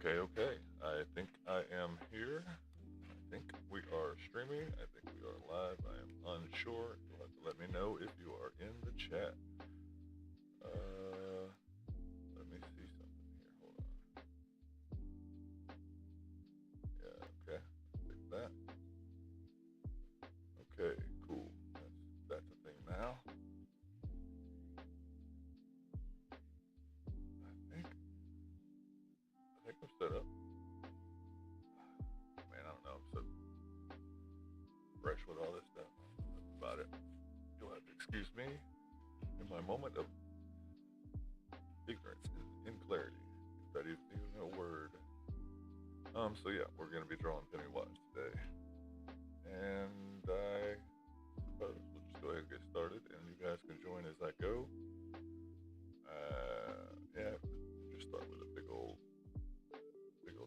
Okay. I think I am here. I think we are streaming. I think we are live. I am unsure. You'll have to let me know if you are in the chat. Uh, Let me see something here. Hold on. Yeah, okay. Fix that. Okay, cool. That's a thing now. I think I'm set up. Man, I don't know. I'm so fresh with all this stuff. That's about it. You'll have to excuse me in my moment of ignorance and clarity. If that is even a word. So yeah, we're gonna be drawing Pennywise today. And I suppose we'll just go ahead and get started and you guys can join as I go. Yeah, just start with a big old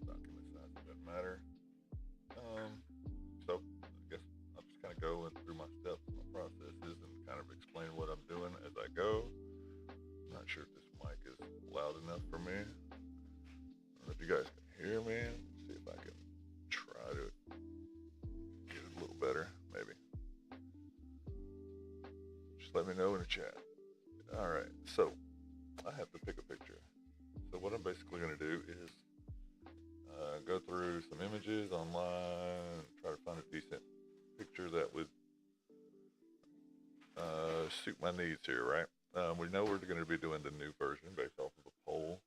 document size, it doesn't matter. So I guess I'll just kind of go through my steps, my processes, and kind of explain what I'm doing as I go. I'm not sure if this mic is loud enough for me. I don't know if you guys can hear me. Let's see if I can try to get it a little better, maybe. Just let me know in the chat. Alright, so I have to pick a picture. So what I'm basically going to do is go through some images online, try to find a decent picture that would suit my needs here, right? We know we're going to be doing the new version based off of a poll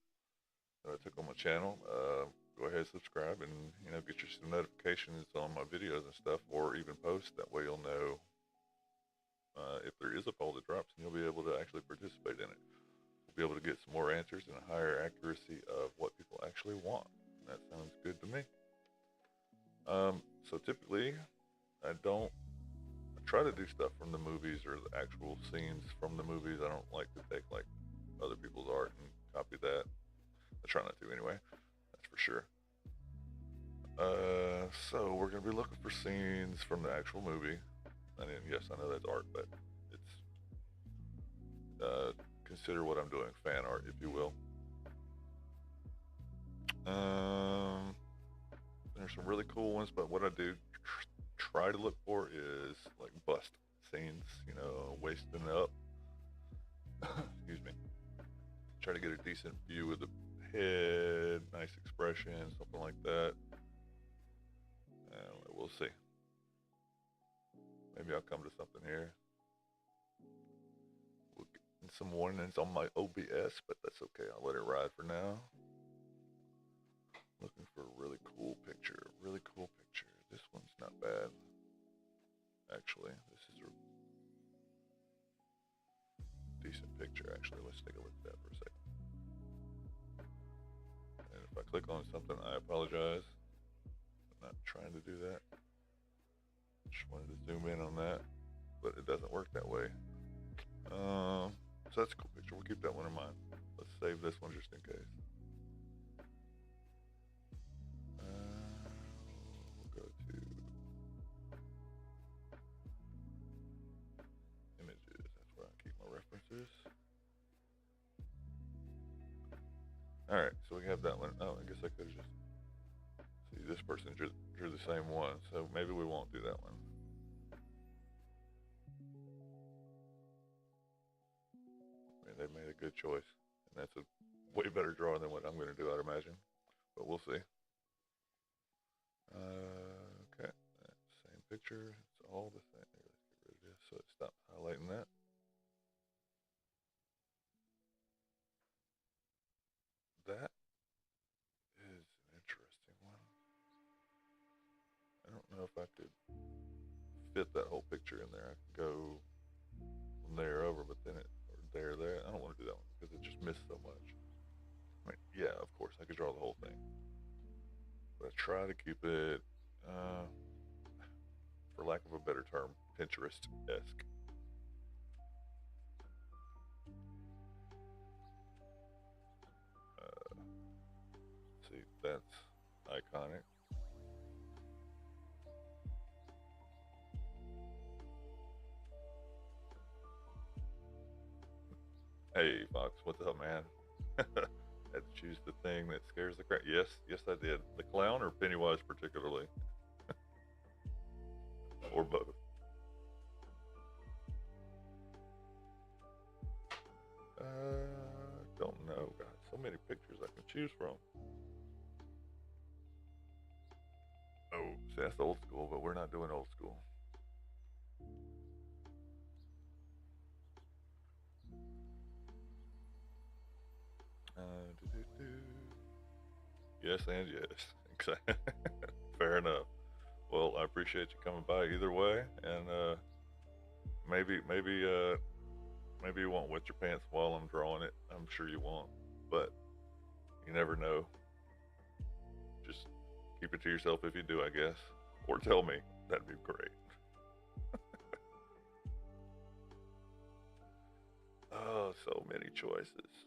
that I took on my channel. Go ahead, subscribe, and get your some notifications on my videos and stuff, or even post. That way, you'll know if there is a poll that drops, and you'll be able to actually participate in it. We'll be able to get some more answers and a higher accuracy of what people actually want. That sounds good to me. So typically, I try to do stuff from the movies or the actual scenes from the movies. I don't like to take like other people's art and copy that. I try not to anyway. That's for sure. So we're gonna be looking for scenes from the actual movie. I mean, yes, I know that's art, but it's consider what I'm doing fan art, if you will. There's some really cool ones, but what I do try to look for is like bust scenes, wasting up. Excuse me. Try to get a decent view of the head, nice expression, something like that. And we'll see. Maybe I'll come to something here. We'll get some warnings on my OBS, but that's okay. I'll let it ride for now. Looking for a really cool picture. Really cool picture. This one's not bad. Actually, this is a decent picture. Actually, let's take a look at that for a second. And if I click on something, I apologize. I'm not trying to do that. Just wanted to zoom in on that, but it doesn't work that way. So that's a cool picture. We'll keep that one in mind. Let's save this one just in case. We'll go to images. That's where I keep my references. Alright, so we have that one. Oh, I guess I could have just... See, this person drew the same one, so maybe we won't do that one. I mean, they made a good choice, and that's a way better drawing than what I'm going to do, I'd imagine. But we'll see. Okay, same picture. It's all the same. Let's get rid of this so it stops highlighting that. That is an interesting one. I don't know if I could fit that whole picture in there. I could go from there over, but then there. I don't want to do that one because it just missed so much. I mean, yeah, of course, I could draw the whole thing. But I try to keep it, for lack of a better term, Pinterest-esque. See, that's iconic. Hey, Fox, what's up, man? Had to choose the thing that scares the crap. Yes, yes, I did. The clown or Pennywise particularly, or both. Don't know. Got so many pictures I can choose from. Oh, see, that's old school, but we're not doing old school. Do-do-do. Yes, and yes. Exactly. Fair enough. Well, I appreciate you coming by either way, and maybe maybe you won't wet your pants while I'm drawing it. I'm sure you won't, but you never know. Just keep it to yourself if you do, I guess, or tell me. That'd be great. Oh, so many choices.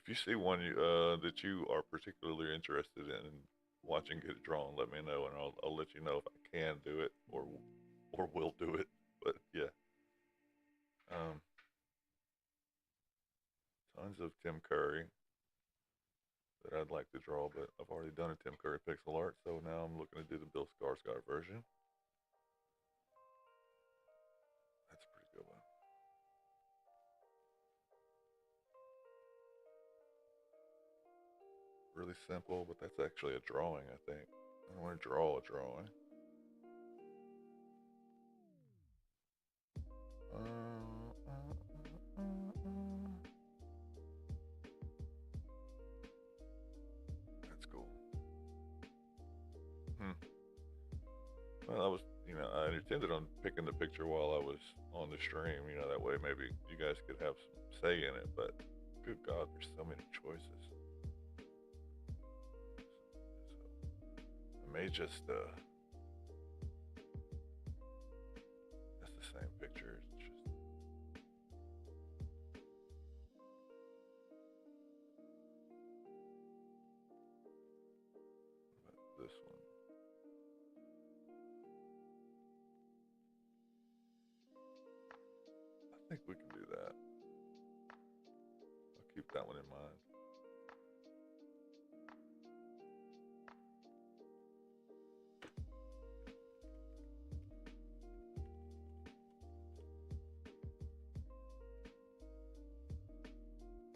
If you see one that you are particularly interested in watching get drawn, let me know, and I'll let you know if I can do it or will do it. But yeah, um, tons of Tim Curry that I'd like to draw, but I've already done a Tim Curry pixel art, so now I'm looking to do the Bill Skarsgård version. That's a pretty good one. Really simple, but that's actually a drawing, I think. I want to draw a drawing. That's cool. Hmm. Well, I intended on picking the picture while I was on the stream. That way maybe you guys could have some say in it. But good God, there's so many choices. So I may just that's the same picture. It's just this one. I think we can do that. I'll keep that one in mind.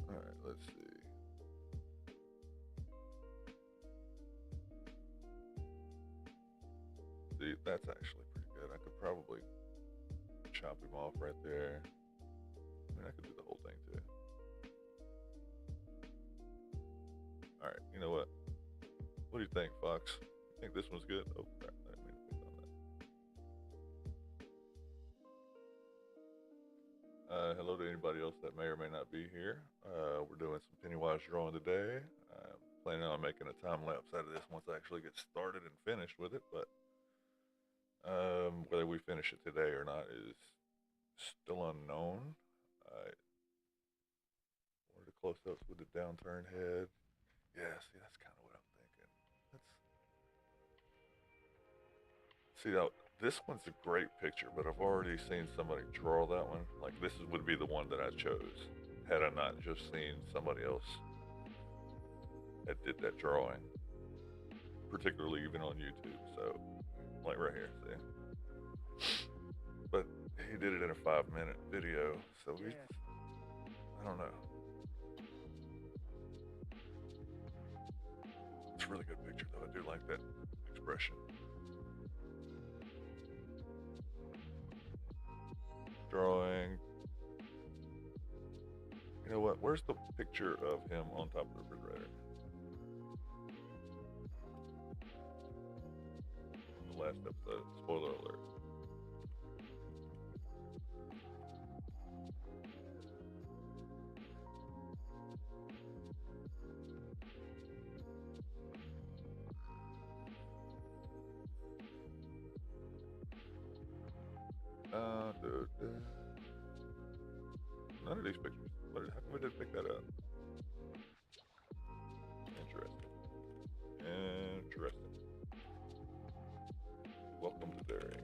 All right, let's see. See, that's actually pretty good. I could probably chop him off right there. I mean, I could do the whole thing too. All right, you know what? What do you think, Fox? You think this one's good? Oh, crap. I didn't mean to click on that. Hello to anybody else that may or may not be here. We're doing some Pennywise drawing today. Planning on making a time lapse out of this once I actually get started and finished with it, but whether we finish it today or not is still unknown. One of the close-ups with the downturned head. Yeah, see, that's kind of what I'm thinking. See, now this one's a great picture, but I've already seen somebody draw that one. Like would be the one that I chose had I not just seen somebody else that did that drawing, particularly even on YouTube. So, like right here, see. But he did it in a 5-minute video, so I don't know. It's a really good picture, though. I do like that expression. Drawing. You know what? Where's the picture of him on top of the refrigerator? The last episode. Spoiler alert. None of these pictures. How come we didn't pick that up? Interesting. Interesting. Welcome to Derry.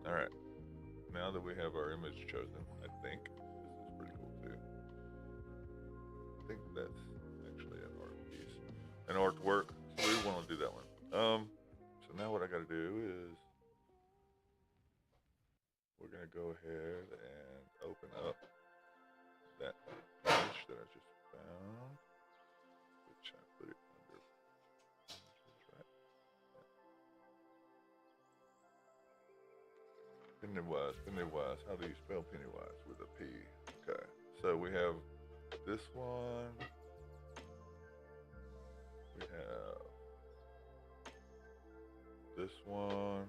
Alright, now that we have our image chosen, I think this is pretty cool too. I think that's actually an art piece. An artwork, so we want to do that one. So now what I gotta do is we're gonna go ahead and open up that image that I just found, which I put it under images, right? Pennywise, Pennywise. How do you spell Pennywise? With a P. Okay. So we have this one. We have this one.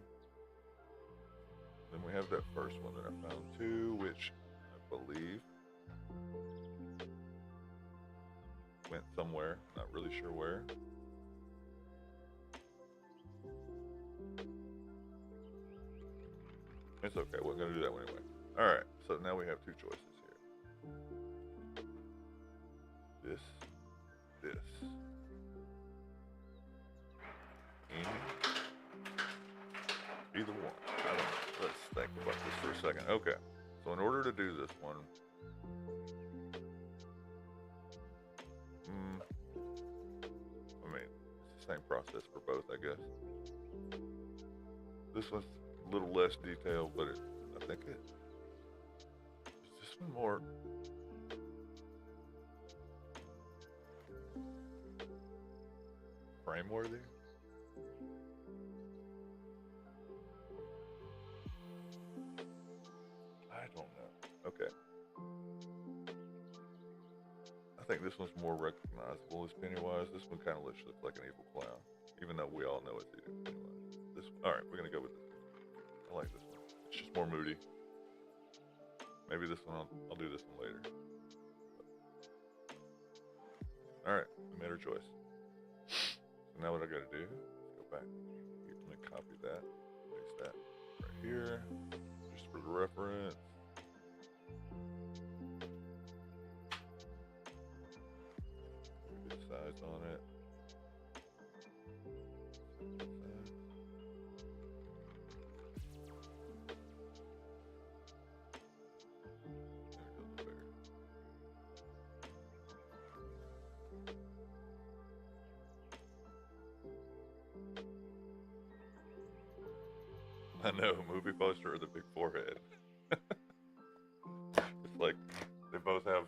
Then we have that first one that I found too, which I believe went somewhere. Not really sure where. It's okay. We're going to do that one anyway. Alright, so now we have two choices here. This. Either one. I don't know. Let's think about this for a second. Okay, so in order to do this one, I mean, it's the same process for both, I guess. This one's a little less detailed, but I think is this one more frame worthy? I don't know. Okay. I think this one's more recognizable as Pennywise. This one kind of looks like an evil clown, even though we all know it's Pennywise. This one. All right, we're gonna go with this one. I like this one. It's just more moody. Maybe this one I'll do this one later. All right, we made our choice. So now what I gotta do is go back. Let me copy that, paste that right here, just for the reference. Good size on it. I know, movie poster or the big forehead. It's like they both have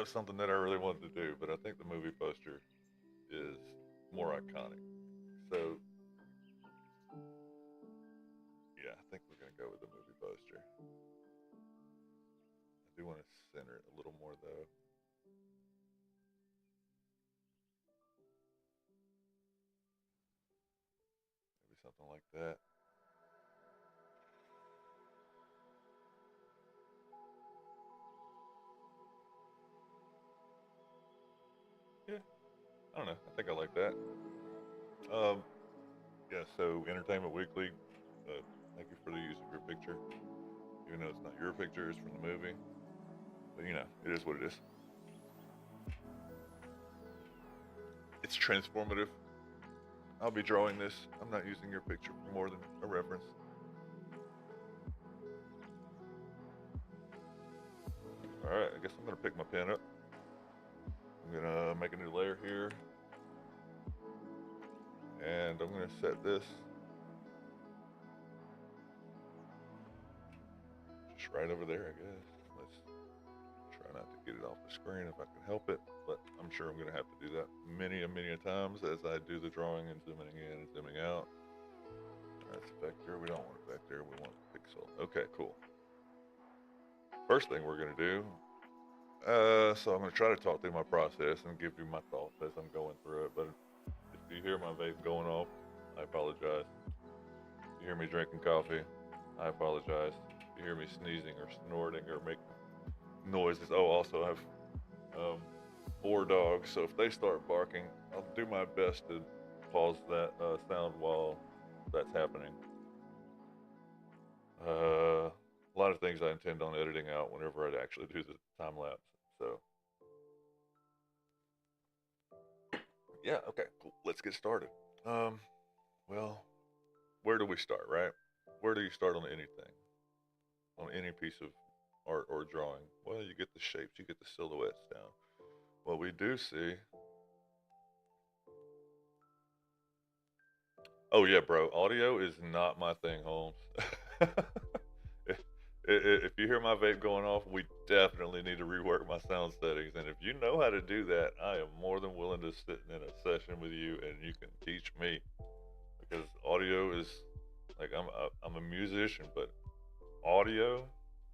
something that I really wanted to do, but I think the movie poster is more iconic. So yeah, I think we're gonna go with the movie poster. I do want to center it a little more though. Maybe something like that. Yeah, I don't know. I think I like that. Um, yeah. So Entertainment Weekly, thank you for the use of your picture. Even though it's not your picture, it's from the movie. But you know, it is what it is. It's transformative. I'll be drawing this. I'm not using your picture for more than a reference. Alright, I guess I'm going to pick my pen up. I'm going to make a new layer here. And I'm going to set this just right over there, I guess. Let's try not to get it off the screen if I can help it. But I'm sure I'm going to have to do that many times as I do the drawing and zooming in and zooming out. That's a vector. We don't want a vector. We want a pixel. Okay, cool. First thing we're going to do, so I'm going to try to talk through my process and give you my thoughts as I'm going through it. But if you hear my vape going off, I apologize. If you hear me drinking coffee, I apologize. If you hear me sneezing or snorting or making noises, also I have 4 dogs, so if they start barking, I'll do my best to pause that sound while that's happening. A lot of things I intend on editing out whenever I actually do the time lapse. So, yeah, okay, cool. Let's get started. Well, where do we start, right? where do you start on anything? On any piece of art or drawing? Well, you get the shapes, you get the silhouettes down. What we do see. Oh yeah, bro. Audio is not my thing, Holmes. if, if you hear my vape going off, we definitely need to rework my sound settings. And if you know how to do that, I am more than willing to sit in a session with you, and you can teach me. Because audio is like I'm a musician, but audio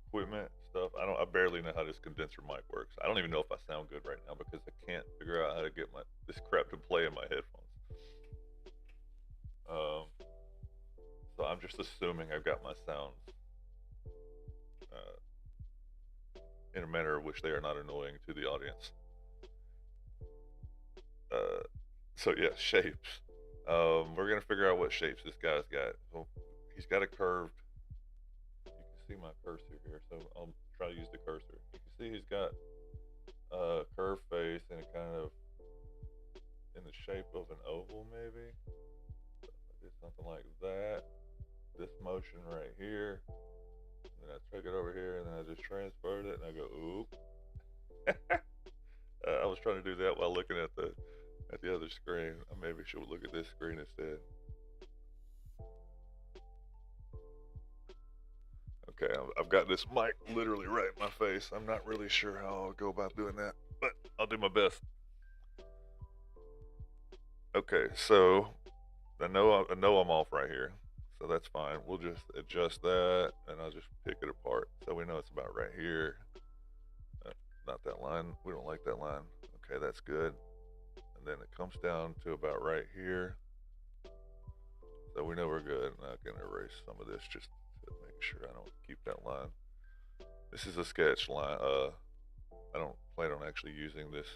equipment stuff, I barely know how this condenser mic works. I don't even know if I sound good right now because I can't figure out how to get this crap to play in my headphones. Um, so I'm just assuming I've got my sounds in a manner of which they are not annoying to the audience. So yeah, shapes. We're gonna figure out what shapes this guy's got. Well, he's got a curved. You can see my cursor here, so I'll try to use the cursor. You can see he's got a curved face and it kind of in the shape of an oval, maybe. So I did something like that. This motion right here. And then I took it over here, and then I just transferred it, and I go, oop. I was trying to do that while looking at the other screen. I maybe should look at this screen instead. Okay, I've got this mic literally right in my face. I'm not really sure how I'll go about doing that, but I'll do my best. Okay, so I know I'm off right here, so that's fine. We'll just adjust that, and I'll just pick it apart so we know it's about right here. Not that line. We don't like that line. Okay, that's good. And then it comes down to about right here. So we know we're good. And I can erase some of this just to make sure I don't keep that line. This is a sketch line. I don't plan on actually using this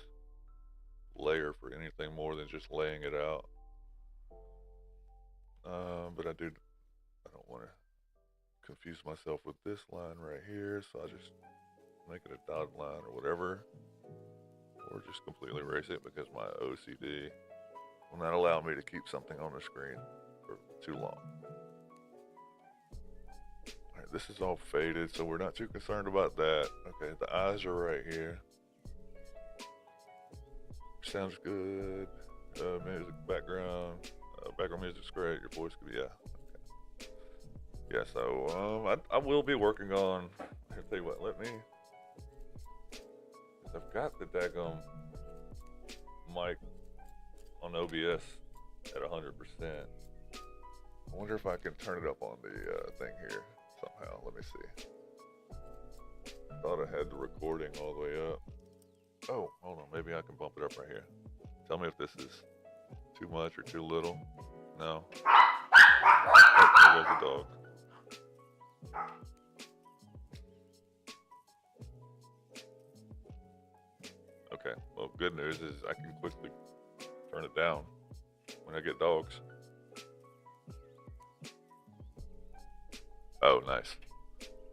layer for anything more than just laying it out. But I don't want to confuse myself with this line right here, so I just make it a dotted line or whatever, or just completely erase it because my OCD will not allow me to keep something on the screen for too long. Alright, this is all faded, so we're not too concerned about that. Okay, the eyes are right here. Sounds good. Music, background music's great. Your voice could be, yeah. Okay. Yeah, so I will be working on. I'll tell you what. Let me. Cause I've got the daggum mic on OBS at 100%. I wonder if I can turn it up on the thing here somehow. Let me see. I thought I had the recording all the way up. Oh, hold on. Maybe I can bump it up right here. Tell me if this is too much or too little. No. Oh, there goes the dog. Okay. Well, good news is I can quickly turn it down when I get dogs. Oh, nice.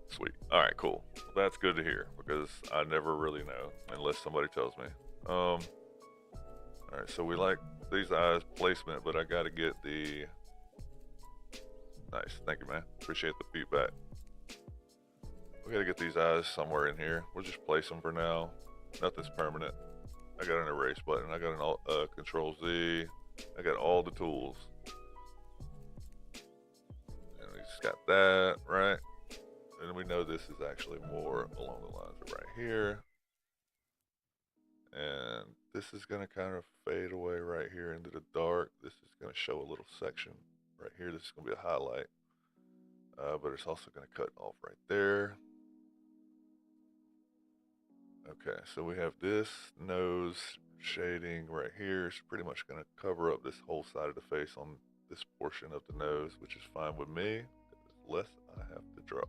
Sweet. All right, cool. Well, that's good to hear because I never really know unless somebody tells me. All right, so we like these eyes placement, but I gotta get the. Nice, thank you, man. Appreciate the feedback. We gotta get these eyes somewhere in here. We'll just place them for now. Nothing's permanent. I got an erase button. I got an Control Z. I got all the tools. And we just got that, right? And we know this is actually more along the lines of right here. And this is going to kind of fade away right here into the dark. This is going to show a little section right here. This is going to be a highlight. But it's also going to cut off right there. Okay, so we have this nose shading right here. It's pretty much going to cover up this whole side of the face on this portion of the nose, which is fine with me. There's less I have to draw.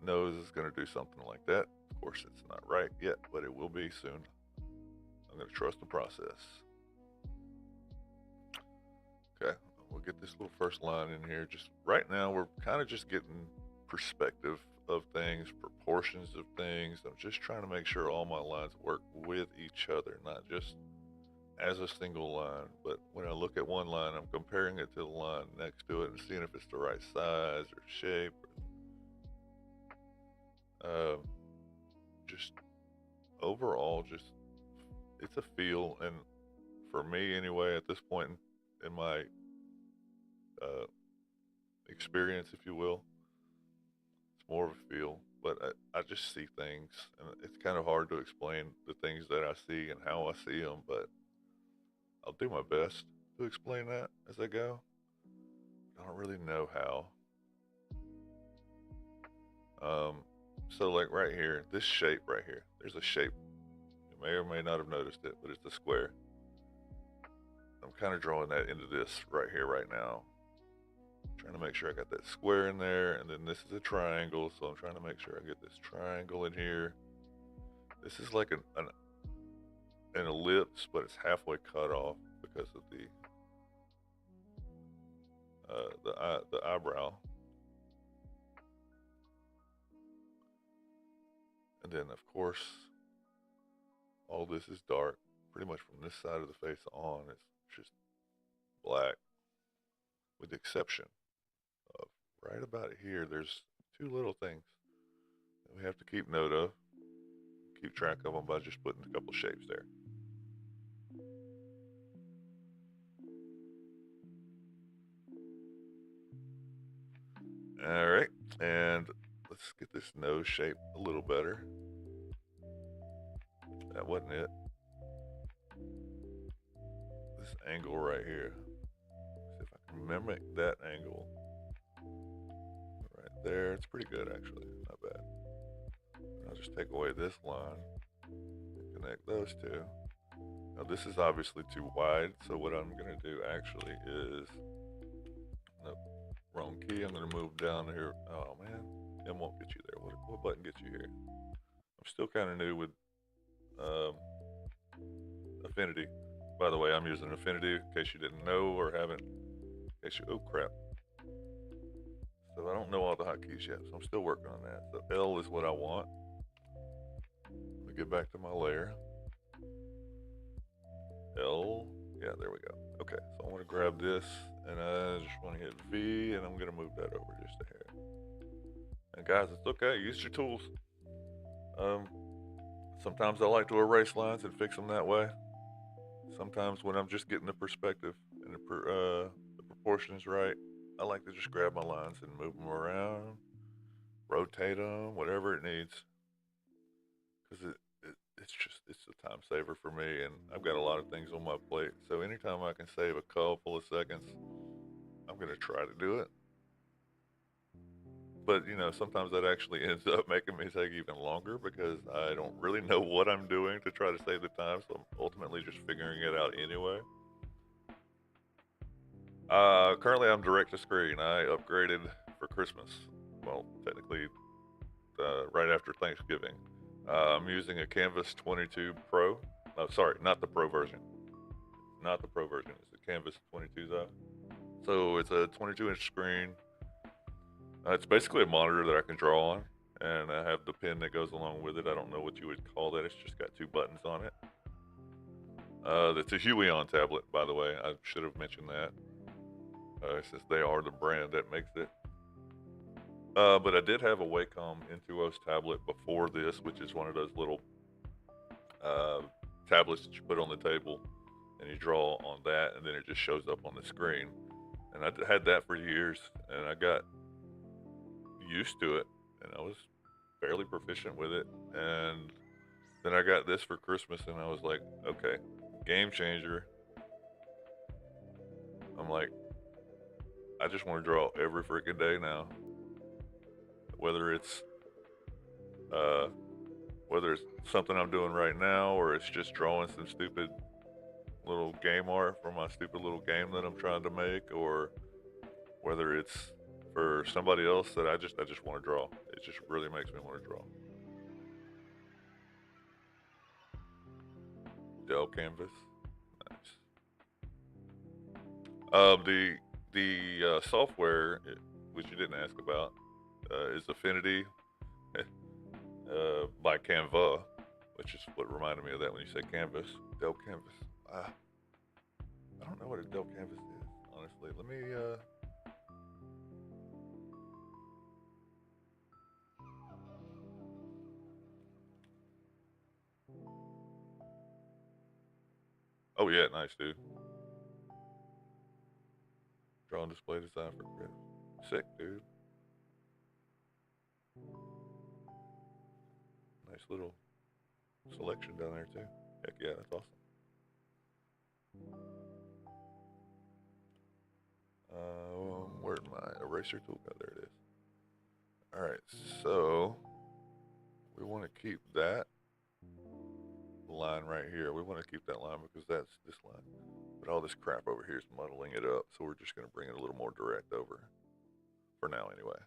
Nose is going to do something like that. Of course, it's not right yet, but it will be soon. I'm going to trust the process. Okay, we'll get this little first line in here. Just right now, we're kind of just getting perspective of things, proportions of things. I'm just trying to make sure all my lines work with each other, not just as a single line, but when I look at one line, I'm comparing it to the line next to it and seeing if it's the right size or shape. Um, just overall, just it's a feel, and for me anyway, at this point in my uh, experience, if you will, it's more of a feel. But I just see things, and it's kind of hard to explain the things that I see and how I see them. But I'll do my best to explain that as I go. I don't really know how. Um, so like right here, this shape right here, there's a shape. You may or may not have noticed it, but it's a square. I'm kind of drawing that into this right here, right now. I'm trying to make sure I got that square in there, and then this is a triangle, so I'm trying to make sure I get this triangle in here. This is like an ellipse, but it's halfway cut off because of the eyebrow. And then of course all this is dark. Pretty much from this side of the face on, it's just black, with the exception of right about here. There's two little things that we have to keep note of, keep track of them by just putting a couple shapes there. All right, and let's get this nose shape a little better. That wasn't it. This angle right here. See if I can mimic that angle. Right there. It's pretty good actually. Not bad. I'll just take away this line and connect those two. Now this is obviously too wide, so what I'm gonna do actually is, nope, wrong key. I'm gonna move down here. Oh man, M won't get you there. What button gets you here? I'm still kind of new with um, Affinity. By the way, I'm using Affinity in case you didn't know or haven't. In case you, oh crap. So I don't know all the hotkeys yet, so I'm still working on that. So L is what I want. Let me get back to my layer. L, yeah, there we go. Okay, so I want to grab this, and I just want to hit V, and I'm going to move that over just a hair. And guys, it's okay, use your tools. Sometimes I like to erase lines and fix them that way. Sometimes when I'm just getting the perspective and the proportions right, I like to just grab my lines and move them around, rotate them, whatever it needs. Because it's a time saver for me, and I've got a lot of things on my plate. So anytime I can save a couple of seconds, I'm gonna try to do it. But sometimes that actually ends up making me take even longer because I don't really know what I'm doing to try to save the time. So I'm ultimately just figuring it out anyway. Currently I'm direct to screen. I upgraded for Christmas. Well, technically, right after Thanksgiving. I'm using a Canvas 22 Pro. Sorry, not the Pro version. Not the Pro version. It's a Canvas 22 though. So it's a 22-inch screen. It's basically a monitor that I can draw on, and I have the pen that goes along with it. I don't know what you would call that. It's just got two buttons on it. It's a Huion tablet, by the way. I should have mentioned that, since they are the brand that makes it. But I did have a Wacom Intuos tablet before this, which is one of those little tablets that you put on the table, and you draw on that, and then it just shows up on the screen. And I had that for years, and I got used to it, and I was fairly proficient with it. And then I got this for Christmas, and I was like, okay, game changer. I'm like, I just want to draw every freaking day now. Whether it's whether it's something I'm doing right now, or it's just drawing some stupid little game art for my stupid little game that I'm trying to make, or whether it's for somebody else that I just want to draw. It just really makes me want to draw. Dell canvas, nice. The software, which you didn't ask about, is Affinity by Canva, which is what reminded me of that when you said canvas. Dell canvas. I don't know what a dull canvas is, honestly. Let me, oh yeah, nice, dude. Draw and display design for print. Sick, dude. Nice little selection down there, too. Heck yeah, that's awesome. Where'd my eraser tool go? There it is. All right, so we want to keep that line right here. We want to keep that line because that's this line. But all this crap over here is muddling it up, so we're just going to bring it a little more direct over. For now, anyway.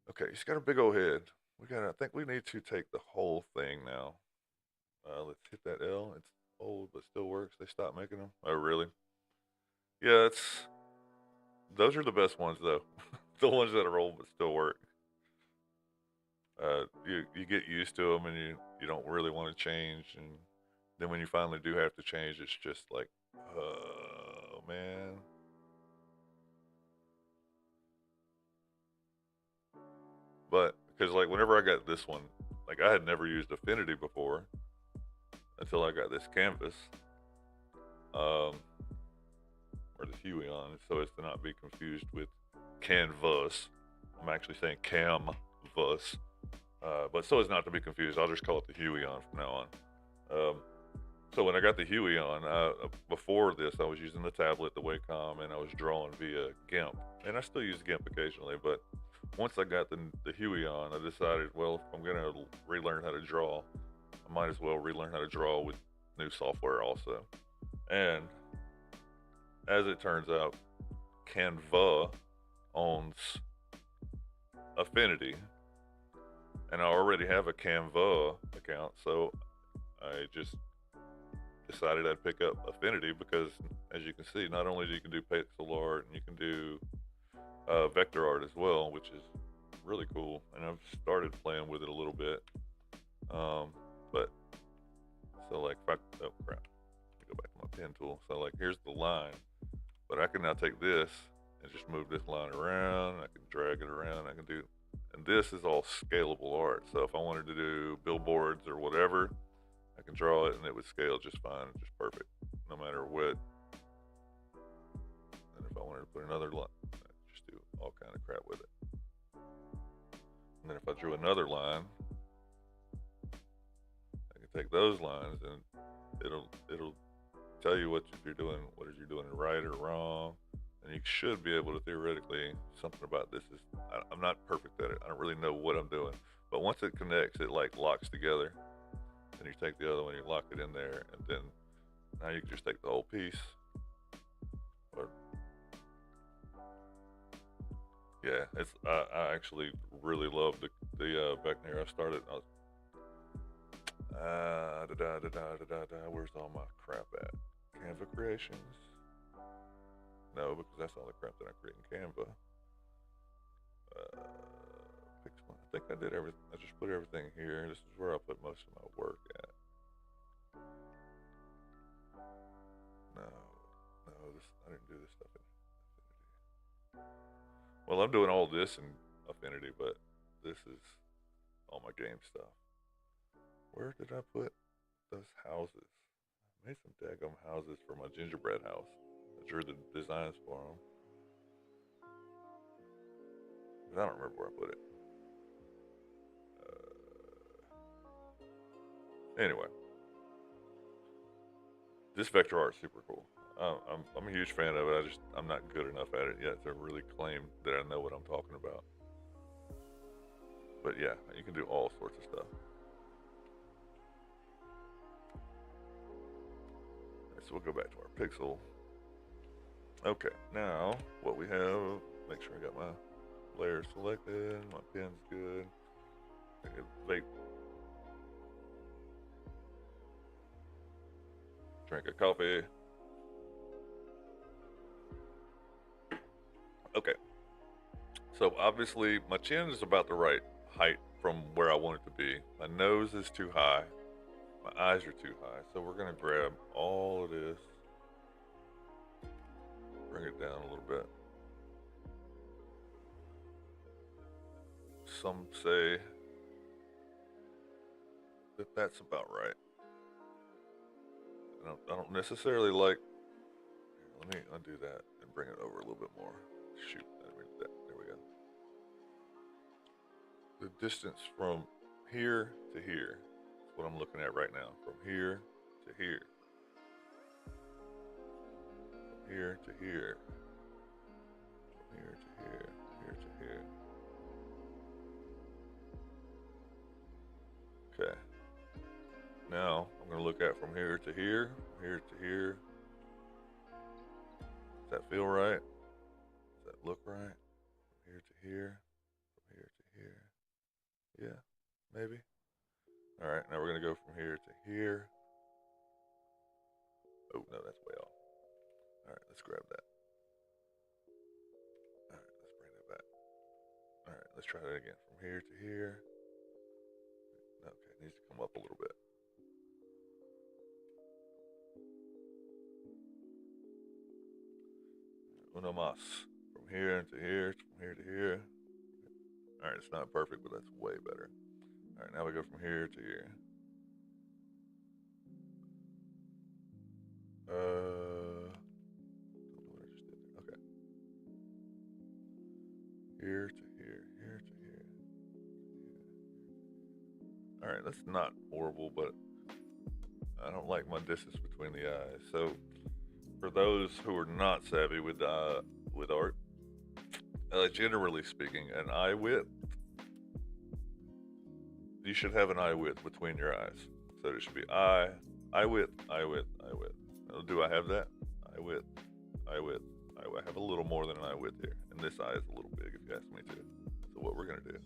Okay, he's got a big old head. I think we need to take the whole thing now. Let's hit that L. It's old, but still works. They stopped making them. Oh, really? Yeah, those are the best ones, though. The ones that are old but still work. You get used to them, and you don't really want to change, and then when you finally do have to change, it's just like, oh man. But because like whenever I got this one, like I had never used Affinity before until I got this canvas, or the Huey on, so as to not be confused with canvas. I'm actually saying canvas. But so as not to be confused, I'll just call it the Huey on from now on. So when I got the Huey on, before this, I was using the tablet, the Wacom, and I was drawing via GIMP. And I still use GIMP occasionally, but once I got the Huey on, I decided, well, if I'm going to relearn how to draw, I might as well relearn how to draw with new software also. And as it turns out, Canva owns Affinity, and I already have a Canva account, so I just decided I'd pick up Affinity because, as you can see, not only do you can do pixel art, and you can do vector art as well, which is really cool. And I've started playing with it a little bit. But so like, oh crap, let me go back to my pen tool. So like, here's the line, but I can now take this and just move this line around. I can drag it around. I can do, and this is all scalable art. So if I wanted to do billboards or whatever, I can draw it and it would scale just fine, just perfect, no matter what. And if I wanted to put another line, just do all kind of crap with it. And then if I drew another line, I can take those lines and it'll tell you what you're doing, right or wrong. And you should be able to theoretically, something about this is, I'm not perfect at it. I don't really know what I'm doing. But once it connects, it like locks together. And you take the other one, you lock it in there, and then now you can just take the whole piece. Or, yeah, it's I actually really love the Vector. I started. Where's all my crap at? Canva creations. No, because that's all the crap that I create in Canva. I think I did everything. I just put everything here. This is where I put most of my work at. No, I didn't do this stuff in Affinity. Well, I'm doing all this in Affinity, but this is all my game stuff. Where did I put those houses? I made some daggum houses for my gingerbread house. I drew the designs for them. But I don't remember where I put it. Anyway, this vector art is super cool. I'm a huge fan of it. I'm not good enough at it yet to really claim that I know what I'm talking about. But yeah, you can do all sorts of stuff. Right, so we'll go back to our pixel. Okay, now what we have, make sure I got my layer selected, my pen's good. I can vape. Drink a coffee. Okay. So obviously my chin is about the right height from where I want it to be. My nose is too high. My eyes are too high. So we're gonna grab all of this bring it down a little bit. Some say that that's about right. I don't necessarily like. Let me undo that and bring it over a little bit more. Shoot, there we go. The distance from here to here is what I'm looking at right now. From here to here. From here to here. From here to here. Here to here. Okay. Now I'm going to look at from here to here. From here to here. Does that feel right? Does that look right? From here to here. From here to here. Yeah, maybe. All right, now we're going to go from here to here. Oh, no, that's way off. All right, let's grab that. All right, let's bring that back. All right, let's try that again. From here to here. Okay, it needs to come up a little bit. Uno mas. From here to here, from here to here. All right, it's not perfect, but that's way better. All right, now we go from here to here. Don't know what I just did there. Okay. Here to here, here to here. All right, that's not horrible, but I don't like my distance between the eyes. So, for those who are not savvy with art, generally speaking, an eye width, you should have an eye width between your eyes. So there should be eye width, eye width, eye width. Now, do I have that? Eye width, eye width, eye width. I have a little more than an eye width here, and this eye is a little big if you ask me to. So what we're gonna do?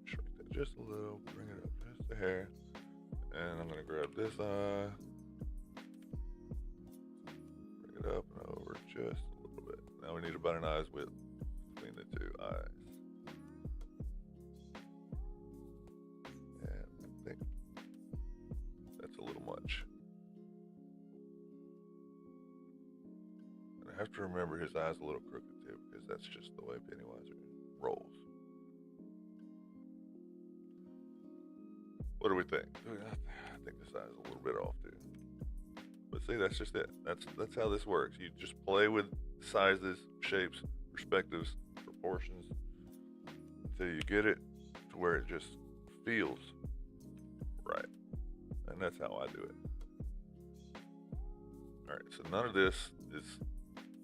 Shrink that just a little, bring it up just a hair, and I'm gonna grab this eye. Up and over just a little bit. Now we need about an eye's width between the two eyes. And I think that's a little much. And I have to remember his eye's a little crooked too, because that's just the way Pennywise rolls. What do we think? I think this eye's a little bit off too. But see, that's just it. That's how this works. You just play with sizes, shapes, perspectives, proportions until you get it to where it just feels right. And that's how I do it. All right, so none of this is,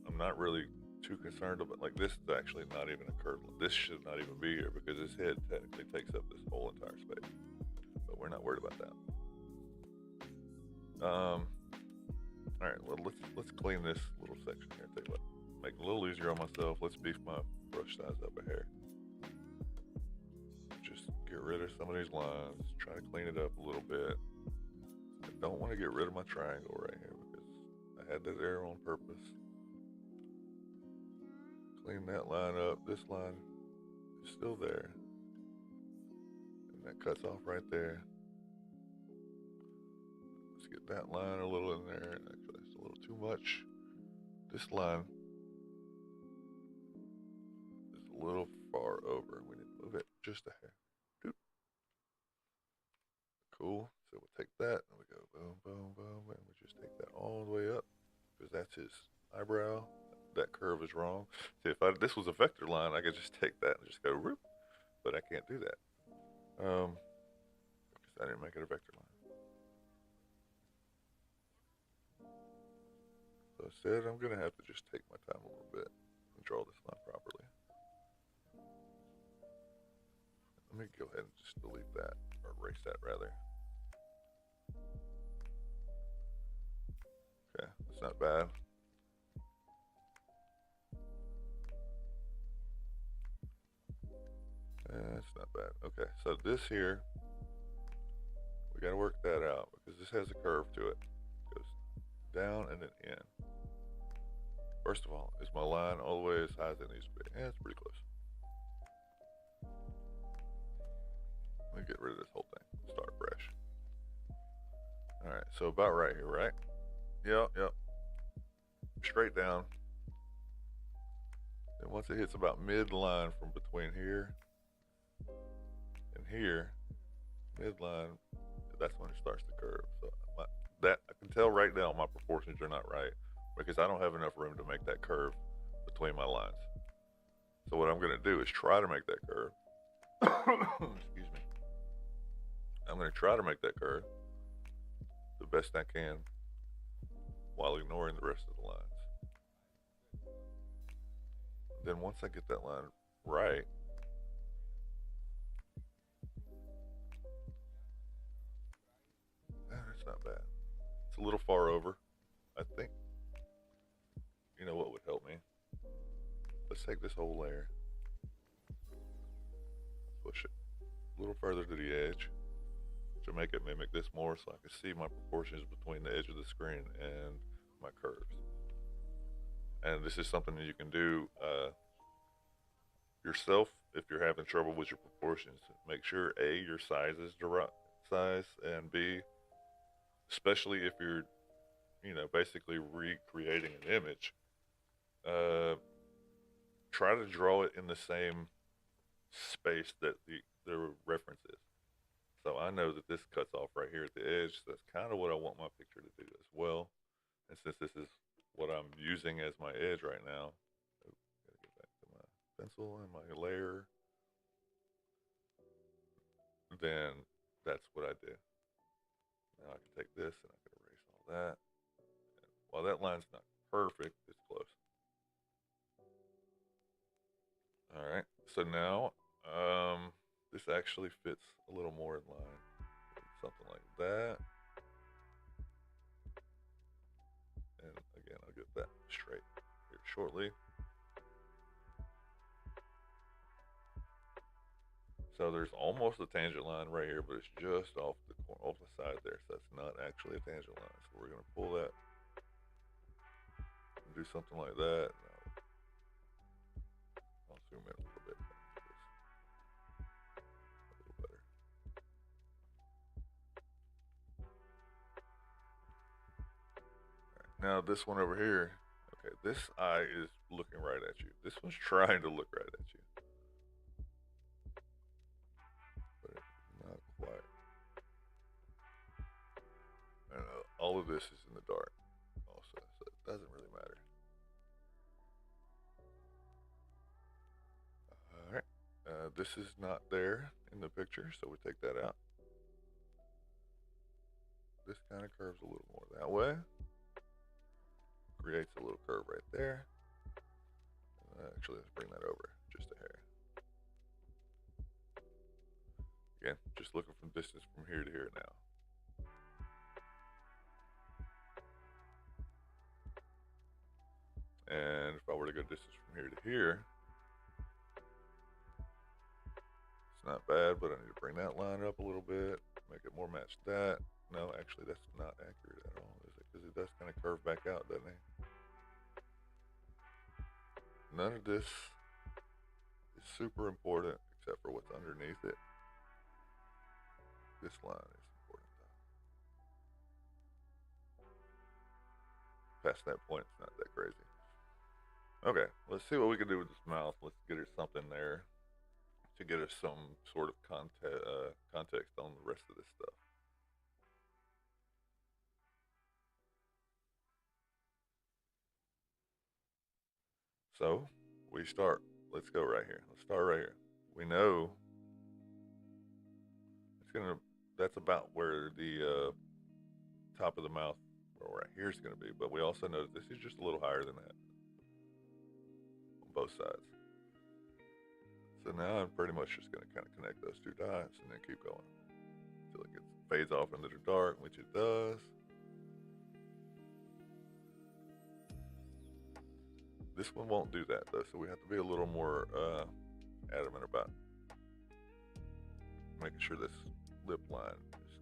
I'm not really too concerned about, like this is actually not even a curved line. This should not even be here because his head technically takes up this whole entire space. But we're not worried about that. All right, well, let's clean this little section here. Take what, make it a little easier on myself. Let's beef my brush size up a hair. Just get rid of some of these lines. Try to clean it up a little bit. I don't want to get rid of my triangle right here because I had that there on purpose. Clean that line up. This line is still there. And that cuts off right there. Let's get that line a little in there. Actually, it's a little too much. This line is a little far over. We need to move it just a hair. Doop. Cool. So we'll take that and we go boom, boom, boom, and we just take that all the way up because that's his eyebrow. That curve is wrong. See, if this was a vector line, I could just take that and just go whoop, but I can't do that because I didn't make it a vector line. So instead, I'm gonna have to just take my time a little bit and draw this line properly. Let me go ahead and just delete that, or erase that rather. Okay, that's not bad. That's not bad. Okay, so this here, we gotta work that out because this has a curve to it. It goes down and then in. First of all, is my line all the way as high as it needs to be? Yeah, it's pretty close. Let me get rid of this whole thing. Start fresh. Alright, so about right here, right? Yep, yep. Straight down. And once it hits about midline from between here and here, midline, that's when it starts to curve. So that I can tell right now my proportions are not right because I don't have enough room to make that curve between my lines. So what I'm going to do is try to make that curve. Excuse me. I'm going to try to make that curve the best I can while ignoring the rest of the lines. Then once I get that line right, that's not bad. It's a little far over. I think, you know what would help me? Let's take this whole layer, push it a little further to the edge to make it mimic this more so I can see my proportions between the edge of the screen and my curves. And this is something that you can do yourself if you're having trouble with your proportions. Make sure A, your size is the right size, and B, especially if you're, basically recreating an image, try to draw it in the same space that the reference is. So I know that this cuts off right here at the edge. So that's kind of what I want my picture to do as well. And since this is what I'm using as my edge right now, gotta get back to my pencil and my layer, then that's what I do. Now I can take this and I can erase all that. And while that line's not perfect, it's close. All right, so now this actually fits a little more in line. Something like that. And again, I'll get that straight here shortly. So there's almost a tangent line right here, but it's just off the side there. So that's not actually a tangent line. So we're gonna pull that and do something like that. I'll zoom in a little bit. A little better. Right. Now this one over here. Okay, this eye is looking right at you. This one's trying to look right at you, but it's not quite. And all of this is in the dark also, so it doesn't really matter. All right, this is not there in the picture, so we take that out. This kind of curves a little more that way. Creates a little curve right there. Actually, let's bring that over just a hair. Again, just looking from distance from here to here now. And if I were to go distance from here to here, it's not bad, but I need to bring that line up a little bit, make it more match that. No, actually, that's not accurate at all, is it? Because it does kind of curve back out, doesn't it? None of this is super important except for what's underneath it. This line is important though. Past that point, it's not that crazy. Okay, let's see what we can do with this mouth. Let's get her something there to get us some sort of context on the rest of this stuff. So we start. Let's go right here. Let's start right here. We know it's gonna. That's about where the top of the mouth, or right here, is gonna be. But we also know that this is just a little higher than that on both sides. So now I'm pretty much just gonna kind of connect those two dots and then keep going until it fades off into the dark, which it does. This one won't do that though, so we have to be a little more adamant about making sure this lip line is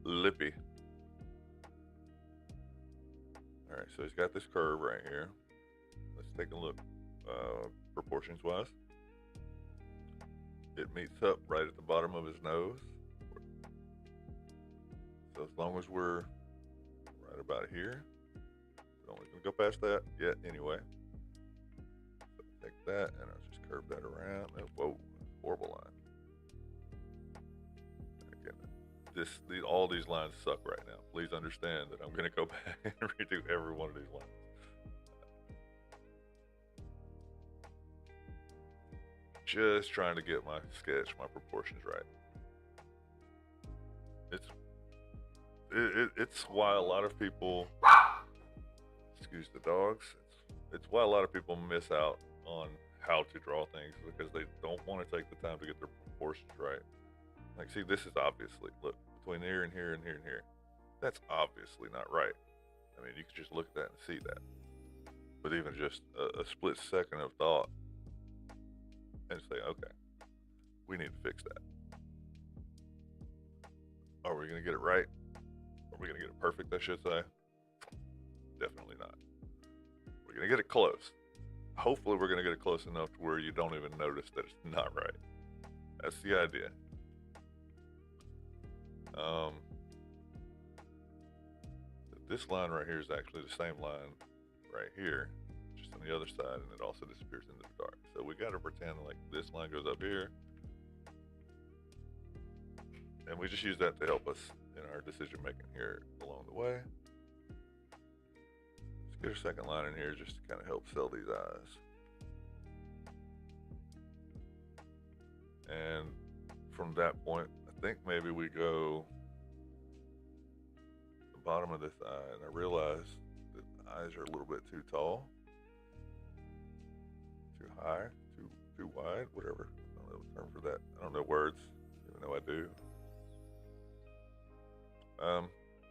lippy. All right, so he's got this curve right here. Let's take a look proportions wise. It meets up right at the bottom of his nose. So as long as we're right about here. We're only gonna go past that yet anyway. So take that and I'll just curve that around. Oh, whoa, horrible line. Again, all these lines suck right now. Please understand that I'm gonna go back and redo every one of these lines. Just trying to get my sketch, my proportions right. It's why a lot of people, excuse the dogs, it's why a lot of people miss out on how to draw things, because they don't want to take the time to get their proportions right. Like, see, this is obviously, look, between here and here and here and here, that's obviously not right. I mean, you could just look at that and see that. But even just a split second of thought and say, okay, we need to fix that. Are we going to get it right? Are we going to get it perfect, I should say? Definitely not. We're going to get it close. Hopefully we're going to get it close enough to where you don't even notice that it's not right. That's the idea. This line right here is actually the same line right here, just on the other side, and it also disappears into the dark. So we got to pretend like this line goes up here, and we just use that to help us in our decision making here along the way. Let's get a second line in here just to kind of help sell these eyes. And from that point, I think maybe we go the bottom of this eye, and I realize that the eyes are a little bit too tall, too high, too wide, whatever. I don't know the term for that. I don't know words, even though I do.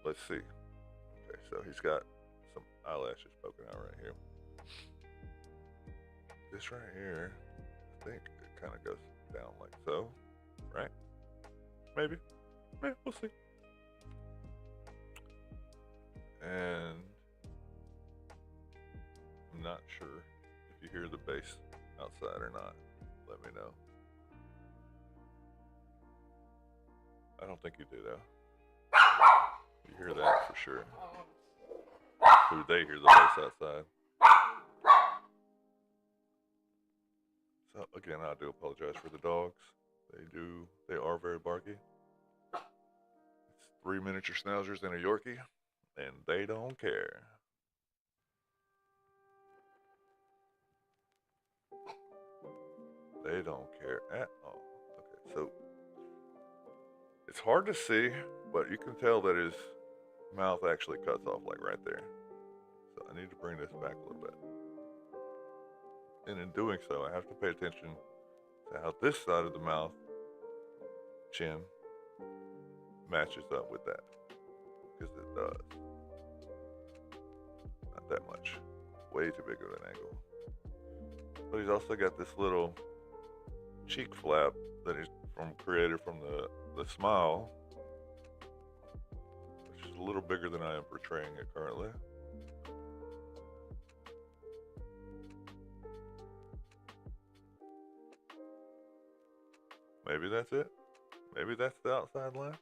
Let's see. Okay, so he's got some eyelashes poking out right here. This right here, I think it kind of goes down like so, right? Maybe. We'll see. And I'm not sure if you hear the bass outside or not. Let me know. I don't think you do though. You hear that for sure. So they hear the bass outside. So again, I do apologize for the dogs. They are very barky. It's 3 miniature schnauzers and a Yorkie, and they don't care. They don't care at all. Okay, so it's hard to see, but you can tell that his mouth actually cuts off like right there. So I need to bring this back a little bit. And in doing so, I have to pay attention to how this side of the mouth, chin, matches up with that. Because it does. Not that much. Way too big of an angle. But he's also got this little cheek flap that he's created from the smile, which is a little bigger than I am portraying it currently. Maybe that's it. Maybe that's the outside line.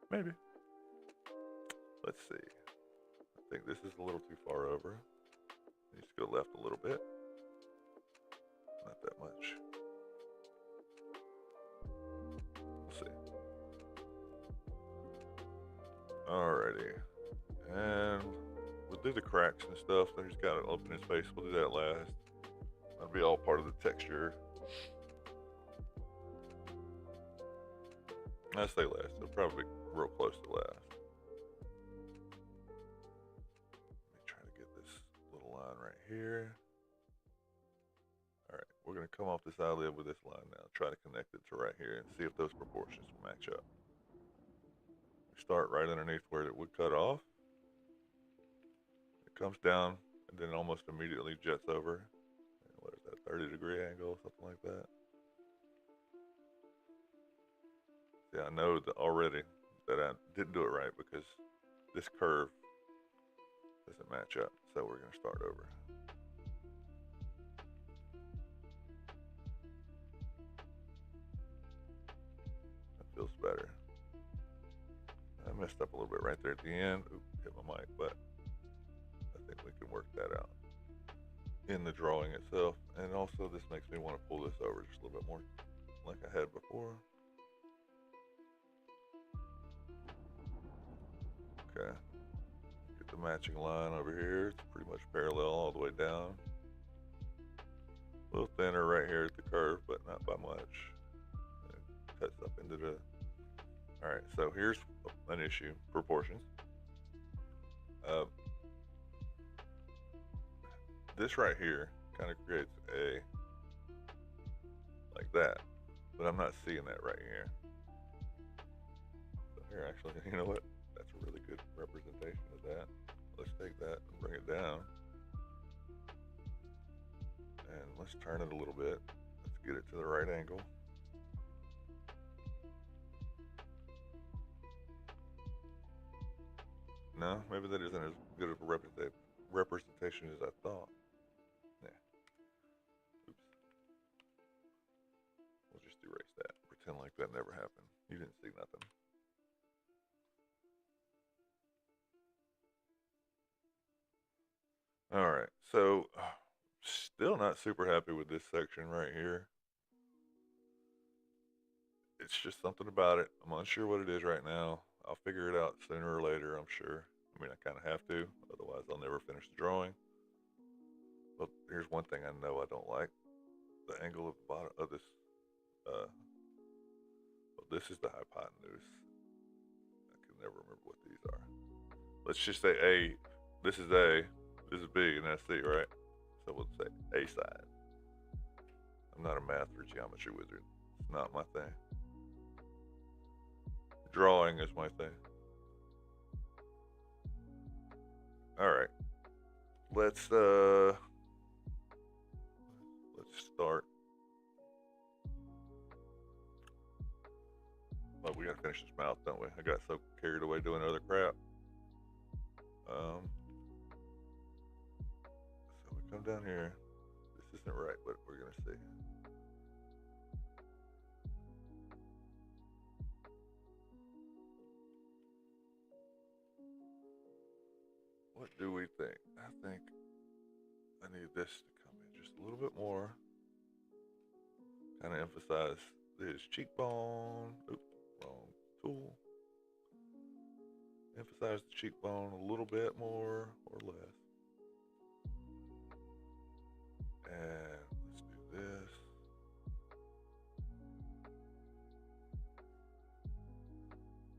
Maybe. Let's see. I think this is a little too far over. Needs to go left a little bit. Not that much. We'll see. Alrighty. And we'll do the cracks and stuff that he's got to open his face. We'll do that last. That'll be all part of the texture. I say last. It'll probably be real close to last. Let me try to get this little line right here. Alright, we're going to come off this eyelid with this line now. Try to connect it to right here and see if those proportions will match up. We start right underneath where it would cut off. It comes down and then almost immediately jets over. What is that, 30-degree angle, something like that? See, I know that already that I didn't do it right because this curve doesn't match up. So we're going to start over. feels better. I messed up a little bit right there at the end. Oops, hit my mic, but I think we can work that out in the drawing itself. And also this makes me want to pull this over just a little bit more like I had before. Okay. Get the matching line over here. It's pretty much parallel all the way down. A little thinner right here at the curve, but not by much. It cuts up into the... Alright, so here's an issue. Proportions. This right here kind of creates a... like that. But I'm not seeing that right here. So here, actually, you know what? That's a really good representation of that. Let's take that and bring it down. And let's turn it a little bit. Let's get it to the right angle. No, maybe that isn't as good of a representation as I thought. Yeah. Oops. We'll just erase that. Pretend like that never happened. You didn't see nothing. Alright, so still not super happy with this section right here. It's just something about it. I'm unsure what it is right now. I'll figure it out sooner or later, I'm sure. I mean, I kind of have to, otherwise I'll never finish the drawing. But here's one thing I know I don't like. The angle of the bottom of this, well, this is the hypotenuse. I can never remember what these are. Let's just say A, this is A, this is B, and that's C, right? So we'll say A side. I'm not a math or geometry wizard. It's not my thing. Drawing is my thing. Alright. Let's start. Well, we gotta finish this mouth, don't we? I got so carried away doing other crap. So we come down here. This isn't right, but we're gonna see. What do we think? I think I need this to come in just a little bit more. Kind of emphasize this cheekbone. Oops, wrong tool. Emphasize the cheekbone a little bit more or less. And let's do this.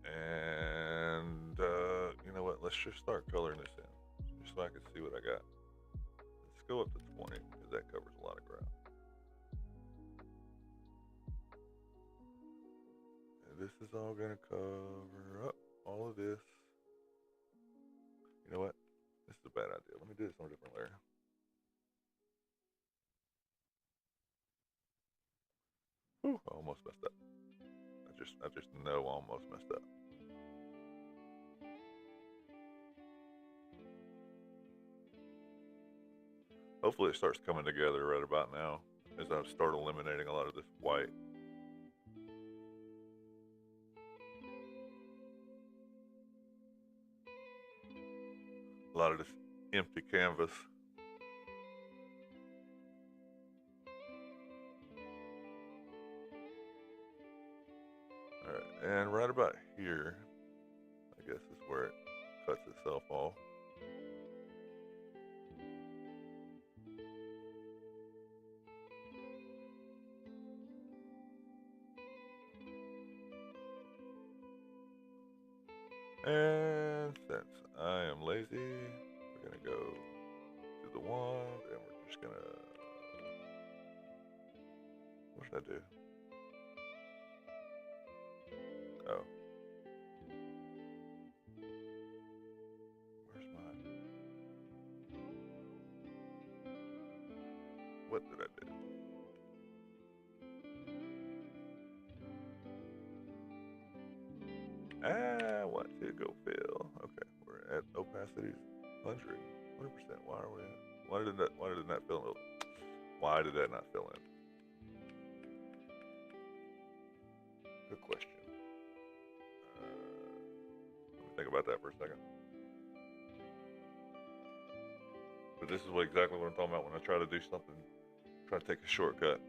And you know what? Let's just start coloring this in, just so I can see what I got. Let's go up to 20 because that covers a lot of ground. And this is all gonna cover up all of this. You know what? This is a bad idea. Let me do this on a different layer. Whew, I almost messed up. I just know I almost messed up. Hopefully it starts coming together right about now as I start eliminating a lot of this white. A lot of this empty canvas. Alright, and right about here, I guess is where it cuts itself off. And since I am lazy, we're gonna go to the wand and we're just gonna, what should I do? Oh. Where's mine? What did I do? Ah, what to go fill? Okay, we're at opacities 100%. Why are we at? Why did it not fill in? Why did that not fill in? Good question. think about that for a second. But this is exactly what I'm talking about when I try to do something, try to take a shortcut.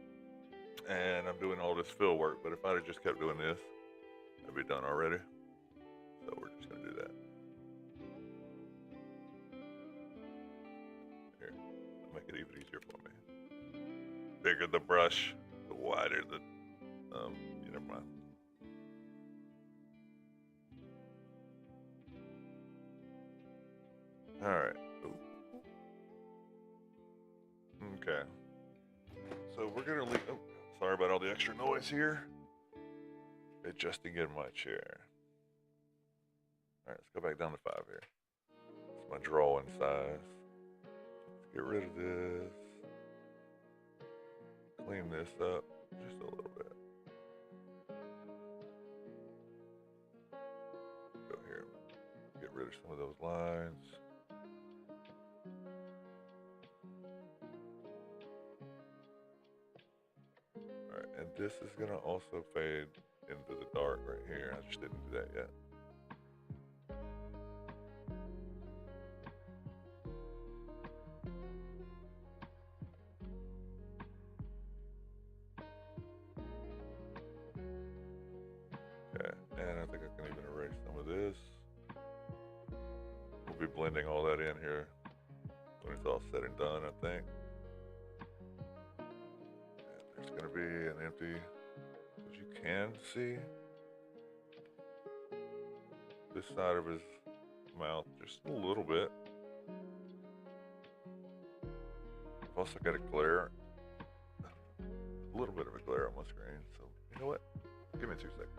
And I'm doing all this fill work, but if I'd have just kept doing this, I'd be done already. So we're just gonna do that. Here, I'll make it even easier for me. Bigger the brush, the wider the, never mind. All right. Ooh. Okay. So we're gonna leave. Oh, sorry about all the extra noise here. Adjusting in my chair. All right, let's go back down to 5 here. It's my drawing size. Let's get rid of this. Clean this up just a little bit. Go here. Get rid of some of those lines. Alright, and this is gonna also fade into the dark right here. I just didn't do that yet. Okay, and I think I can even erase some of this. We'll be blending all that in here when it's all said and done, I think. And there's gonna be an empty, as you can see, this side of his mouth just a little bit. I've also got a glare, a little bit of a glare on my screen, so you know what? Give me 2 seconds.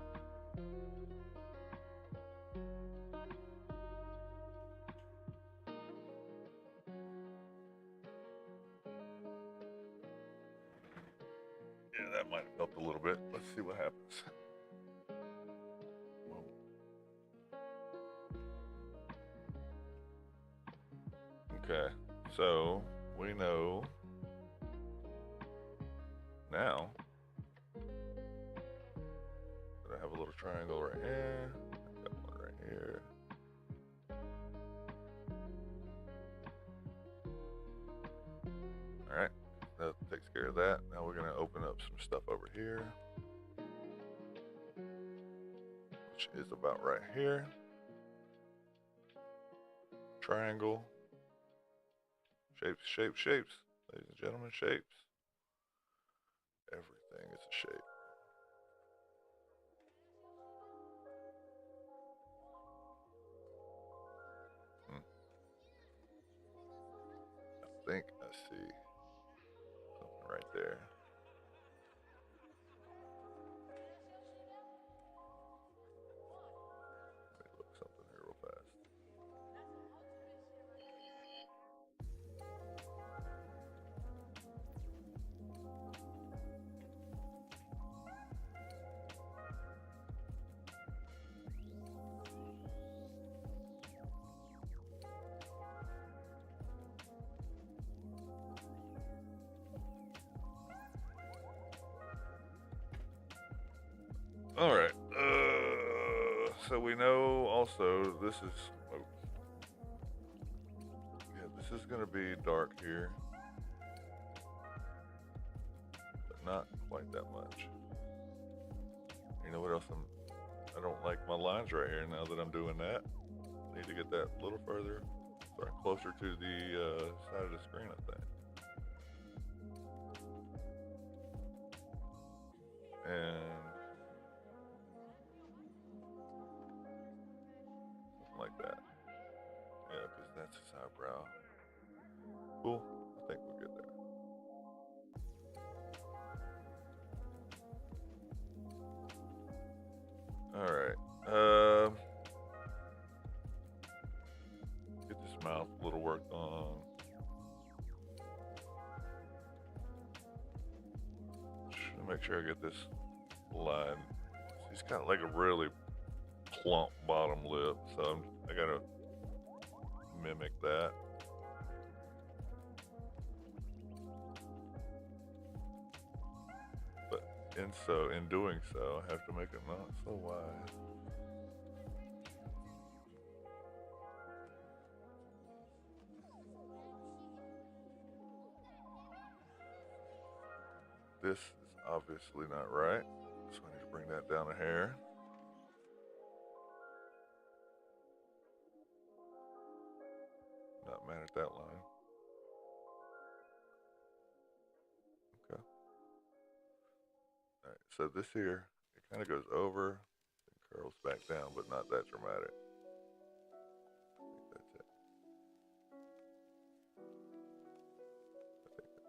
Yeah, that might have helped a little bit. Let's see what happens. Okay, so we know now that I have a little triangle right here. I've got one right here. All right, that takes care of that. Now we're gonna open up some stuff over here, which is about right here. Triangle. Shapes, shapes, shapes. Ladies and gentlemen, shapes. Everything is a shape. I think I see something right there. Let me look something here real fast. All right. So we know also this is. Oh, yeah, this is gonna be dark here, but not quite that much. You know what else? I don't like my lines right here. Now that I'm doing that, I need to get that a little further, sorry, closer to the side of the screen, I think. And something like that. Yeah, because that's his eyebrow. Cool. I think we're good there. All right. Get this mouth a little worked on. Make sure I get this line. He's got like a really plump bottom lip, so I gotta mimic that. But in doing so, I have to make it not so wide. this is obviously not right, so I need to bring that down a hair. Not mad at that line. Okay. Alright, so this here, it kind of goes over and curls back down, but not that dramatic. I think that's it. I think that's it.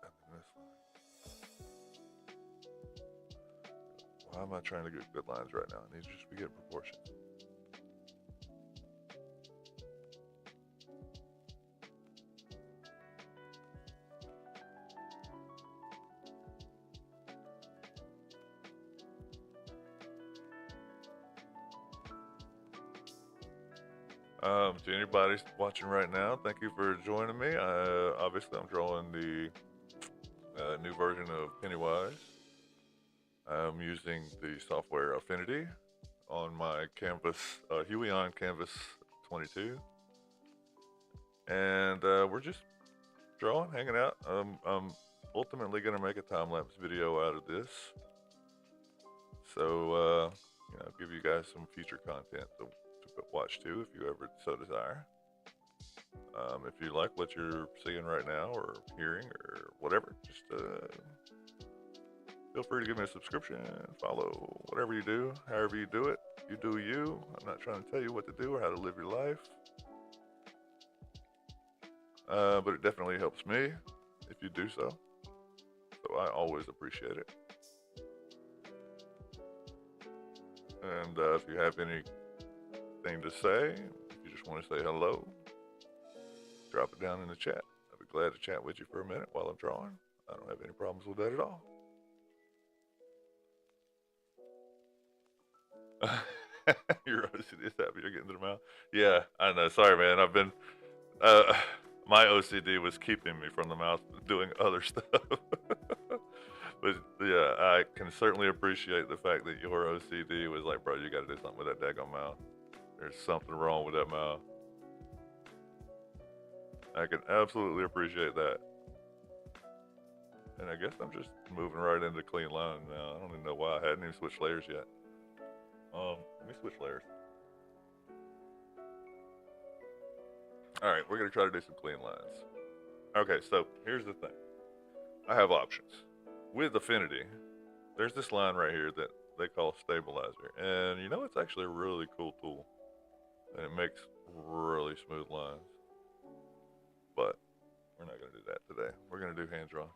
And then this line. Why am I trying to get good lines right now? I need to just be getting proportions. To anybody watching right now, thank you for joining me. Obviously, I'm drawing the new version of Pennywise. I'm using the software Affinity on my canvas, Huion Canvas 22. And we're just drawing, hanging out. I'm ultimately going to make a time-lapse video out of this. So, I'll give you guys some future content to watch too, if you ever so desire. If you like what you're seeing right now or hearing or whatever, just feel free to give me a subscription, follow whatever you do, however you do it. You do you. I'm not trying to tell you what to do or how to live your life. But it definitely helps me if you do so. So I always appreciate it. And if you have anything to say, if you just want to say hello, drop it down in the chat. I'd be glad to chat with you for a minute while I'm drawing. I don't have any problems with that at all. Your OCD is happy you're getting to the mouth. Yeah, I know. Sorry, man. I've been. My OCD was keeping me from the mouth doing other stuff. But yeah, I can certainly appreciate the fact that your OCD was like, bro, you got to do something with that daggone mouth. There's something wrong with that mouth. I can absolutely appreciate that. And I guess I'm just moving right into clean line now. I don't even know why I hadn't even switched layers yet. Let me switch layers. Alright, we're going to try to do some clean lines. Okay, so here's the thing. I have options. With Affinity, there's this line right here that they call stabilizer. And you know, it's actually a really cool tool. And it makes really smooth lines. But we're not going to do that today. We're going to do hand draw.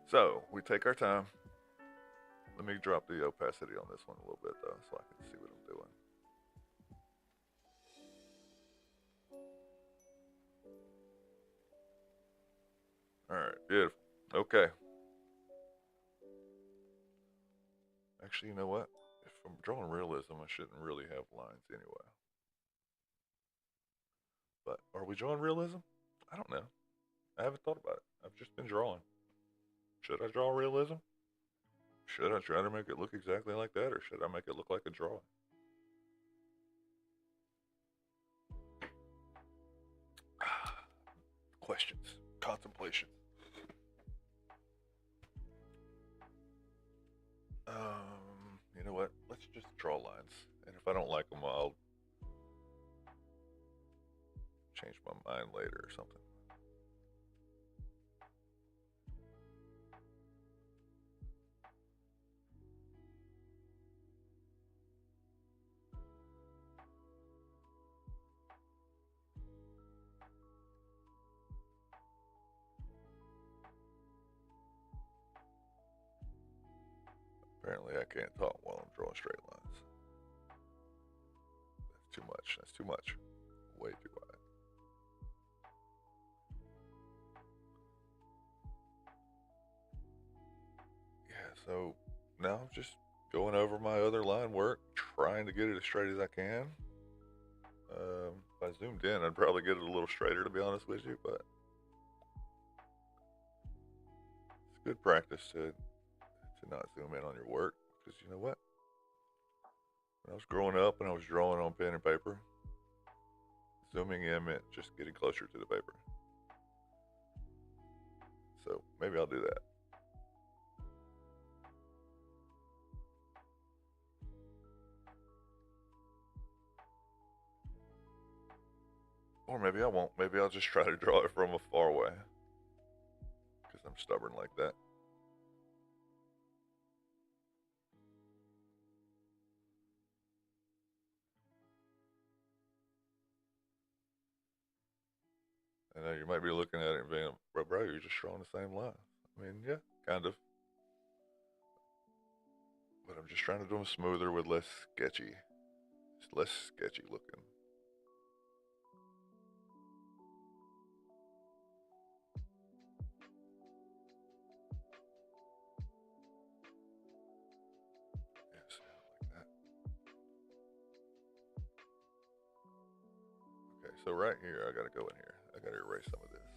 So we take our time. Let me drop the opacity on this one a little bit though, so I can see what I'm doing. Alright, beautiful. Okay. Actually, you know what? If I'm drawing realism, I shouldn't really have lines anyway. But are we drawing realism? I don't know. I haven't thought about it. I've just been drawing. Should I draw realism? Should I try to make it look exactly like that, or should I make it look like a drawing? Questions. Contemplation. You know what? Let's just draw lines. And if I don't like them, I'll change my mind later or something. Apparently I can't talk while I'm drawing straight lines. That's too much. That's too much. Way too wide. Yeah, so now I'm just going over my other line work, trying to get it as straight as I can. If I zoomed in, I'd probably get it a little straighter, to be honest with you, but it's good practice to not zoom in on your work, because you know what? When I was growing up and I was drawing on pen and paper, Zooming in meant just getting closer to the paper. So maybe I'll do that. Or maybe I won't. Maybe I'll just try to draw it from a far away. Because I'm stubborn like that. I know you might be looking at it and being, bro, you're just drawing the same line. I mean, yeah, kind of. But I'm just trying to do them smoother with less sketchy. It's less sketchy looking. Yes, like that. Okay, so right here, I gotta go in here. I gotta erase some of this.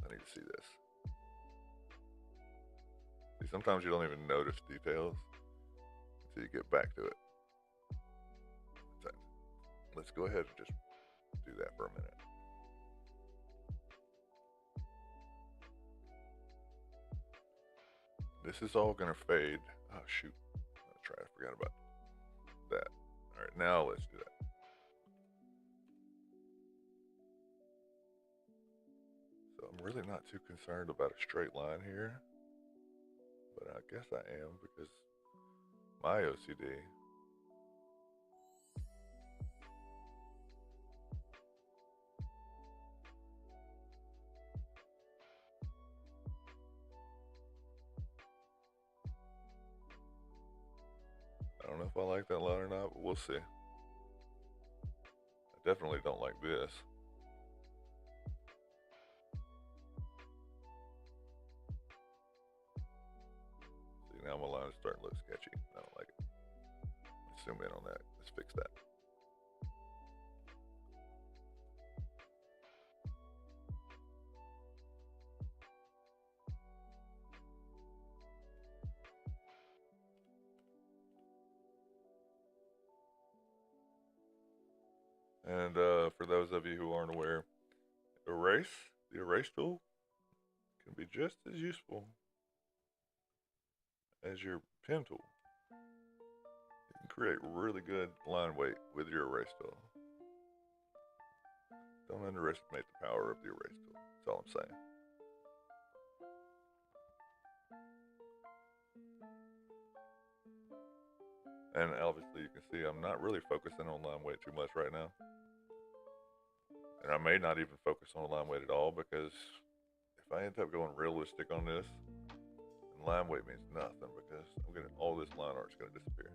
I need to see this. See, sometimes you don't even notice details until you get back to it. So, let's go ahead and just do that for a minute. This is all gonna fade. Oh shoot! That's right. I forgot about that. All right, now let's do that. So I'm really not too concerned about a straight line here, but I guess I am because my OCD. I don't know if I like that line or not, but we'll see. I definitely don't like this. See, now my line is starting to look sketchy. I don't like it. Let's zoom in on that. Let's fix that. And for those of you who aren't aware, the erase tool can be just as useful as your pen tool. You can create really good line weight with your erase tool. Don't underestimate the power of the erase tool. That's all I'm saying. And obviously you can see I'm not really focusing on line weight too much right now. And I may not even focus on line weight at all because if I end up going realistic on this, then line weight means nothing because all this line art is gonna disappear.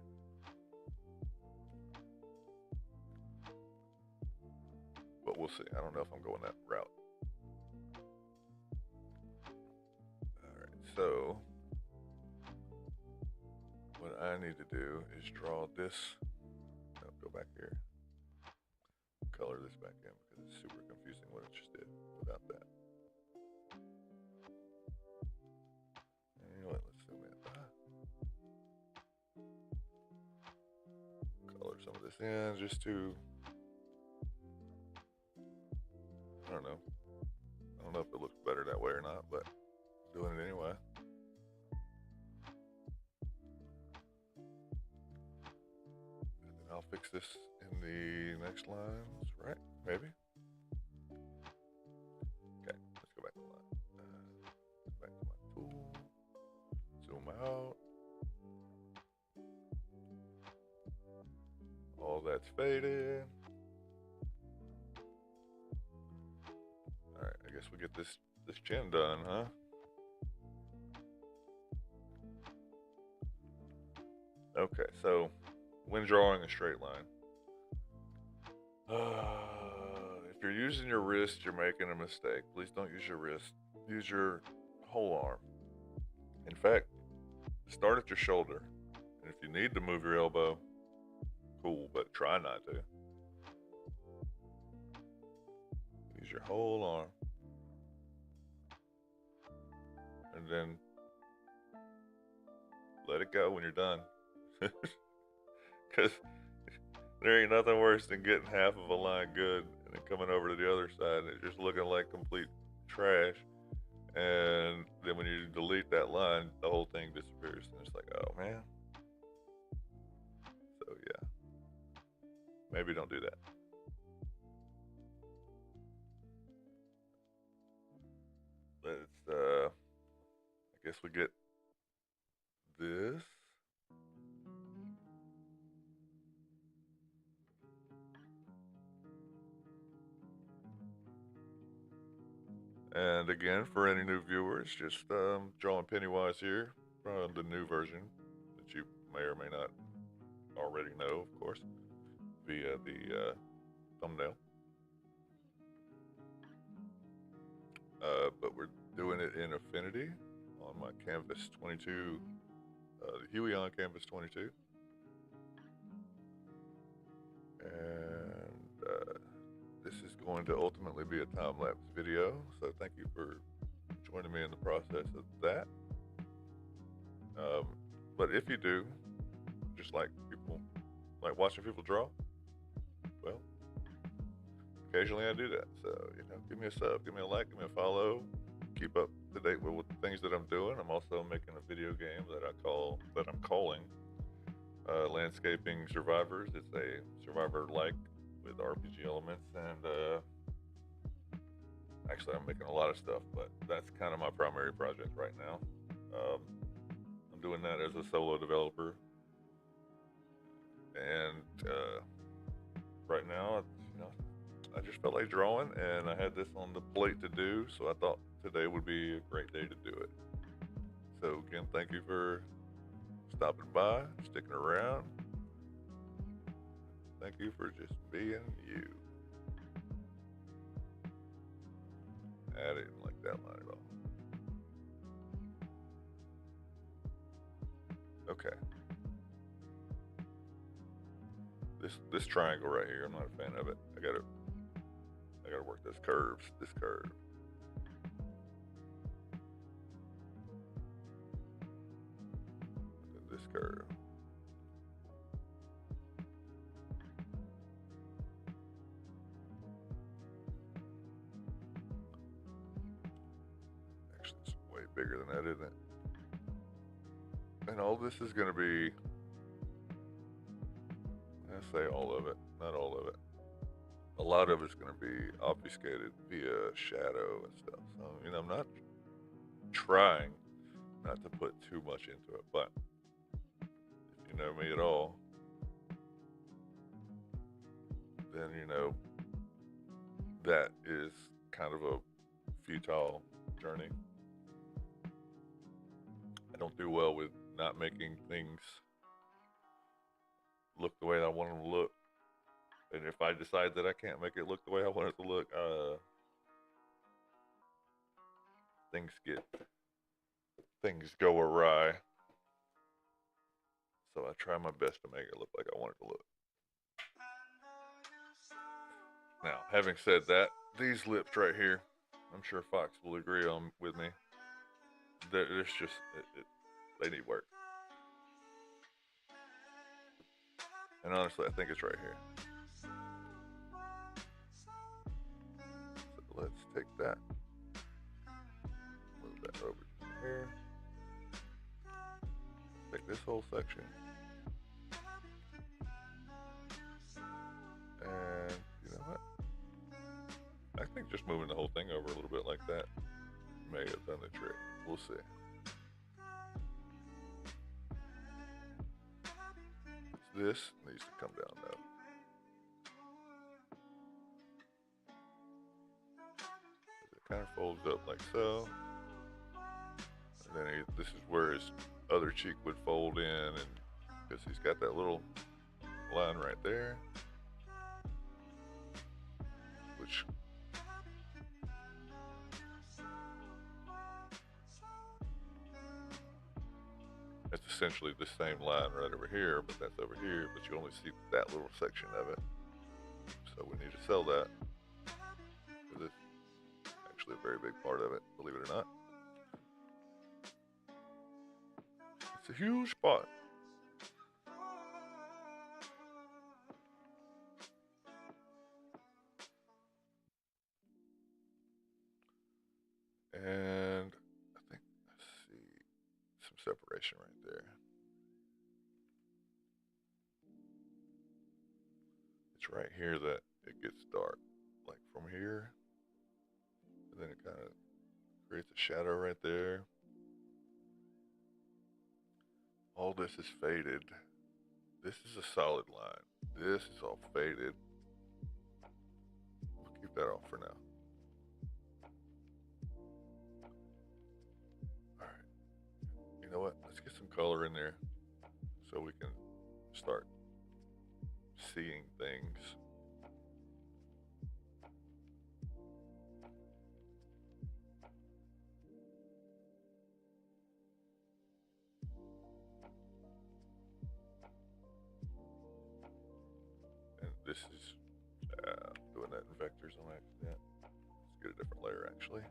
But we'll see. I don't know if I'm going that route. Alright, so what I need to do is draw this. No, go back here. Color this back in because it's super confusing what it just did without that. Anyway, let's zoom in. Color some of this in just to, I don't know. I don't know if it looks better that way or not, but I'm doing it anyway. And then I'll fix this in the next lines, right? Maybe. Okay, let's go back to the line. Back to my tool. Zoom out. All that's faded. Alright, I guess we get this chin done, huh? Okay, so when drawing a straight line, if you're using your wrist, you're making a mistake. Please don't use your wrist. Use your whole arm. In fact, start at your shoulder. And if you need to move your elbow, cool, but try not to. Use your whole arm. And then let it go when you're done. Because There ain't nothing worse than getting half of a line good and then coming over to the other side and it's just looking like complete trash. And then when you delete that line, the whole thing disappears. And it's like, oh man. So yeah, maybe don't do that. Let's, I guess we get this. And again, for any new viewers, just drawing Pennywise here from the new version that you may or may not already know, of course, via the thumbnail. But we're doing it in Affinity on my Canvas 22, the Huey on Canvas 22. And this is going to ultimately be a time-lapse video, so thank you for joining me in the process of that. But if you do, just like people, like watching people draw, well, occasionally I do that. So, you know, give me a sub, give me a like, give me a follow, keep up to date with the things that I'm doing. I'm also making a video game that I'm calling Landscaping Survivors. It's a survivor-like with RPG elements, and actually I'm making a lot of stuff, but that's kind of my primary project right now. I'm doing that as a solo developer, and right now, you know, I just felt like drawing, and I had this on the plate to do, so I thought today would be a great day to do it. So again, thank you for stopping by, sticking around. Thank you for just being you. I didn't like that line at all. Okay. This triangle right here, I'm not a fan of it. I gotta work this curve. And this curve. Actually, it's way bigger than that, isn't it? And all this is gonna be, I say all of it, not all of it. A lot of it's going to be obfuscated via shadow and stuff. So, you know, I'm not trying not to put too much into it, but if you know me at all, then you know that is kind of a futile journey. I don't do well with not making things look the way I want them to look. And if I decide that I can't make it look the way I want it to look, things go awry. So I try my best to make it look like I want it to look. Now, having said that, these lips right here, I'm sure Fox will agree with me. There's just, they need work. And honestly, I think it's right here. So let's take that, move that over to here, take this whole section, and you know what? I think just moving the whole thing over a little bit like that may have done the trick. We'll see. This needs to come down though. It kind of folds up like so. And then this is where his other cheek would fold in, and because he's got that little line right there, which it's essentially the same line right over here, but that's over here, but you only see that little section of it. So we need to sell that, because it's actually a very big part of it, believe it or not. It's a huge spot. separation right there. It's right here that it gets dark. Like from here, and then it kind of creates a shadow right there. All this is faded. This is a solid line. This is all faded. We'll keep that off for now. Alright. You know what? Let's get some color in there so we can start seeing things. And this is doing that in vectors on accident. Let's get a different layer actually.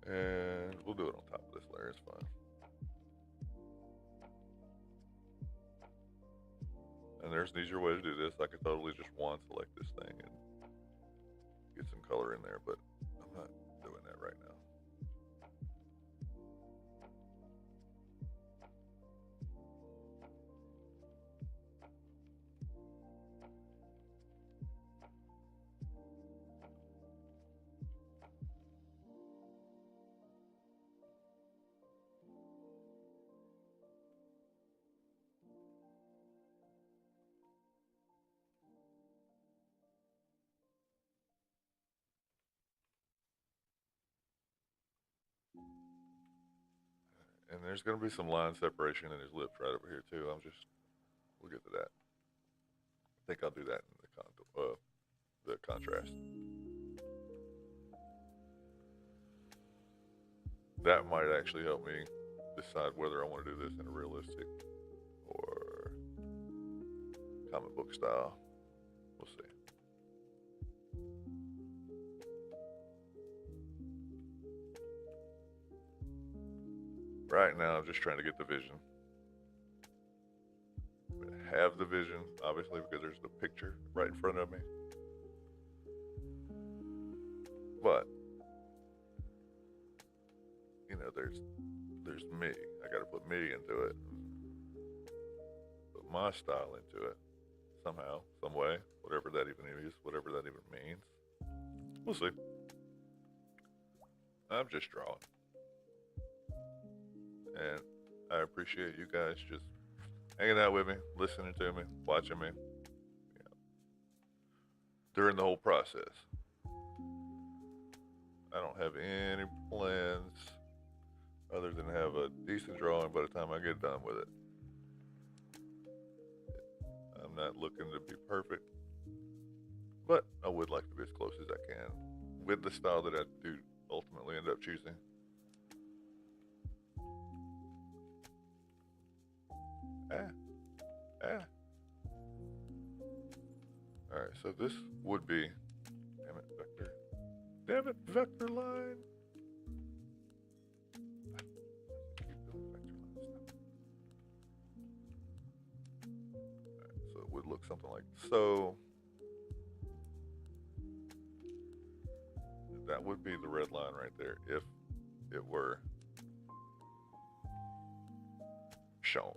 And we'll do it on top of this layer, it's fine. And there's an easier way to do this. I could totally just wand select this thing and get some color in there, but I'm not doing that right now. And there's going to be some line separation in his lips right over here too. We'll get to that. I think I'll do that in the contrast. That might actually help me decide whether I want to do this in a realistic or comic book style. We'll see. Right now, I'm just trying to get the vision. I have the vision, obviously, because there's the picture right in front of me. But, you know, there's me. I got to put me into it. Put my style into it. Somehow, some way, whatever that even is, whatever that even means. We'll see. I'm just drawing. And I appreciate you guys just hanging out with me, listening to me, watching me, you know, during the whole process. I don't have any plans other than have a decent drawing by the time I get done with it. I'm not looking to be perfect, but I would like to be as close as I can with the style that I do ultimately end up choosing. Alright, so this would be, damn it, vector. Damn it, vector line. Keep doing vector line stuff. Alright, so it would look something like so. That would be the red line right there if it were shown.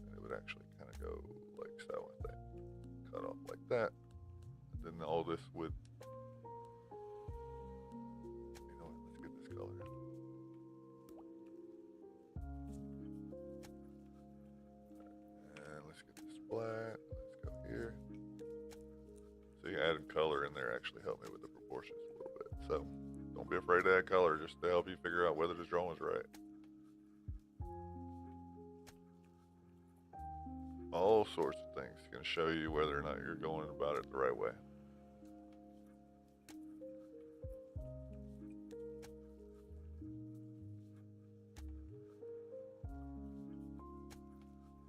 And it would actually kind of go like so, I think. Cut off like that. And then all this would, you know what, let's get this color. And let's get this black. Let's go here. See, adding color in there actually helped me with the proportions a little bit. So don't be afraid to add color just to help you figure out whether this drawing is right. All sorts of things can show you whether or not you're going about it the right way.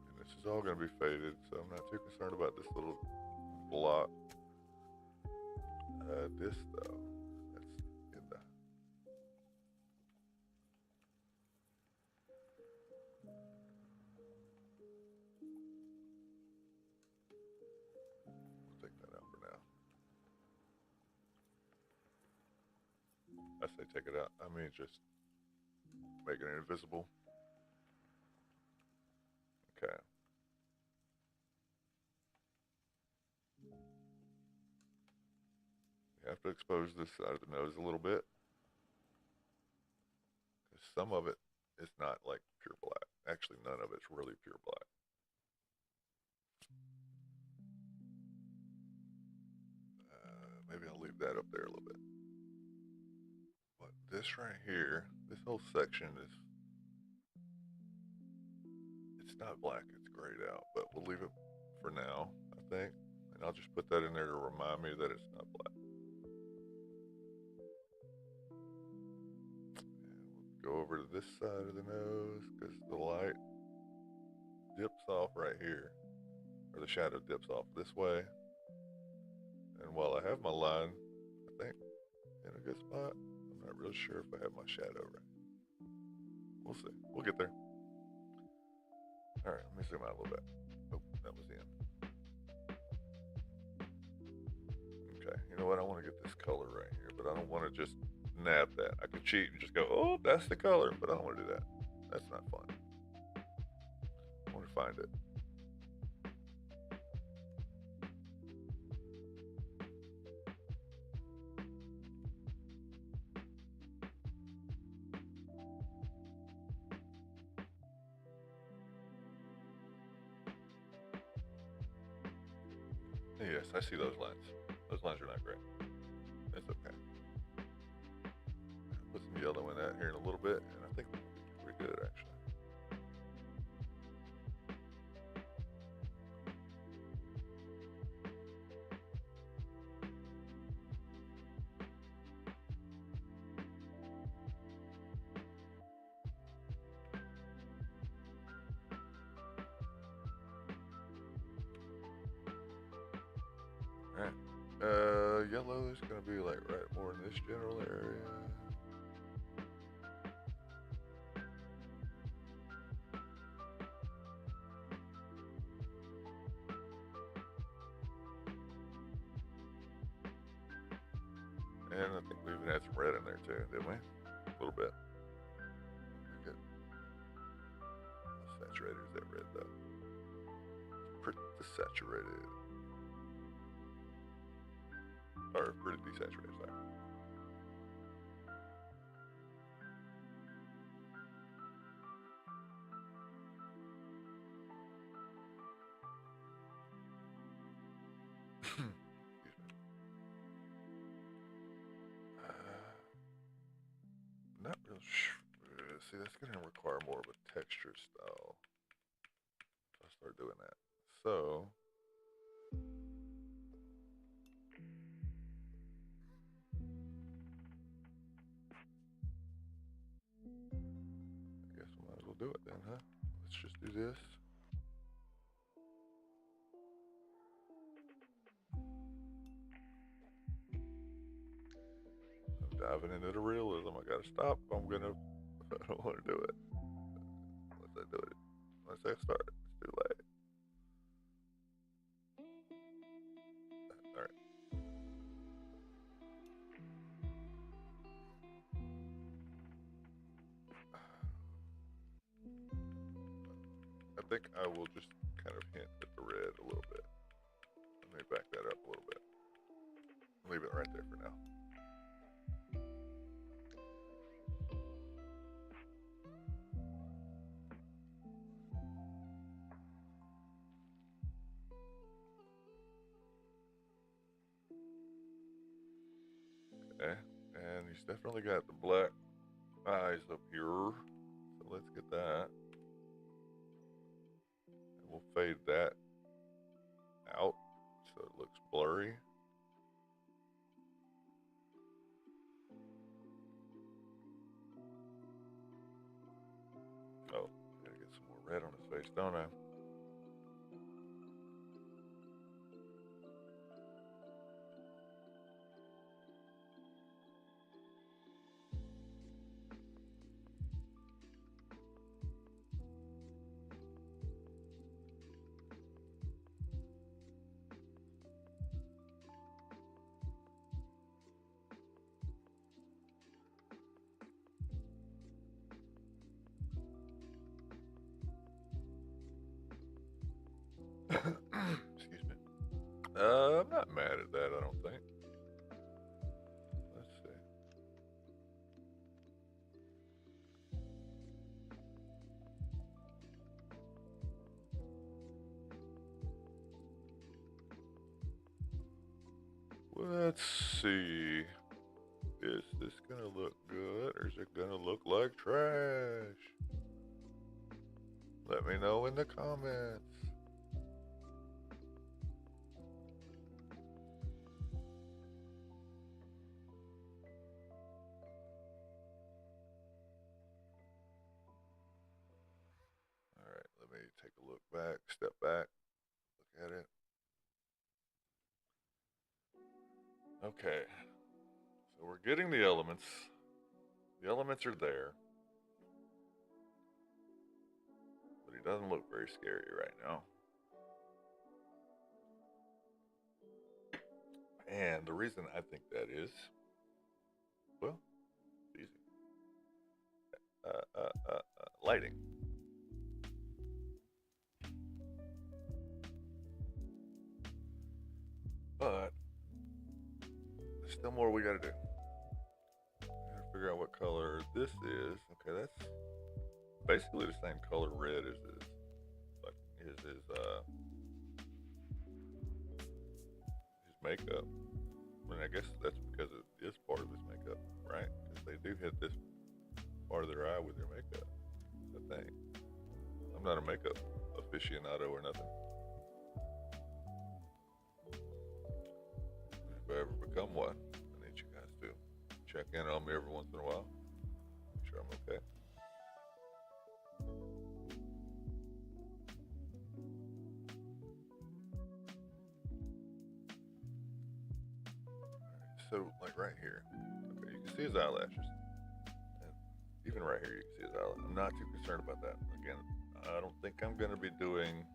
And this is all going to be faded, so I'm not too concerned about this little block. This though, that's in the take it out. I mean, just making it invisible. Okay. You have to expose this side of the nose a little bit. Because some of it is not like pure black. Actually, none of it's really pure black. Maybe I'll leave that up there a little bit. But this right here, this whole section is, it's not black, it's grayed out. But we'll leave it for now, I think. And I'll just put that in there to remind me that it's not black. And we'll go over to this side of the nose because the light dips off right here. Or the shadow dips off this way. And while I have my line, I think, in a good spot, I'm not real sure if I have my shadow right. We'll see. We'll get there. Alright, let me zoom out a little bit. Oh, that was the end. Okay, you know what? I want to get this color right here, but I don't want to just nab that. I could cheat and just go, oh, that's the color, but I don't want to do that. That's not fun. I want to find it. Yes, I see those lines. Those lines are not great. It's okay. I'll put some yellow in that here in a little bit, and I think we're pretty good, actually. Alright. Yellow is going to be like right more in this general area. And I think we even had some red in there too, didn't we? A little bit. Good. How saturated is that red though? Pretty saturated. Or pretty desaturated, sorry. Excuse me. Not real sure. See, that's going to require more of a texture style. I'll start doing that. So, I guess we might as well do it then, huh? Let's just do this. I'm diving into the realism. I gotta stop. I don't want to do it. Once I do it, once I start, it's too late. Alright. I think I will just kind of hint at the red a little bit. Let me back that up a little bit. Leave it right there for now. Okay, and he's definitely got the black eyes up here. So let's get that. And we'll fade that out so it looks blurry. Oh, gotta get some more red on his face, don't I? I'm not mad at that, I don't think. Let's see. Let's see. Is this gonna look good or is it gonna look like trash? Let me know in the comments. Alright, let me take a look back, step back, look at it. Okay, so we're getting the elements. The elements are there. But he doesn't look very scary right now. And the reason I think that is, well, easy. Lighting. But there's still more we gotta do. Gotta figure out what color this is. Okay, that's basically the same color red as his, like his makeup. I mean, I guess that's because it is part of his makeup, right? Because they do hit this part of their eye with their makeup. I think. I'm not a makeup aficionado or nothing. If I ever become one, I need you guys to check in on me every once in a while. Make sure I'm okay. So, like right here, okay, you can see his eyelashes. And even right here, you can see his eyelashes. I'm not too concerned about that. Again, I don't think I'm going to be doing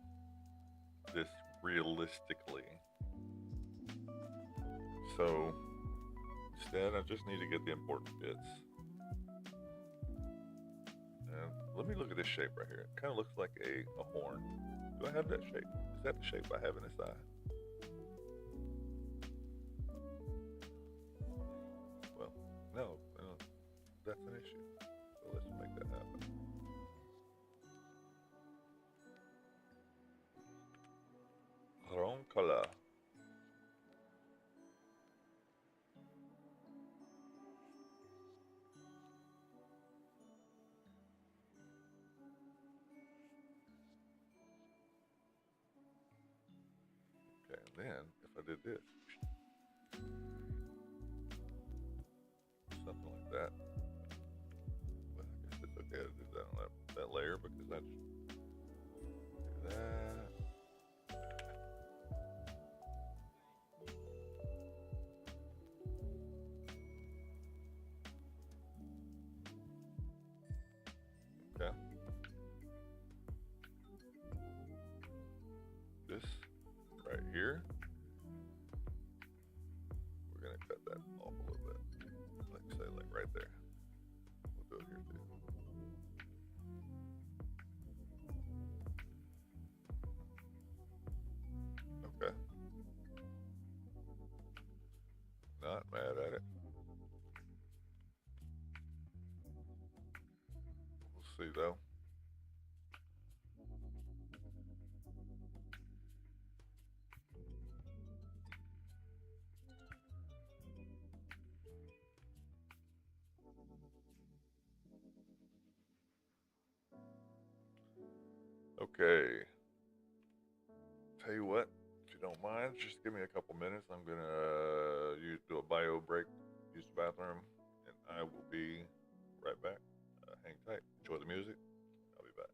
this realistically. So, instead, I just need to get the important bits. And let me look at this shape right here. It kind of looks like a horn. Do I have that shape? Is that the shape I have in his eye? Well, no, that's an issue. So let's make that happen. Wrong color. Okay, and then if I did this, something like that. Well, I guess it's okay to do that on that layer because I just do that. Okay. This right here, we're gonna cut that off a little bit. Like say like right there. We'll do it here too. Okay. Not mad at it. We'll see though. Okay. Tell you what, if you don't mind, just give me a couple minutes. I'm gonna do a bio break, use the bathroom, and I will be right back. Hang tight. Enjoy the music. I'll be back.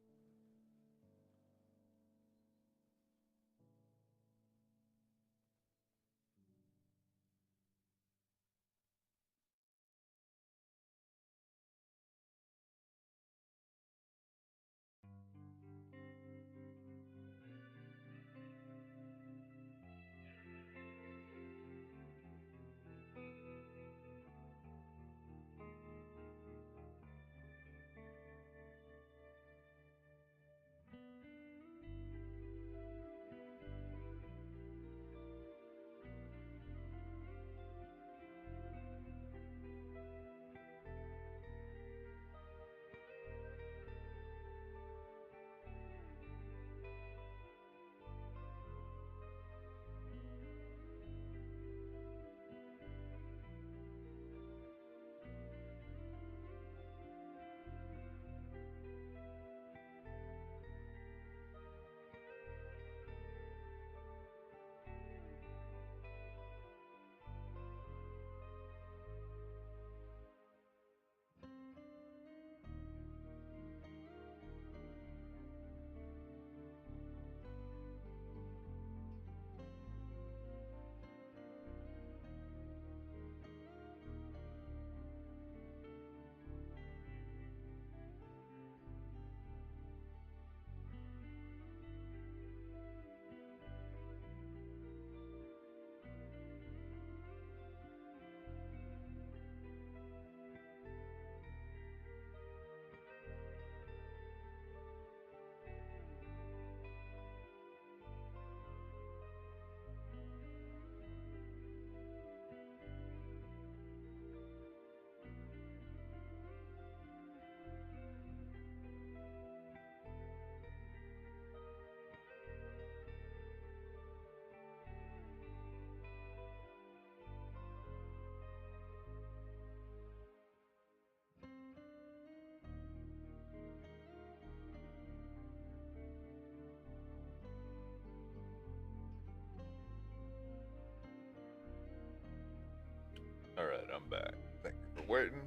waiting.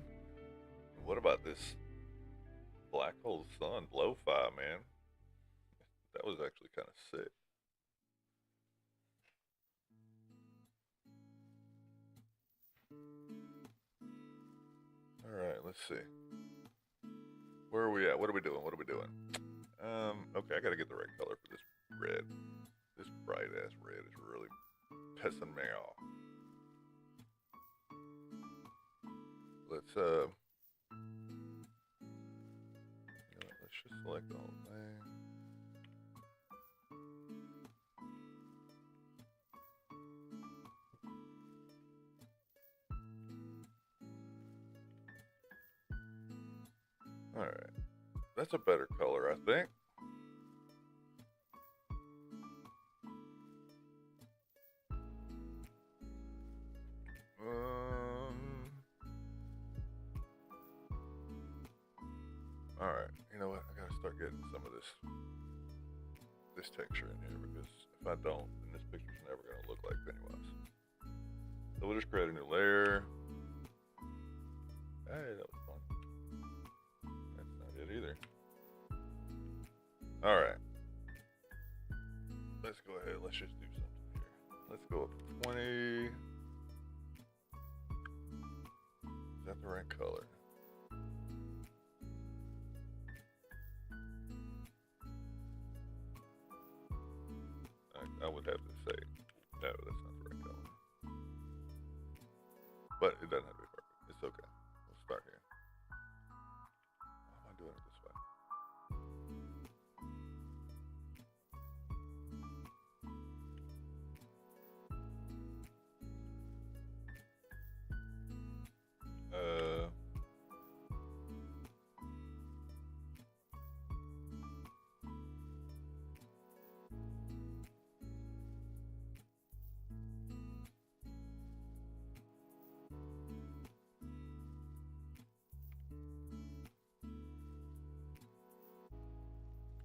What about this black hole sun lo-fi, man? That was actually kind of sick. All right, let's see. Where are we at? What are we doing? Okay, I gotta get the right color for this red. This bright ass red is really pissing me off. Let's let's just select the whole thing. All right, that's a better color, I think. All right, you know what? I gotta start getting some of this texture in here, because if I don't, then this picture's never gonna look like Pennywise. So we'll just create a new layer. Hey, that was fun. That's not it either. All right. Let's go ahead. Let's just do something here. Let's go up to 20. Is that the right color? I would have to say, no, that's not the right color. But it doesn't have to be perfect. It's okay. We'll start here. Why am I doing it this way?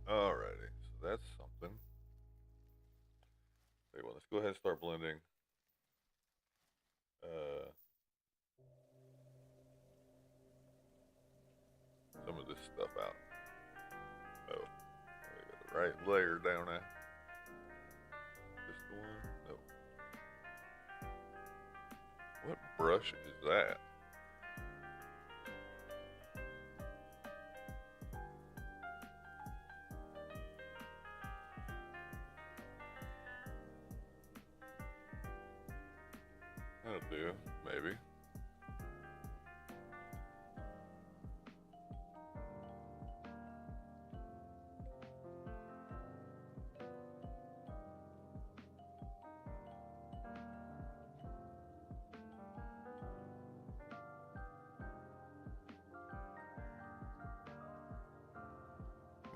Alrighty, so that's something. Okay, well, let's go ahead and start blending. Some of this stuff out. Oh, we got the right layer down there. This the one? No. What brush is that? That'll do, maybe.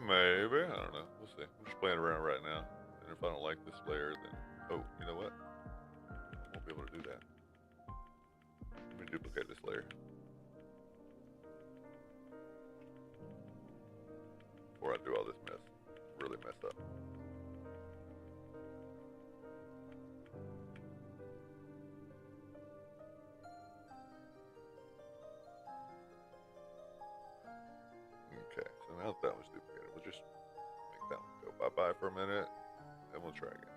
Maybe, I don't know. We'll see. I'm just playing around right now. And if I don't like this layer, then, oh, you know what? I won't be able to do that. Let me duplicate this layer before I do all this mess. Really mess up. Okay, so now that was duplicated, we'll just make that one go bye-bye for a minute, and we'll try again.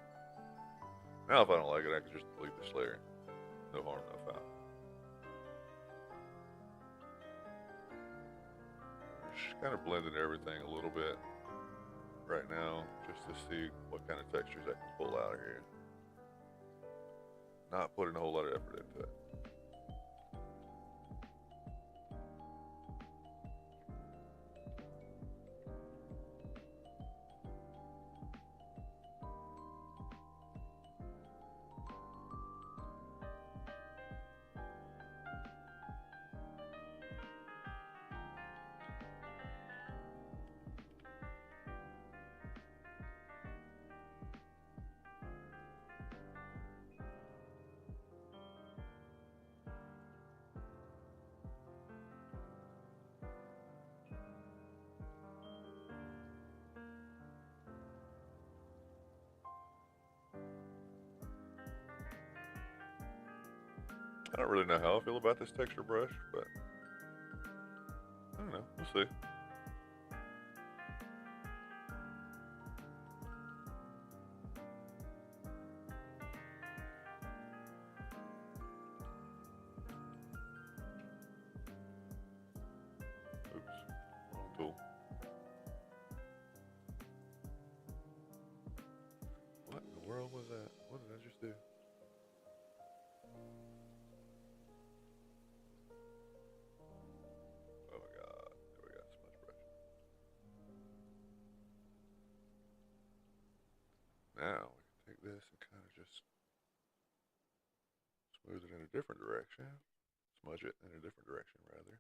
Now if I don't like it, I can just delete this layer. No harm, no foul. Just kind of blending everything a little bit right now, just to see what kind of textures I can pull out of here. Not putting a whole lot of effort into it. I don't really know how I feel about this texture brush, but I don't know. We'll see. Oops, wrong tool. What in the world was that? What did I just do? Oh my god, there we got smudge brush. Now we can take this and kind of just smooth it in a different direction. Smudge it in a different direction, rather.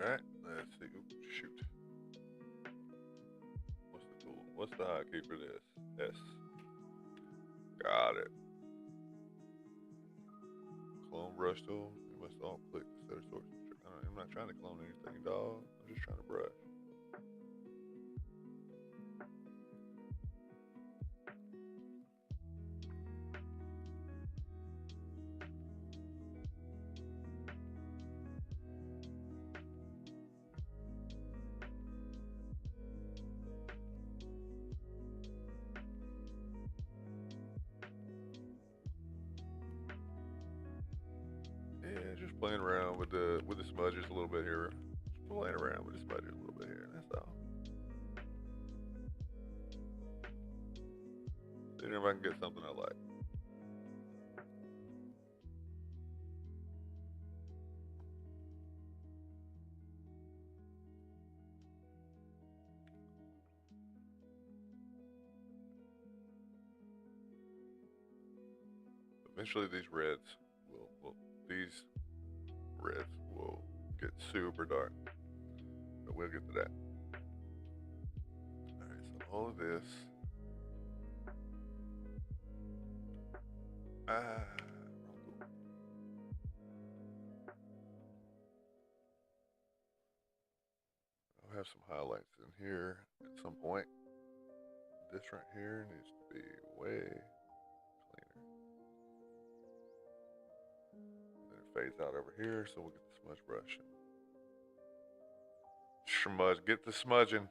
Alright, let's see. Oops, shoot. What's the tool? What's the hotkey for this? S. Got it. Clone brush tool. You must all click to set a source. I'm not trying to clone anything, dog. I'm just trying to brush. Yeah, just playing around with the smudges a little bit here. Just playing around with the smudges a little bit here. That's all. Seeing if I can get something I like. Eventually, these reds will get super dark, but we'll get to that. All right, so all of this. Wrong tool. I'll have some highlights in here at some point. This right here needs to be way cleaner. And then it fades out over here, so we'll get the smudge brush. Smudge, get the smudging.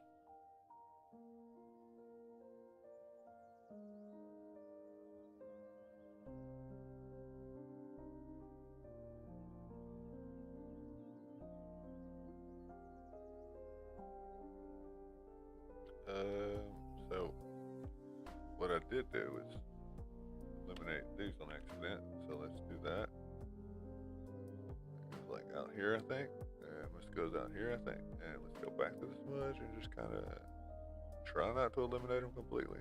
So what I did do is eliminate these on accident. So let's do that. It's like out here, I think. And this goes out here, I think. And let's go back to the smudge and just kind of try not to eliminate them completely.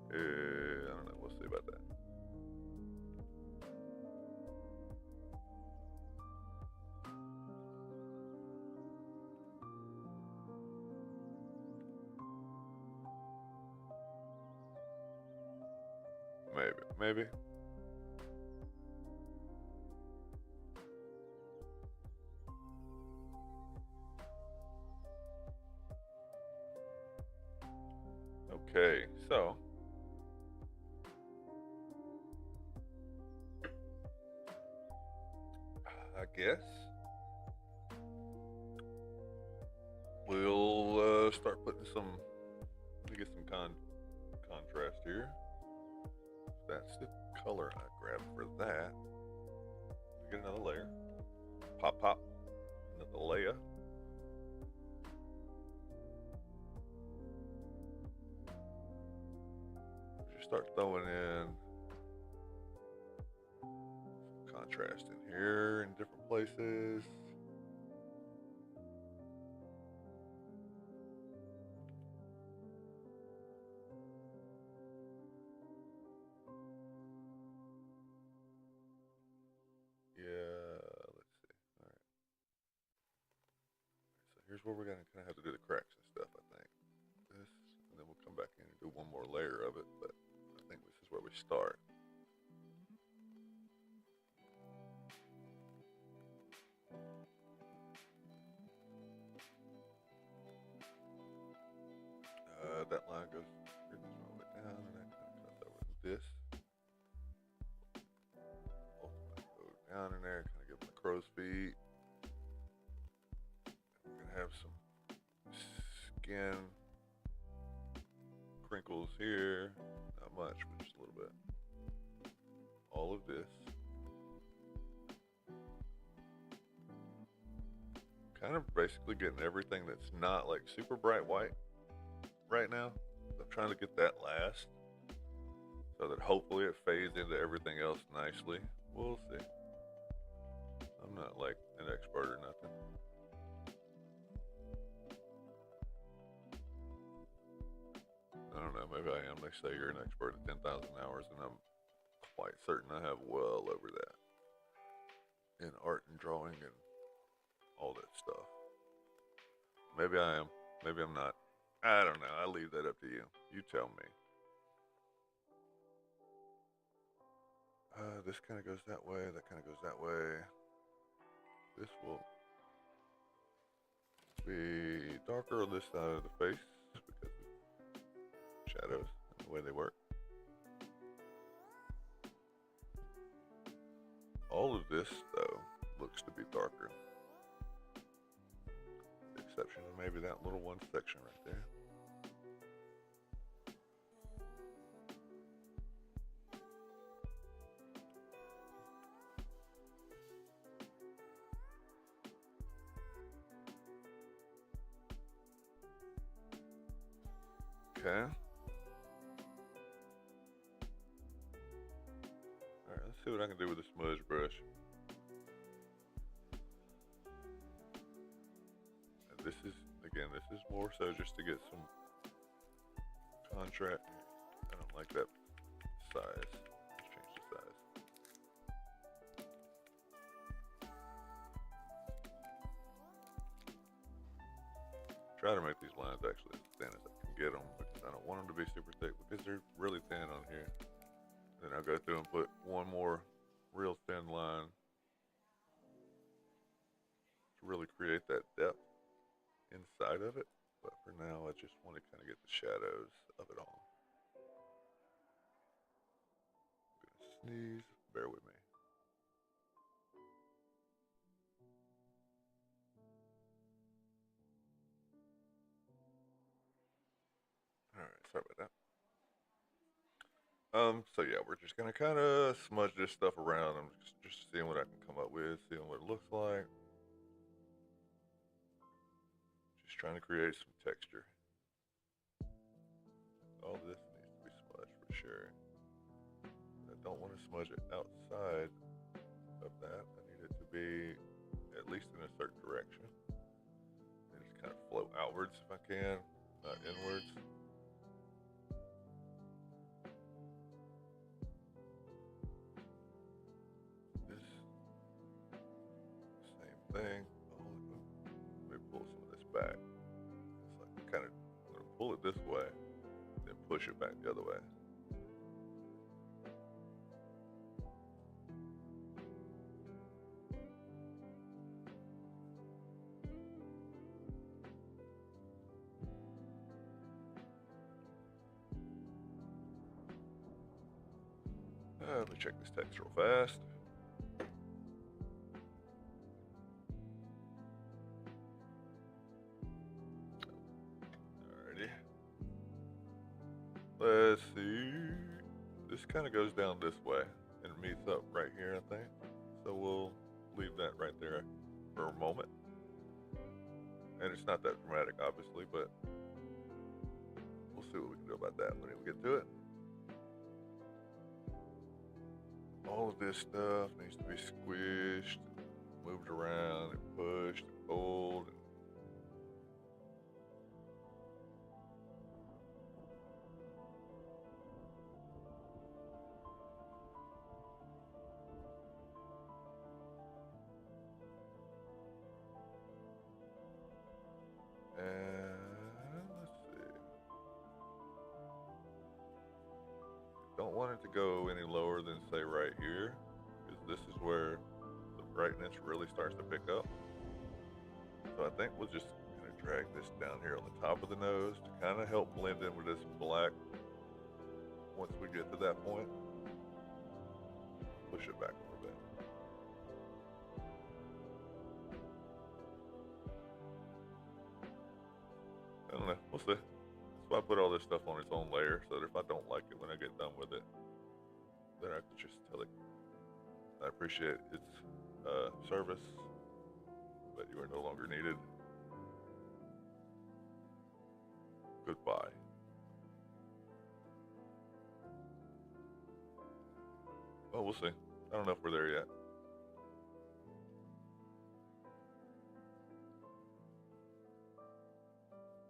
I don't know. We'll see about that. Maybe. Okay, so I guess we'll start putting some. Let me get some contrast here. That's the color I grabbed for that. Get another layer. Pop, another layer. Just start throwing in some contrast in here in different places. Yeah, let's see. All right. where we're gonna kind of have to do the cracks and stuff, I think. This, and then we'll come back in and do one more layer of it, but I think this is where we start. That line goes pretty much all the way down, and that kind of comes over to this. Go down in there, kind of give them the crow's feet. And we're gonna have some skin crinkles here, not much, but just a little bit. All of this. Kind of basically getting everything that's not like super bright white right now. I'm trying to get that last so that hopefully it fades into everything else nicely. We'll see. I'm not like an expert or nothing. I don't know, maybe I am. They say you're an expert at 10,000 hours, and I'm quite certain I have well over that in art and drawing and all that stuff. Maybe I am, maybe I'm not. I don't know. I leave that up to you. You tell me. This kind of goes that way. That kind of goes that way. This will be darker on this side of the face because of shadows and the way they work. All of this, though, looks to be darker. With the exception of maybe that little one section right there. Okay. Alright, let's see what I can do with the smudge brush. And this is, again, this is more so just to get some contrast. I don't like that size. Let's change the size. Try to make these lines actually as thin as I can get them, because I don't want them to be super thick because they're really thin on here. Then I'll go through and put one more real thin line to really create that depth inside of it. But for now, I just want to kind of get the shadows of it all. I'm gonna sneeze, bear with me. Alright, sorry about that. So yeah, we're just gonna kind of smudge this stuff around. I'm just seeing what I can come up with, seeing what it looks like. Just trying to create some texture. All this needs to be smudged for sure. I don't want to smudge it outside of that. I need it to be at least in a certain direction. And just kind of flow outwards if I can, not inwards. Thing. Oh, let me pull some of this back. It's like kind of, I'm going to pull it this way, then push it back the other way. Let me check this text real fast. Let's see. This kind of goes down this way and meets up right here, I think. So we'll leave that right there for a moment. And it's not that dramatic, obviously, but we'll see what we can do about that when we get to it. All of this stuff needs to be squished, moved around, and pushed, and pulled. it to go any lower than, say, right here, because this is where the brightness really starts to pick up. So I think we'll just kind of drag this down here on the top of the nose to kind of help blend in with this black once we get to that point. Push it back a little bit. I don't know. We'll see. So I put all this stuff on its own layer so that if I don't like it when I get done with it, then I can just tell it I appreciate its service, but you are no longer needed. Goodbye. Well, we'll see. I don't know if we're there yet.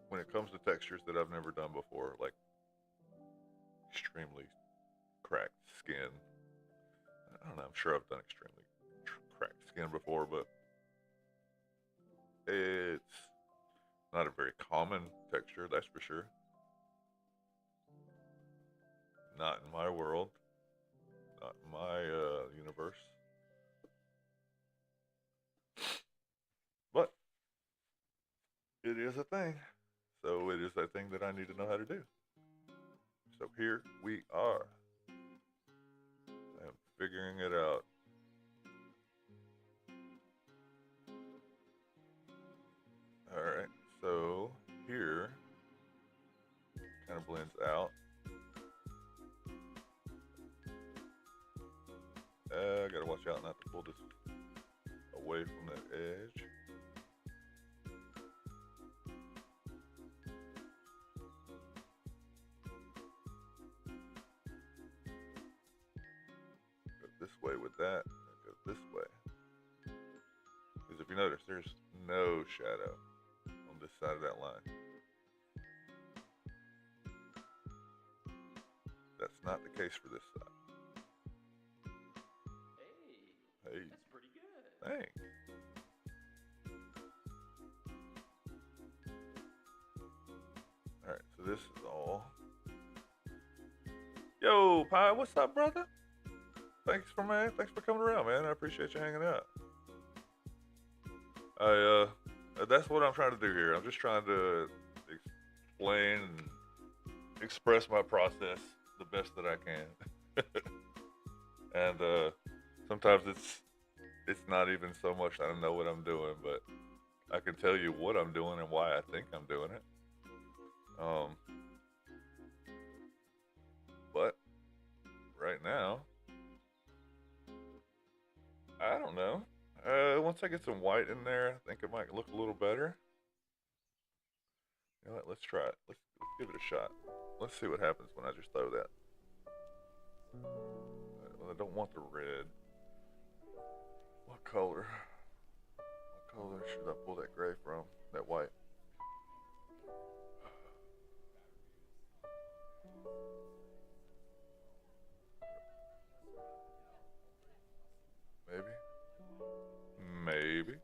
When it comes to textures that I've never done before, like extremely cracked skin, I don't know, I'm sure I've done extremely cracked skin before, but it's not a very common texture, that's for sure. Not in my world, not in my universe. But it is a thing. So it is a thing that I need to know how to do. So here we are. I'm figuring it out. Alright, so here kind of blends out. I gotta watch out not to pull this away from that edge. Go this way with that, and go this way. Because if you notice, there's no shadow on this side of that line. That's not the case for this side. Hey, that's pretty good. Thanks. Alright, so this is all. Yo, Pi, what's up, brother? Thanks for coming around, man. I appreciate you hanging out. That's what I'm trying to do here. I'm just trying to explain and express my process the best that I can. And sometimes it's not even so much I don't know what I'm doing, but I can tell you what I'm doing and why I think I'm doing it. But right now, I don't know. Once I get some white in there, I think it might look a little better. You know what? Let's try it. Let's give it a shot. Let's see what happens when I just throw that. Well, I don't want the red. What color? What color should I pull that gray from? That white? Maybe. Maybe. Is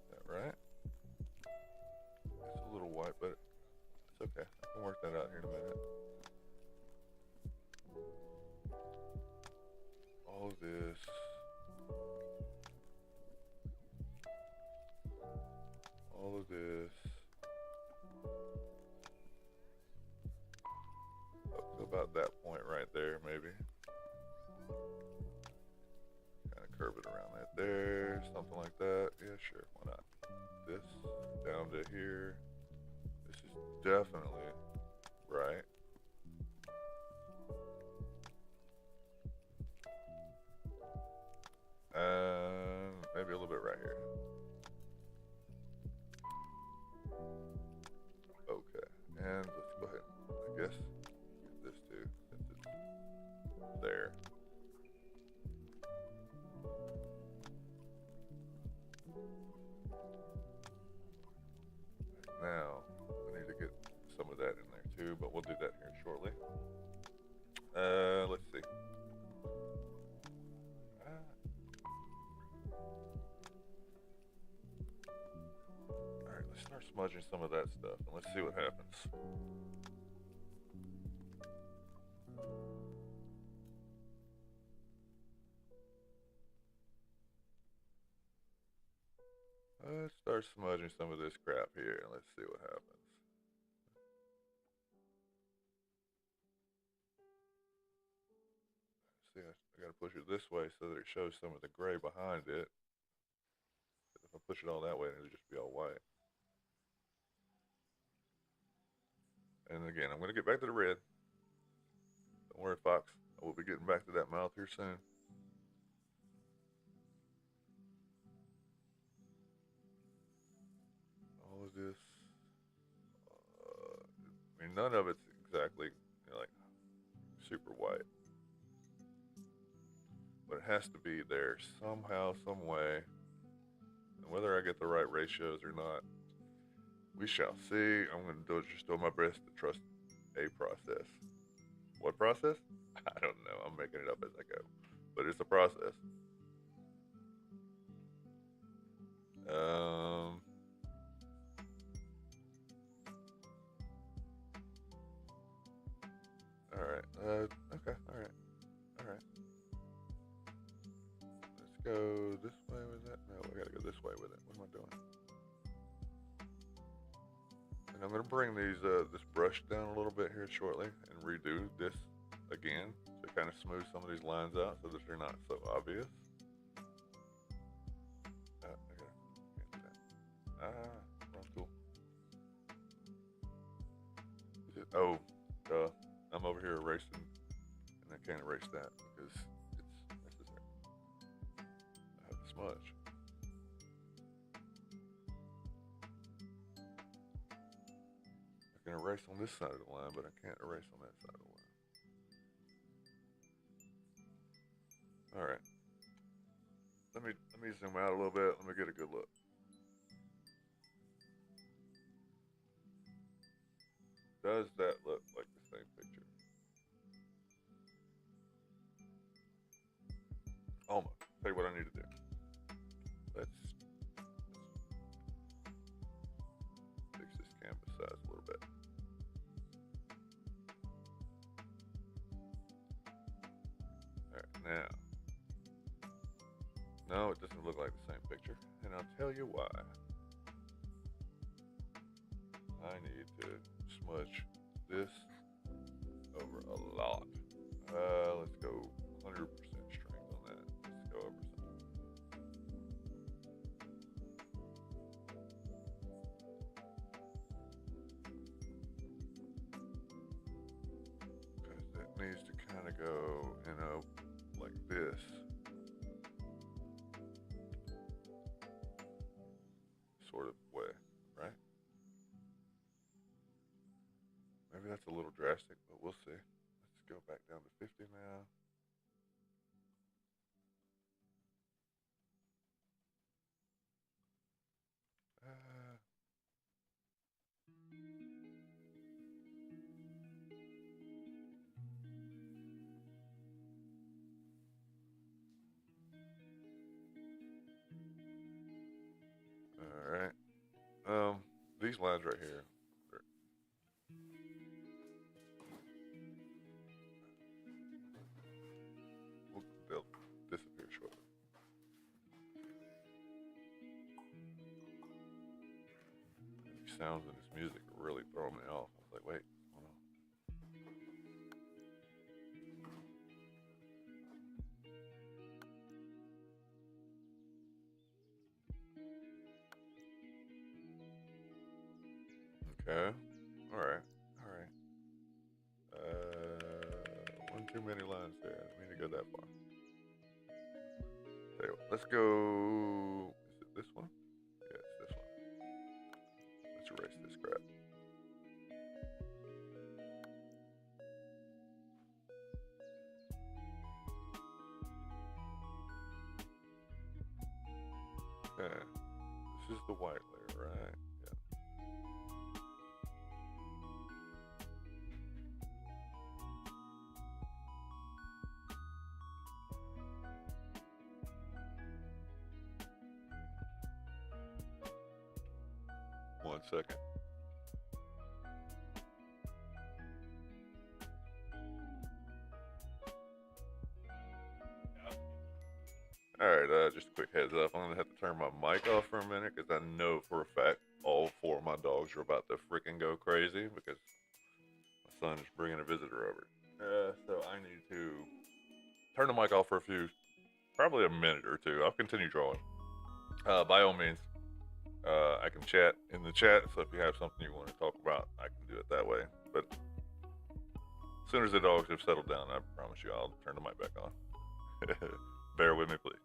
that right? It's a little white, but it's okay. I can work that out here in a minute. All of this. All of this. Up to about that point right there, maybe. Kind of curve it around that there, something like that. Yeah, sure, why not? This down to here. This is definitely right. And maybe a little bit right here. Okay, and let's go ahead, I guess, get this too, since it's there. Now, I need to get some of that in there too, but we'll do that here shortly. Let's see. Alright, let's start smudging some of that stuff, and let's see what happens. Let's start smudging some of this crap here, and let's see what happens. See, I gotta push it this way so that it shows some of the gray behind it. If I push it all that way, it'll just be all white. And again, I'm gonna get back to the red. Don't worry, Fox. I will be getting back to that mouth here soon. All of this. I mean, none of it's exactly like super white. But it has to be there somehow, some way. And whether I get the right ratios or not, we shall see. I'm going to just do my best to trust a process. What process? I don't know. I'm making it up as I go. But it's a process. Alright. Okay. Alright. Alright. Let's go this way with that. No, I gotta go this way with it. What am I doing? And I'm gonna bring these this brush down a little bit here shortly and redo this again to kind of smooth some of these lines out so that they're not so obvious. Okay. Can't do that. Wrong tool. Is it? Oh, I'm over here erasing, and I can't erase that because it's necessary. I have to smudge. I can erase on this side of the line, but I can't erase on that side of the line. All right. Let me zoom out a little bit. Let me get a good look. Does that look like the same picture? Almost. Tell you what I need to do. Let's fix this canvas size a little bit. Alright, now. No, it doesn't look like the same picture. And I'll tell you why. I need to smudge this over a lot. Let's go 100% strength on that. Let's go over some. Because it needs to kind of go, like this. Sort of way, right? Maybe that's a little drastic, but we'll see. Let's go back down to 50 now. All right. These lines right here. They'll disappear shortly. These sounds in this music are really throwing me off. I was like, wait, hold on. Okay. All right. All right. One too many lines there. I didn't mean to go that far. Tell you what, let's go. Is it this one? Yeah, it's this one. Let's erase this crap. Okay. This is the white layer, right? Yeah. 1 second. Alright, just a quick heads up. I'm gonna have to turn my mic off for a minute because I know for a fact all 4 of my dogs are about to freaking go crazy because my son is bringing a visitor over. So I need to turn the mic off for probably a minute or two. I'll continue drawing. By all means, I can chat in the chat, so if you have something you want to talk about, I can do it that way. But as soon as the dogs have settled down, I promise you I'll turn the mic back on. Bear with me, please.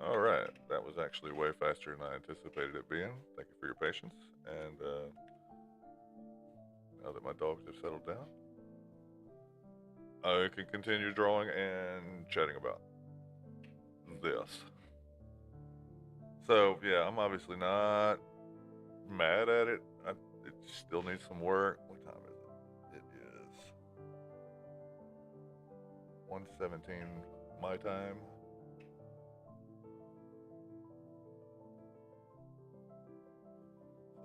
Alright, that was actually way faster than I anticipated it being. Thank you for your patience. And now that my dogs have settled down, I can continue drawing and chatting about this. So, yeah, I'm obviously not mad at it. It still needs some work. What time is it? It is 1:17 my time.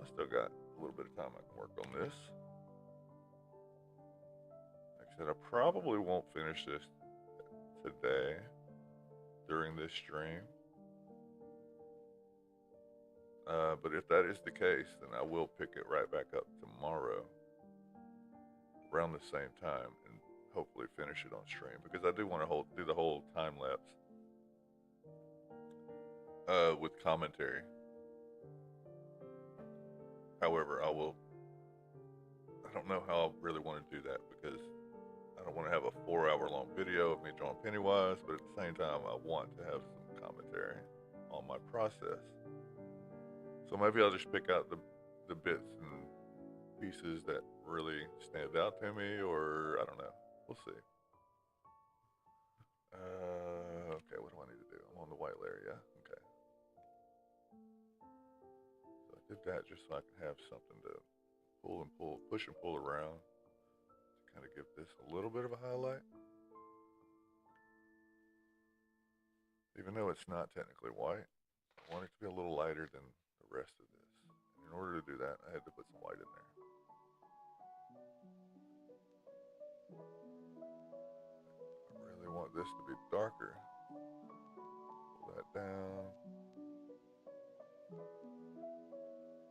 I still got a little bit of time I can work on this. Like I said, I probably won't finish this today during this stream. But if that is the case, then I will pick it right back up tomorrow around the same time and hopefully finish it on stream, because I do want to do the whole time lapse with commentary. However, I don't know how I really want to do that, because I don't want to have a 4-hour long video of me drawing Pennywise, but at the same time I want to have some commentary on my process. So maybe I'll just pick out the bits and pieces that really stand out to me, or I don't know. We'll see. Okay, what do I need to do? I'm on the white layer, yeah? Okay. So I did that just so I can have something to push and pull around to kind of give this a little bit of a highlight. Even though it's not technically white, I want it to be a little lighter than the rest of this. And in order to do that, I had to put some white in there. I really want this to be darker. Pull that down.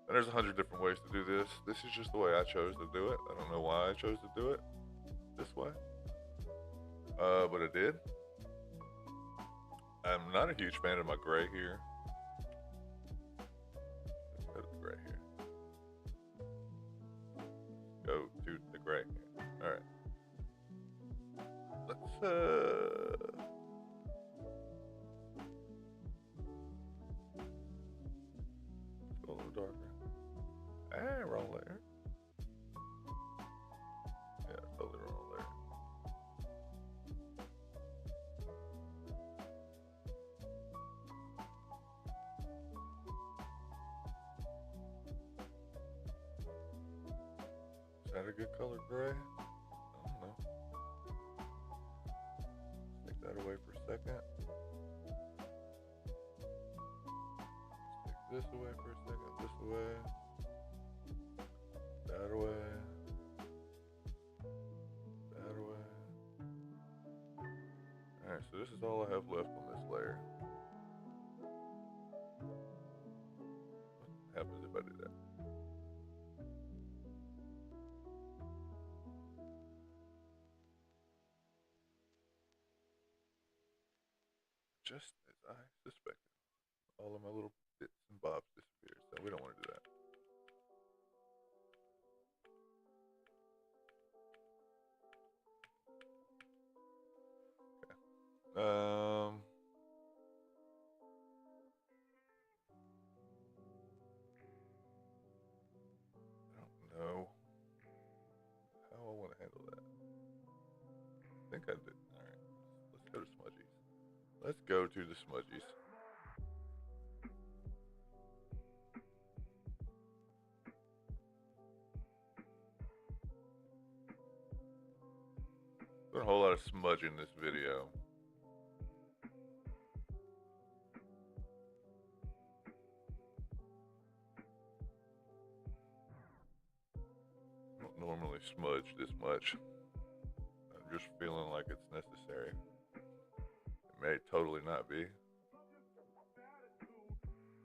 And there's 100 different ways to do this. This is just the way I chose to do it. I don't know why I chose to do it this way. But I did. I'm not a huge fan of my gray here. Let's go to the gray here. Go to the gray here. Alright. Let's go a little darker. Ah, wrong layer. Yeah, totally wrong layer. Is that a good color gray? I don't know. Take that away for a second. Take this away for a second. This away. That away. That away. Alright, so this is all I have left on this layer. What happens if I do that? Just as I suspected. All of my little bits and bobs disappeared, so we don't want to do that. Okay. I don't know how I want to handle that. I think I did. Alright. Let's go to smudgies. Let's go to the smudgies. There's a whole lot of smudge in this video. I don't normally smudge this much. I'm just feeling like it's necessary. It may totally not be.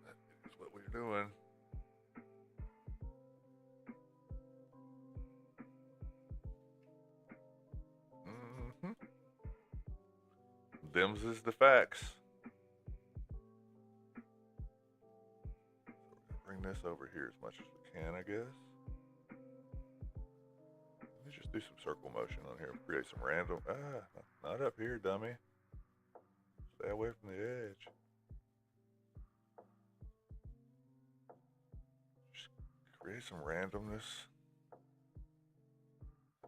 That is what we're doing. Them's is the facts. So we're gonna bring this over here as much as we can, I guess. Let me just do some circle motion on here. Create some random. Not up here, dummy. Stay away from the edge. Just create some randomness.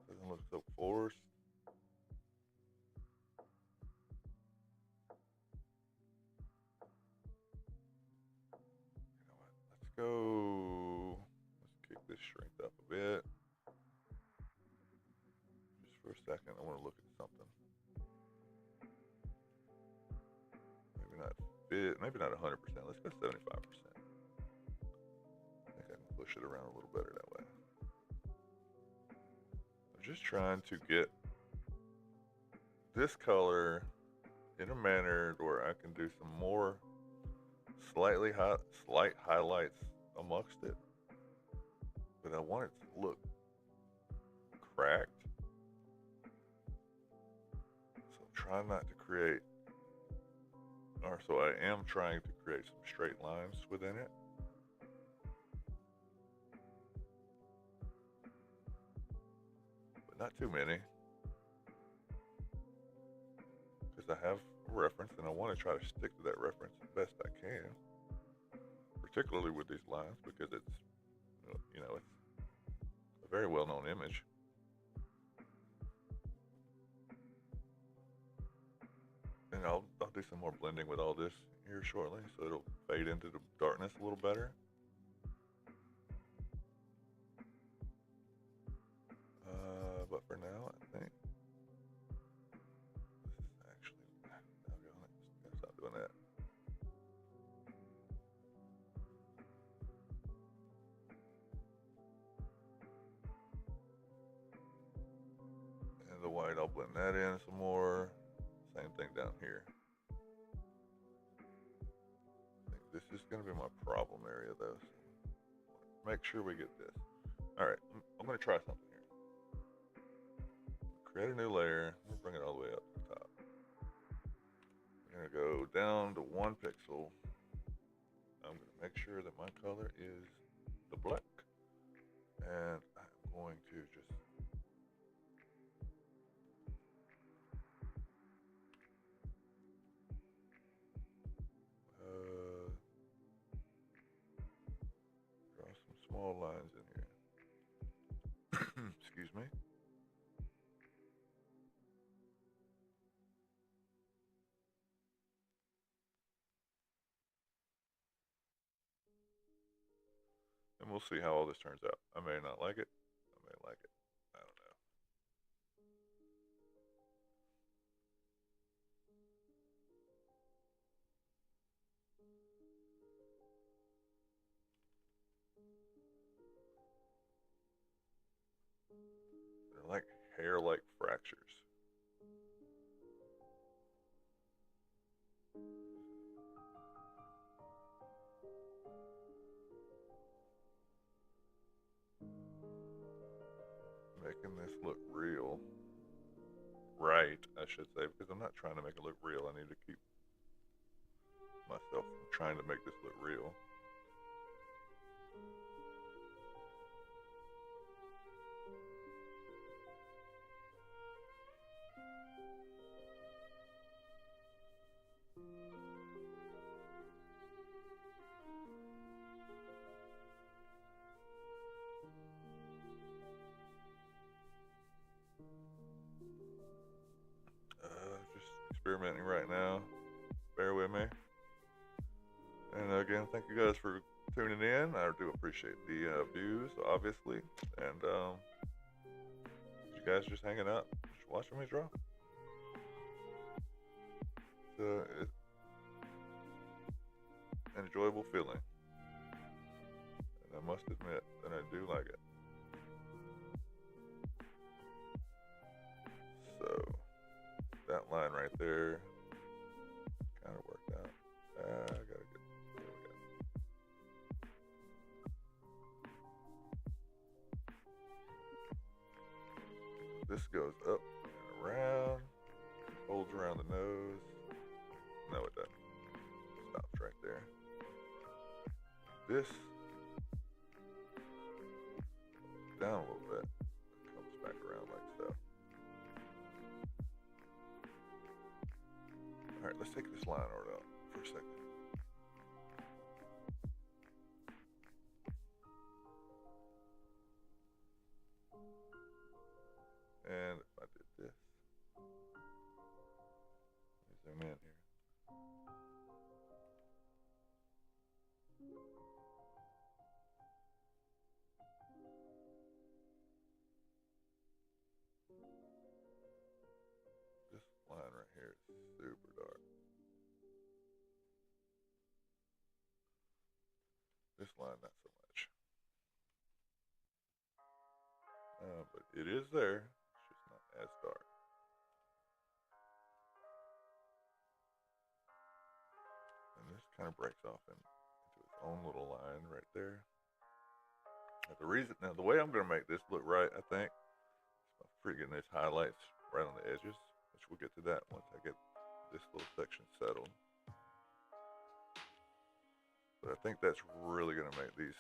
Doesn't look so forced. Go. Let's kick this strength up a bit. Just for a second, I want to look at something. Maybe not fit. Maybe not 100%. Let's go 75%. I think I can push it around a little better that way. I'm just trying to get this color in a manner where I can do some more slight highlights amongst it, but I want it to look cracked, so I'm trying not to create, or so I am trying to create some straight lines within it. But not too many, because I have a reference and I want to try to stick to that reference as best I can. Particularly with these lines, because it's, you know, it's a very well-known image. And I'll do some more blending with all this here shortly, so it'll fade into the darkness a little better. But for now, I think this is actually, I'll stop doing that. The white, I'll blend that in some more. Same thing down here. I think this is going to be my problem area though. So make sure we get this. Alright, I'm going to try something here. Create a new layer. I'm going to bring it all the way up to the top. I'm gonna go down to 1 pixel. I'm gonna make sure that my color is the black, and I'm going to just draw some small lines in here. Excuse me. And we'll see how all this turns out. I may not like it. I may like it. I don't know. They're like hair-like fractures. Making this look real. Right, I should say, because I'm not trying to make it look real. I need to keep myself from trying to make this look real. Just experimenting right now. Bear with me. And again, thank you guys for tuning in. I do appreciate the views, obviously. And you guys just hanging out, just watching me draw. It's an enjoyable feeling. And I must admit that I do like it. So, that line right there kind of worked out. I gotta get, there we go. This goes up and around, folds around the nose. No, it doesn't. Stops right there. This down a little bit, comes back around like so. All right, let's take this line art out for a second. And if I did this, let me zoom in here. This line right here is super dark. This line, not so much. But it is there. It's just not as dark. And this kind of breaks off into its own little line right there. Now the way I'm going to make this look right, I think, is by freaking these highlights right on the edges, which we'll get to that once I get this little section settled. But I think that's really going to make these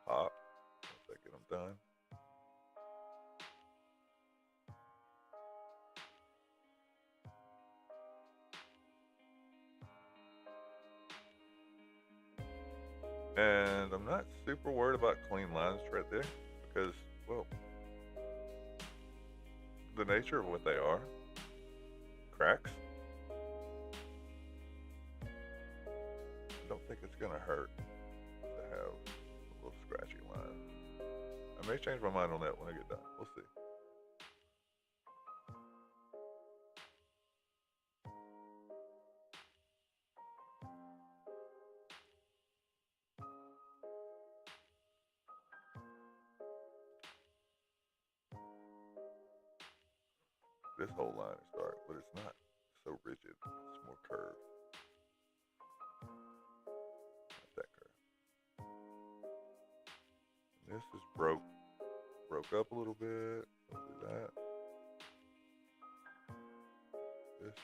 pop once I get them done. And I'm not super worried about clean lines right there because, well, the nature of what they are, cracks. I don't think it's gonna hurt to have a little scratchy line. I may change my mind on that when I get done. We'll see. This whole line is dark, but it's not so rigid. It's more curved. Not that curved. And this is broke up a little bit. Don't do that. This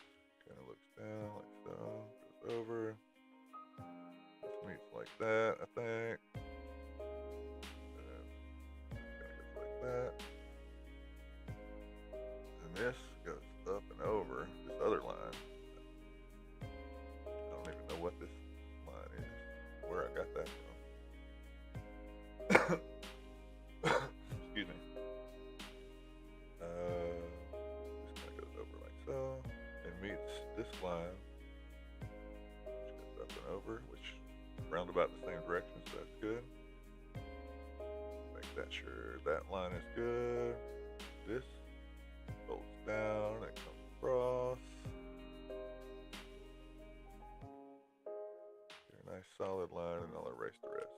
kind of looks down like so, goes over. This meets like that, I think. And then this goes like that. And this goes up and over this other line. I don't even know what this line is, where I got that from. Excuse me. This kind of goes over like so, and meets this line, which goes up and over, which round about the same direction, so that's good. Make that sure that line is good. This folds down and comes across. Get a nice solid line, and I'll erase the rest.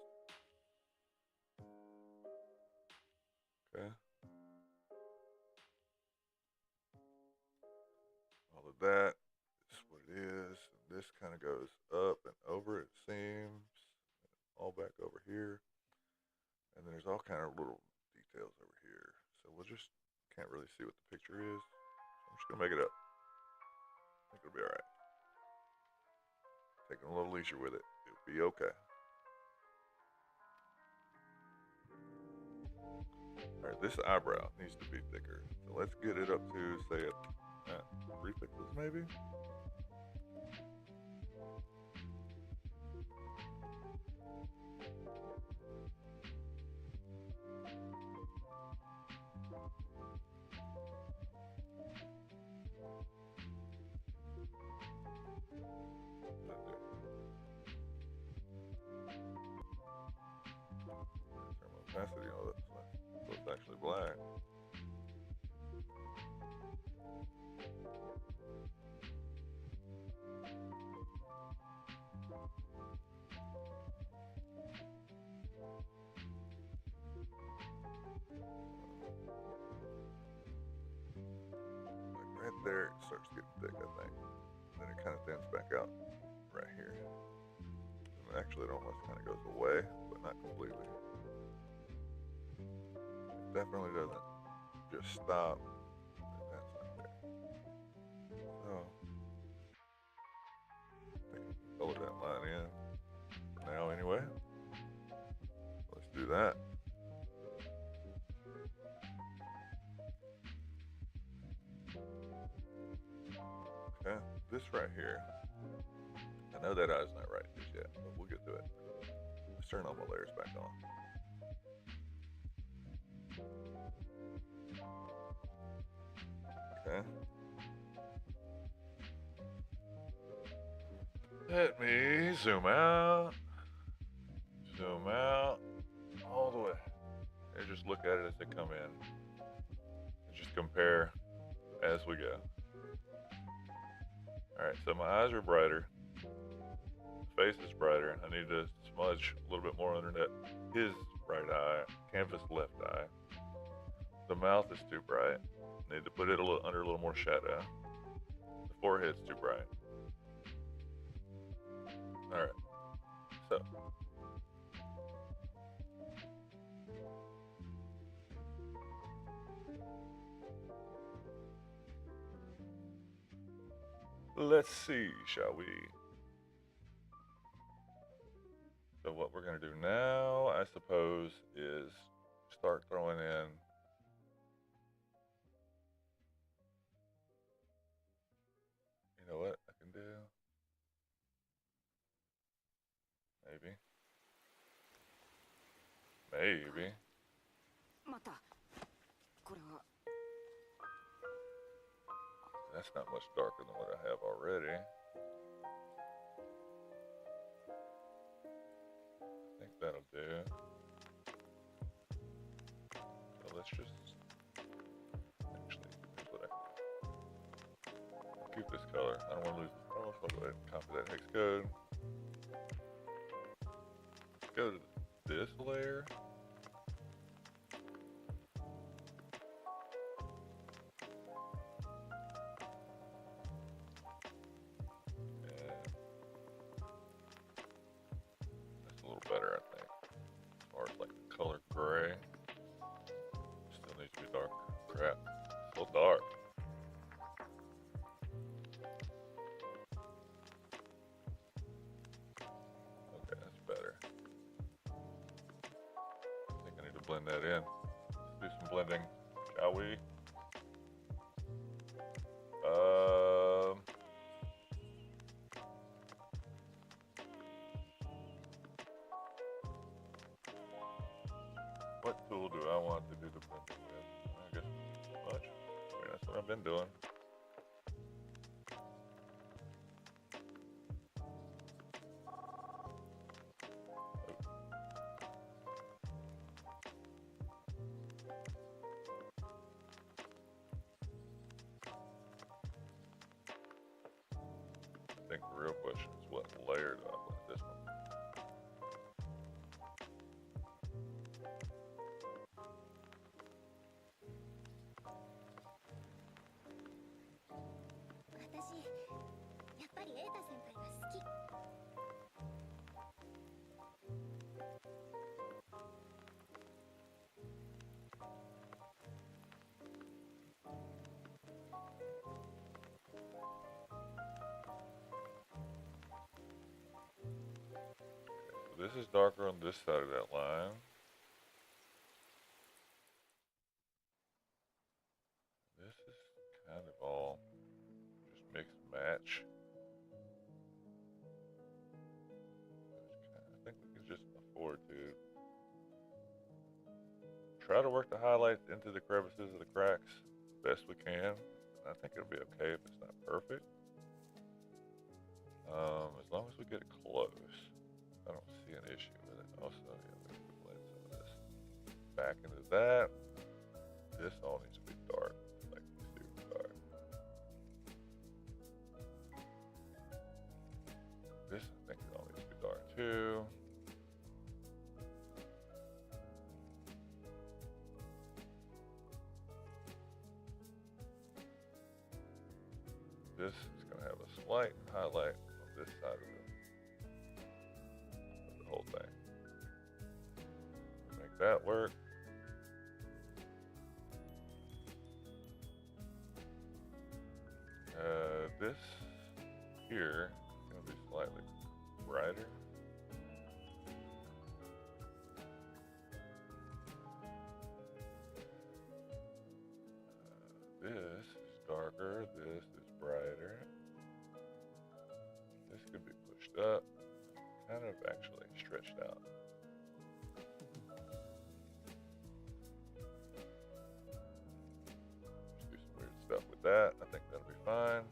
Okay. All of that is what it is. And this kind of goes up and over, it seems, all back over here. And then there's all kind of little details over here. So we'll just, can't really see what the picture is. So I'm just gonna make it up. I think it'll be all right. Taking a little leisure with it. It'll be okay. All right, this eyebrow needs to be thicker. So let's get it up to, say, 3 pixels maybe. Turn my opacity on it, so it's actually black. Like right there, it starts getting thick, I think. And then it kind of thins back out right here. And actually, it almost kind of goes away, but not completely. It definitely doesn't just stop. And that's not there. So, I think I can color that line in for now anyway. Let's do that. Okay, this right here. I know that eye's not right just yet, but we'll get to it. Let's turn all my layers back on. Okay. Let me zoom out. Zoom out all the way. And just look at it as they come in. And just compare as we go. Alright, so my eyes are brighter. The face is brighter. I need to smudge a little bit more under that his right eye, canvas left eye. The mouth is too bright. Need to put it under a little more shadow. The forehead's too bright. Alright, so let's see, shall we? So what we're going to do now, I suppose, is start throwing in you know what I can do? Maybe. またこれは That's not much darker than what I have already. I think that'll do. So let's just actually here's what I can do. I'll keep this color. I don't want to lose this color, so I'll go ahead and copy that hex code. Go to this layer. Better, I think. As far as like the color gray, still needs to be dark. Crap, so dark. blend that in. Let's do some blending, shall we? What tool do I want to do the blending with? I guess much. I mean, that's what I've been doing. I think the real question is what layer do I blend this one? This is darker on this side of that line. This is kind of all just mix and match. I think we can just afford to try to work the highlights into the crevices of the cracks best we can. I think it'll be okay if it's not perfect. As long as we get it close. I don't see an issue with it. Also, yeah, we can blend some of this back into that. This all needs to be dark, like super dark. This, I think, it all needs to be dark too. This is going to have a slight highlight on this side of the whole thing. Make that work. This here is going to be slightly brighter. This is darker. This is brighter. This could be pushed up. Kind of actually stretched out. Just do some weird stuff with that. I think that'll be fine.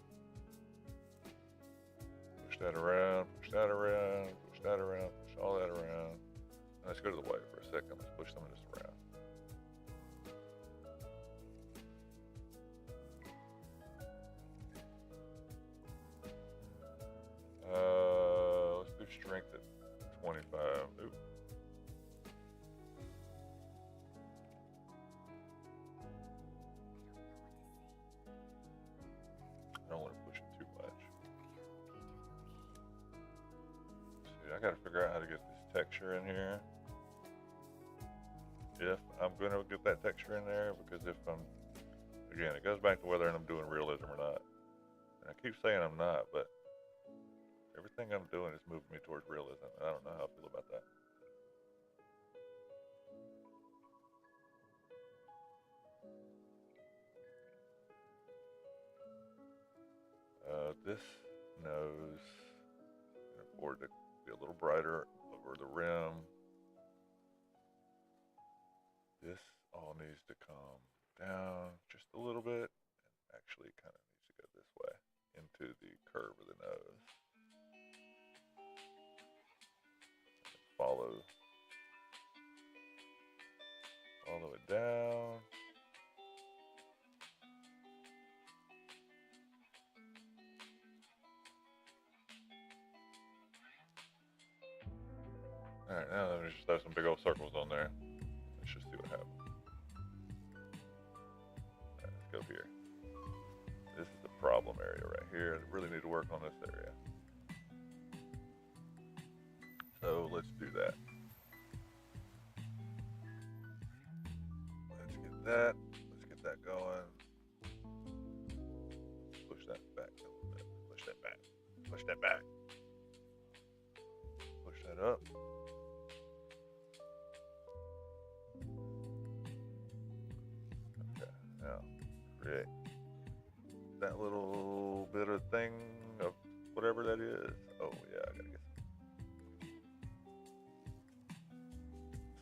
Push that around, push that around, push that around, push all that around. Let's go to the white for a second. Let's push some of this around. Let's do strength at 25. Oop. I don't want to push it too much. See, I gotta figure out how to get this texture in here. If I'm gonna get that texture in there, because if I'm, again, it goes back to whether I'm doing realism or not. And I keep saying I'm not, but everything I'm doing is moving me towards realism. I don't know how I feel about that. This nose, I can afford to be a little brighter over the rim. This all needs to come down just a little bit, and actually kind of needs to go this way into the curve of the nose. Follow it down. All right, now let me just throw some big old circles on there. Let's just see what happens. All right, let's go here. This is the problem area right here. I really need to work on this area. So let's do that. Let's get that. Let's get that going. Push that back a little bit. Push that back. Push that back. Push that up. thing of whatever that is. Oh yeah, I gotta get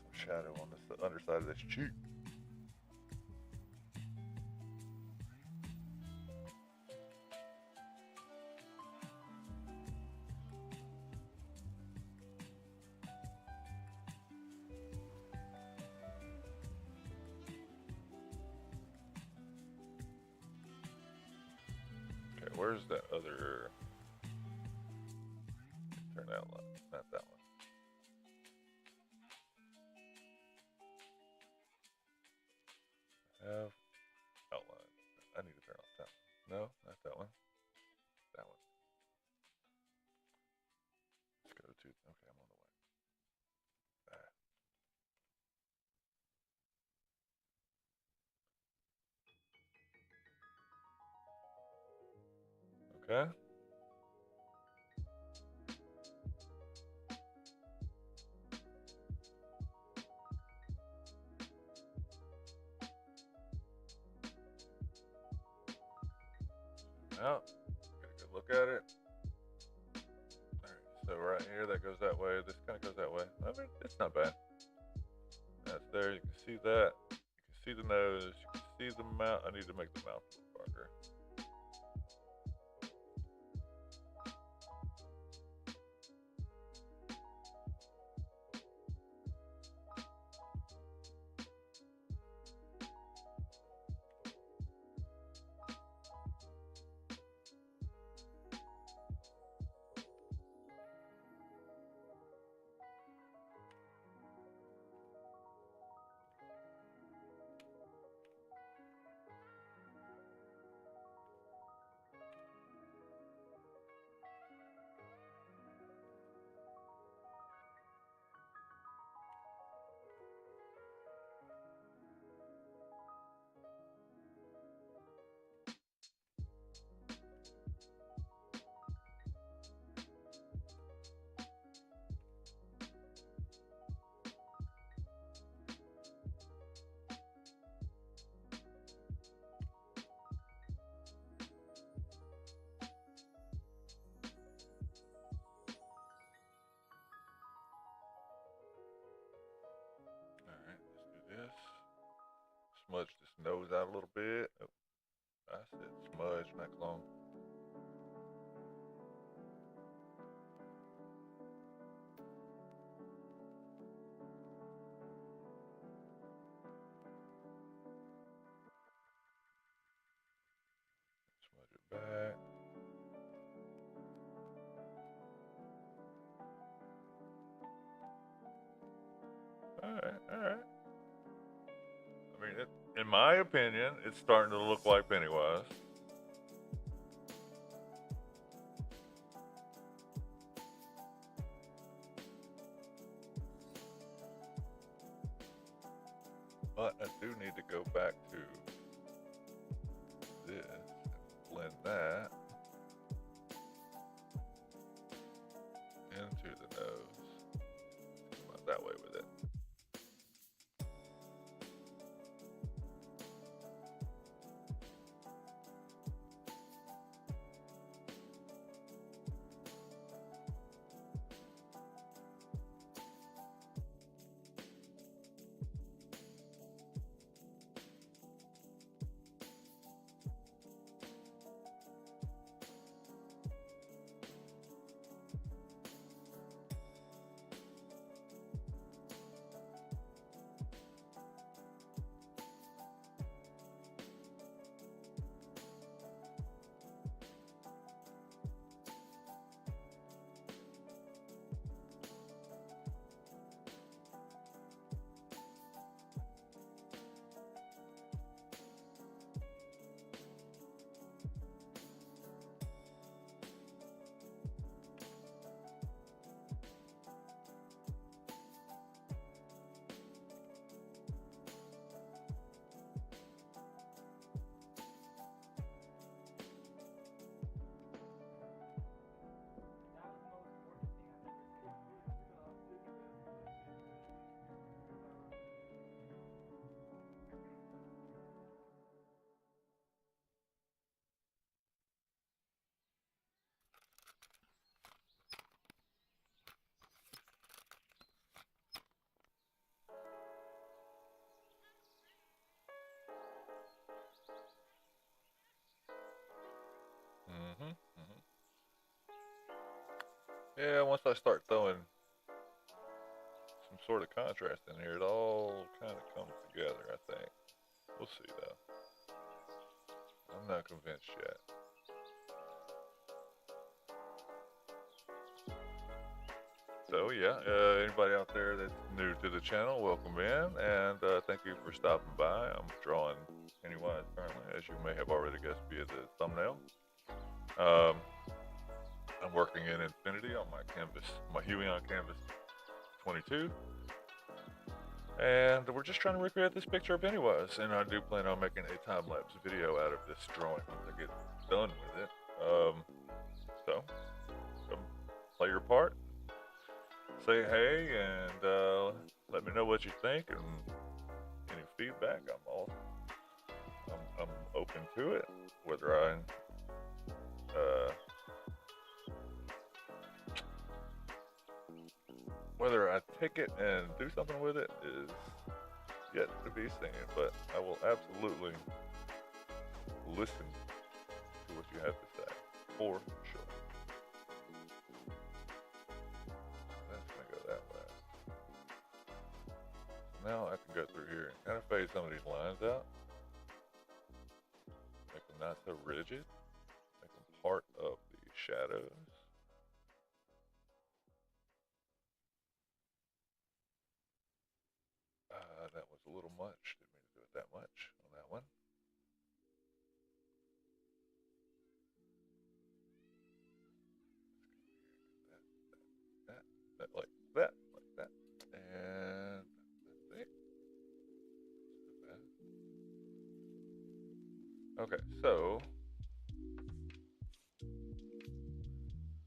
some shadow on the underside of this cheek. Okay, where's that other? Turn that one, not that one. Have outline. I need to turn off that one. No, not that one. That one. Let's go to. Okay, I'm on the way. Okay. Now, get a good look at it. Alright, so right here, that goes that way. This kind of goes that way. I mean, it's not bad. That's there. You can see that. You can see the nose. You can see the mouth. I need to make the mouth a little darker. Alright, let's do this. Smudge this nose out a little bit. Oh, I said smudge, not clone. Smudge it back. Alright, alright. I mean, in my opinion, it's starting to look like Pennywise. But I do need to go back to this and blend that into the nose. Come out that way with it. Yeah, once I start throwing some sort of contrast in here, it all kind of comes together, I think. We'll see, though. I'm not convinced yet. So, yeah, anybody out there that's new to the channel, welcome in, and thank you for stopping by. I'm drawing Pennywise currently, as you may have already guessed via the thumbnail. Um, I'm working in Infinity on my canvas, my Huey on canvas 22. And we're just trying to recreate this picture of Pennywise, and I do plan on making a time-lapse video out of this drawing once I get done with it. So, come play your part, say hey, and let me know what you think, and any feedback. I'm open to it. Uh, whether I take it and do something with it is yet to be seen, but I will absolutely listen to what you have to say, for sure. That's gonna go that way. Now I can go through here and kind of fade some of these lines out, make them not so rigid, make them part of the shadows. That was a little much. Didn't mean to do it that much on that one. That, like that, and that's it. Okay, so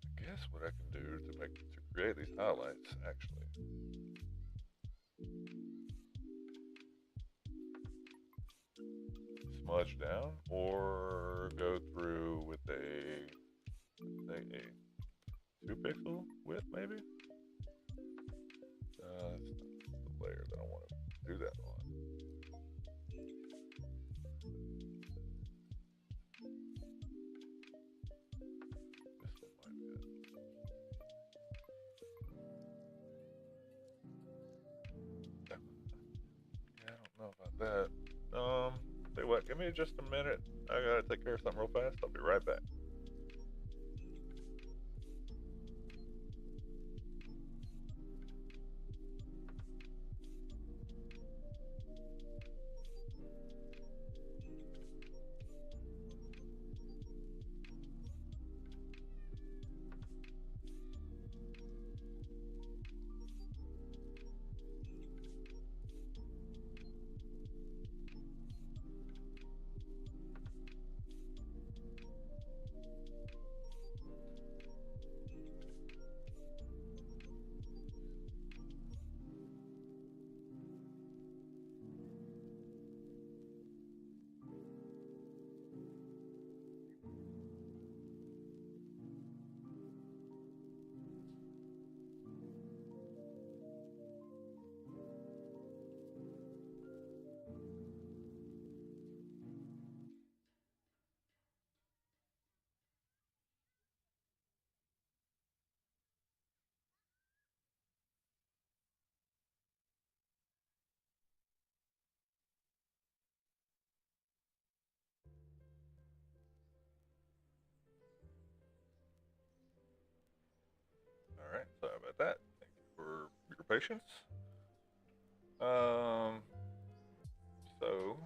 I guess what I can do to create these highlights actually smudge down or go through with a, say, a 2 pixel width maybe. It's not the layer that I want to do that on. This one might be it. Yeah, I don't know about that. Say what? Give me just a minute. I gotta take care of something real fast. I'll be right back. All right. Sorry about that. Thank you for your patience. Um. So,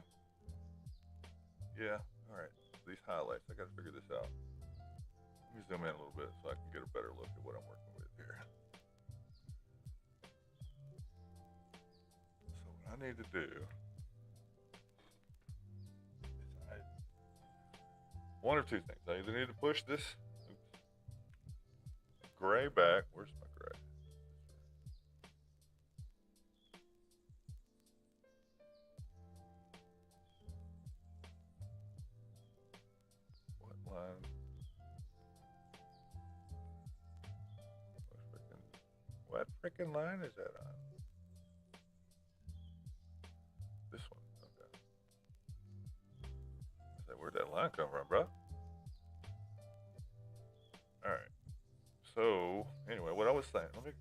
yeah. All right. These highlights. I gotta figure this out. Let me zoom in a little bit so I can get a better look at what I'm working with here. So what I need to do is one of two things. I either need to push this gray back. Where's my gray? What line? What freaking line is that on? This one. Okay. I said, where'd that line come from, bro? All right. So, anyway. was saying, let me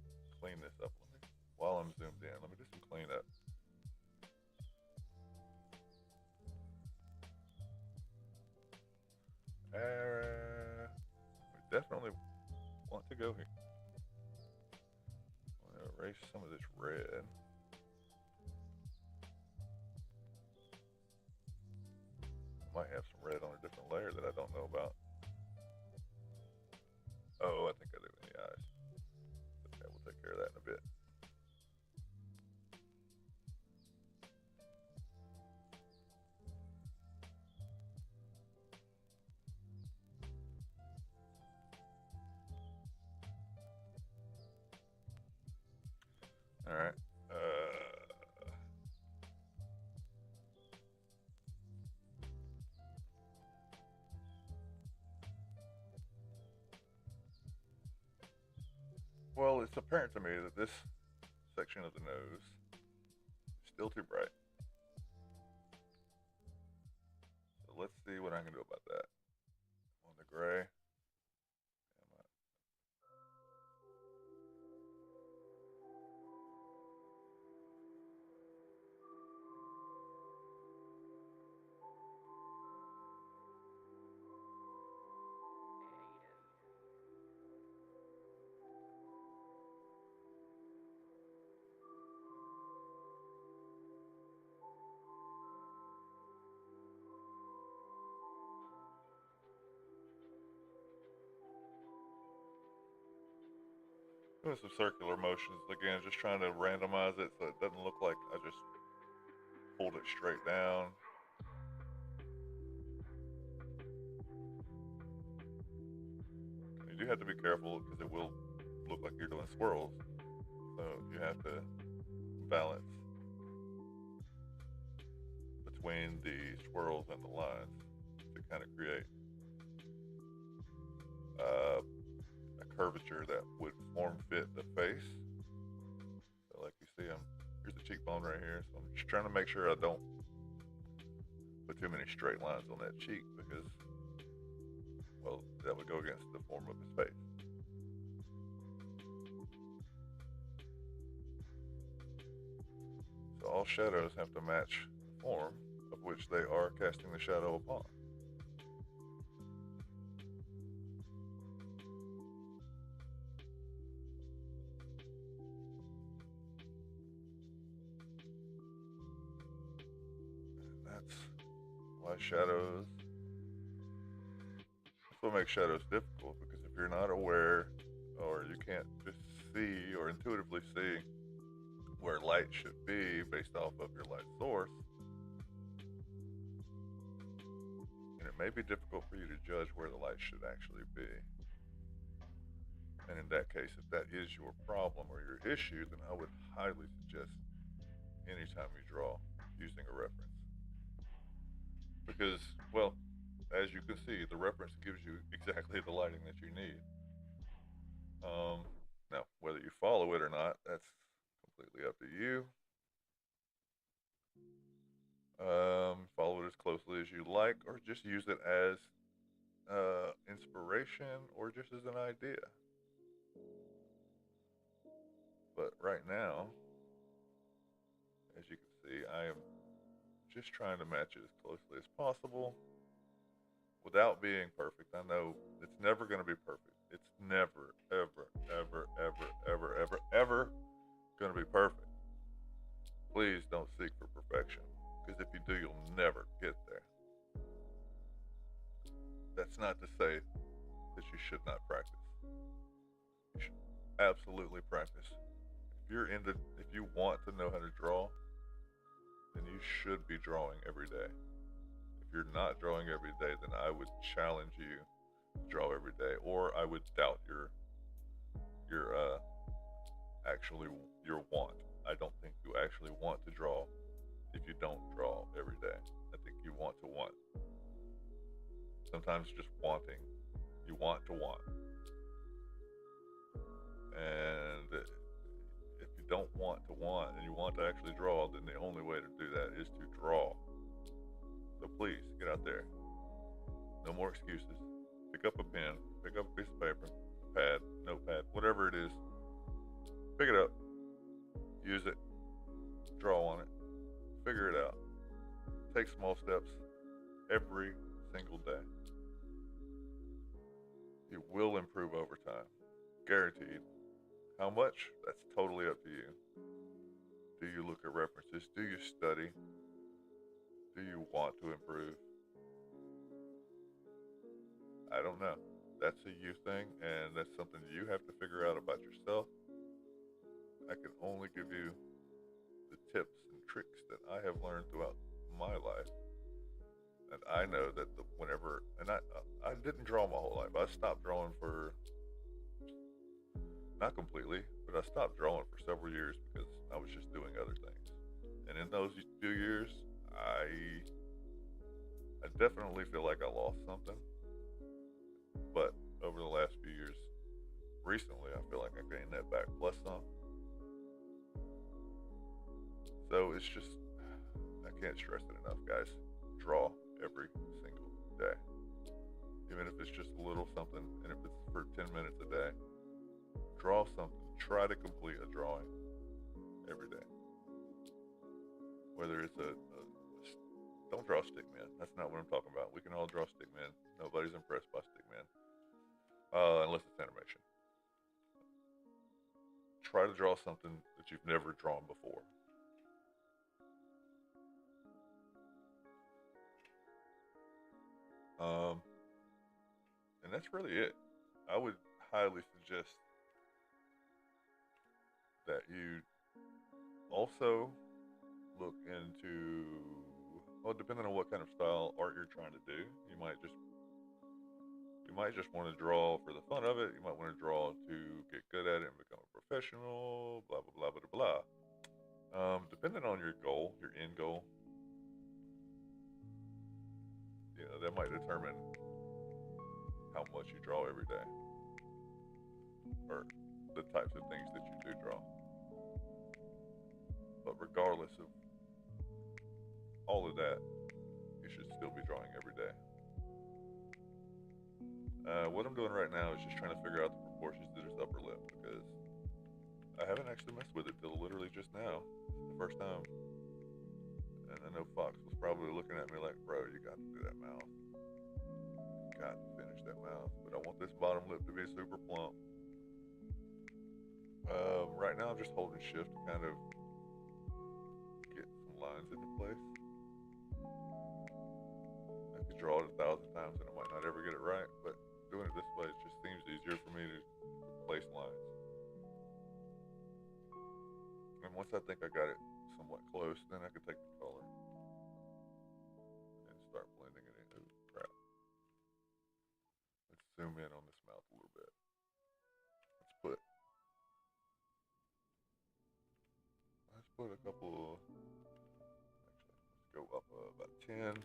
clean this up. While I'm zoomed in, let me do some cleanup. We definitely want to go here. I'm going to erase some of this red. I might have some red on a different layer that I don't know about. Oh, I think I do in the eyes. Okay, we'll take care of that in a bit. All right. Well, it's apparent to me that this section of the nose is still too bright. So let's see what I can do about that. On the gray. Doing some circular motions again, just trying to randomize it so it doesn't look like I just pulled it straight down. You do have to be careful because it will look like you're doing swirls, so you have to balance between the swirls and the lines to kind of create a curvature that would form-fit the face. So like you see, here's the cheekbone right here, so I'm just trying to make sure I don't put too many straight lines on that cheek because, well, that would go against the form of his face. So all shadows have to match the form of which they are casting the shadow upon. And that's why shadows, that's what makes shadows difficult, because if you're not aware or you can't just see or intuitively see where light should be based off of your light source, and it may be difficult for you to judge where the light should actually be. And in that case, if that is your problem or your issue, then I would highly suggest anytime you draw using a reference. Because, well, as you can see, the reference gives you exactly the lighting that you need. Now, whether you follow it or not, that's completely up to you. Follow it as closely as you like, or just use it as inspiration or just as an idea. But right now, as you can see, I am just trying to match it as closely as possible without being perfect. I know it's never going to be perfect. It's never, ever, ever, ever, ever, ever, ever going to be perfect. Please don't seek for perfection, because if you do, you'll never get there. That's not to say that you should not practice. You should absolutely practice. If you want to know how to draw, then you should be drawing every day. If you're not drawing every day, then I would challenge you to draw every day, or I would doubt your want. I don't think you actually want to draw if you don't draw every day. I think you want to want. Sometimes just wanting. You want to want. And if you don't want to want and you want to actually draw, then the only way to do that is to draw. So please, get out there. No more excuses. Pick up a pen, pick up a piece of paper, a pad, notepad, whatever it is Pick it up, use it, draw on it, figure it out. Take small steps every single day. You will improve over time. Guaranteed. How much? That's totally up to you. Do you look at references? Do you study? Do you want to improve? I don't know. That's a you thing, and that's something you have to figure out about yourself. I can only give you the tips and tricks that I have learned throughout my life. And I know that I didn't draw my whole life. I stopped drawing for, not completely, but I stopped drawing for several years because I was just doing other things. And in those 2 years, I definitely feel like I lost something. But over the last few years, recently, I feel like I gained that back plus some. So it's just, I can't stress it enough, guys. Draw every single day. Even if it's just a little something, and if it's for 10 minutes a day, draw something. Try to complete a drawing every day. Whether it's don't draw stickmen. That's not what I'm talking about. We can all draw stickmen. Nobody's impressed by stickmen, unless it's animation. Try to draw something that you've never drawn before. And that's really it. I would highly suggest that you also look into, well, depending on what kind of style art you're trying to do, you might just want to draw for the fun of it. You might want to draw to get good at it and become a professional, blah, blah, blah, blah, blah. Depending on your goal, your end goal, that might determine how much you draw every day, or the types of things that you do draw. But regardless of all of that, you should still be drawing every day. What I'm doing right now is just trying to figure out the proportions to this upper lip, because I haven't actually messed with it till literally just now. It's the first time. And I know Fox was probably looking at me like, bro, you got to do that mouth. You got to finish that mouth. But I want this bottom lip to be super plump. Right now I'm just holding shift to kind of get some lines into place. I could draw it 1,000 times and I might not ever get it right, but doing it this way, it just seems easier for me to place lines. And once I think I got it somewhat close, then I can take the color and start blending it in. Ooh, crap. Let's zoom in on this mouth a little bit. Let's put a couple, actually, let's go up about 10.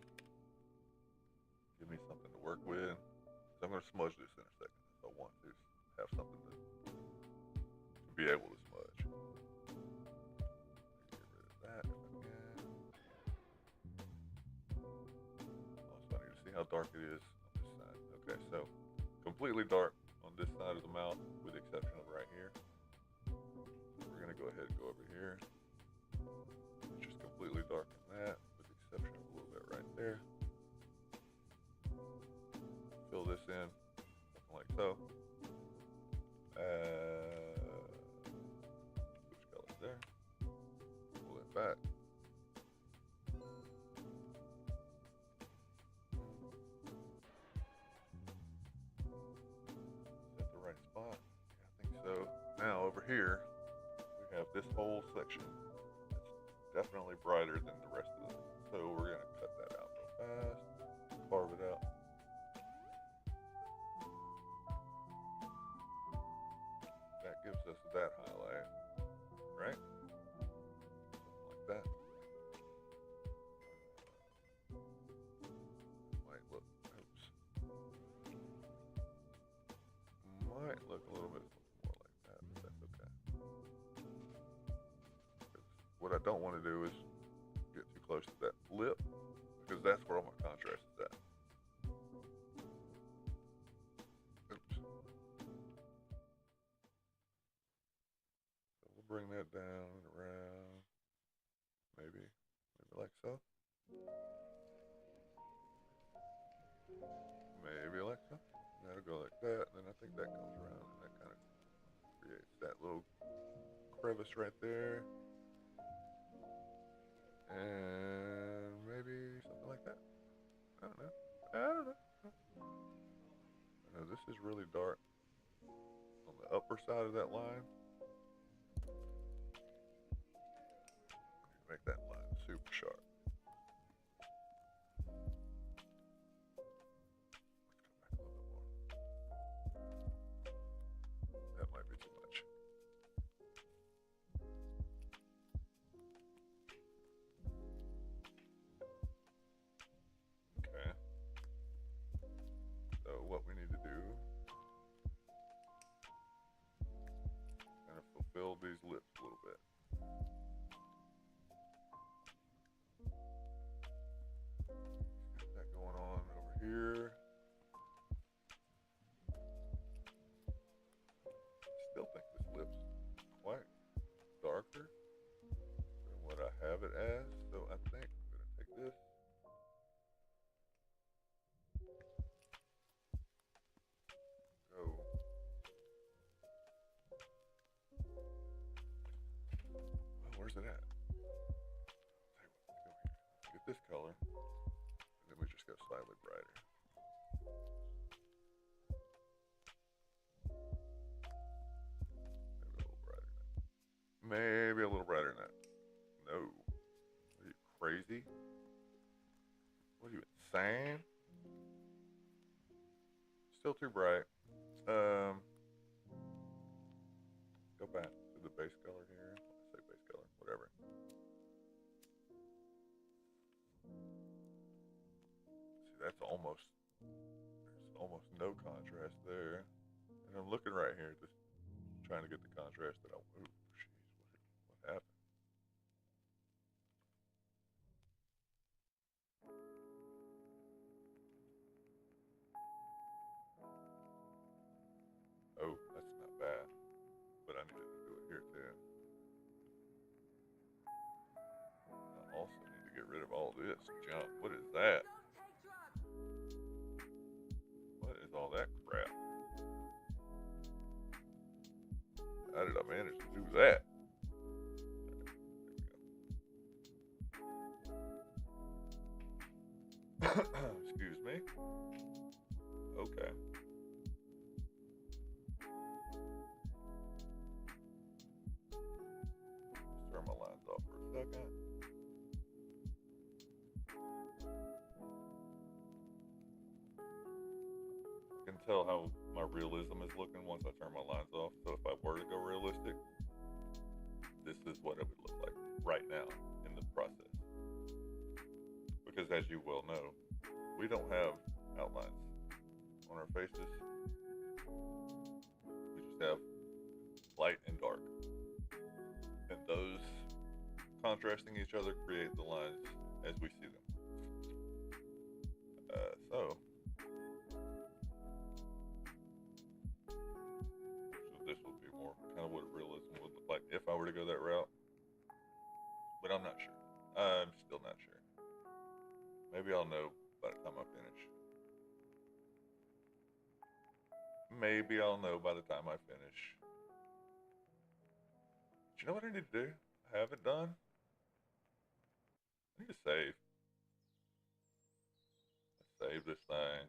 Give me something to work with. So I'm going to smudge this in a second. So I want to have something to be able to smudge. Get rid of that if I can. Also, I need to see how dark it is on this side. Okay, so completely dark on this side of the mouth with the exception of right here. We're going to go ahead and go over here. It's just completely dark on that with the exception of a little bit right there. Fill this in, something like so. Switch colors there. Pull it back. Is that the right spot? Yeah, I think so. Now over here, we have this whole section. It's definitely brighter than the rest of it. So we're gonna cut that out real fast, carve it out. That gives us that highlight, right? Something like that. Might look, might look a little bit more like that, but that's okay. What I don't want to do is get too close to that lip, because that's where all my contrast is at. Oops. So bring that down and around. Maybe like so. Maybe like so. That'll go like that, and then I think that comes around, and that kind of creates that little crevice right there. And maybe something like that. I don't know. I know this is really dark on the upper side of that line. Make that line super sharp. Let's go back a little bit more. That might be too much. Okay. So what we need to do, kind of fulfill these lips a little bit. Got that going on over here. Still think this lip's quite darker than what I have it as, so I think I'm gonna take this. Go. Well, where's it at? Tell you what, let's go here. Get this color, and then we just go slightly brighter. Maybe a little brighter than that. No. Are you crazy? What are you insane? Still too bright. Go back to the base color here. Let's say base color, whatever. See, that's almost, there's almost no contrast there. And I'm looking right here, just trying to get the contrast that I want. Ooh, jeez, what happened? Oh, that's not bad. But I needed to do it here too. I also need to get rid of all this junk. What is that? What is all that crap? How did I manage to do that? There we go. Excuse me. Okay. Let's turn my lines off for a second. I can tell how my realism is looking once I turn my lines off. So if I were to go realistic, this is what it would look like right now in the process. Because as you well know, we don't have outlines on our faces. We just have light and dark. And those contrasting each other create the lines as we see them. So this would be more kind of what realism would look like if I were to go that route. But I'm not sure. I'm still not sure. Maybe I'll know by the time I finish. Maybe I'll know by the time I finish. But you know what I need to do? I haven't done. I need to save. Save this thing.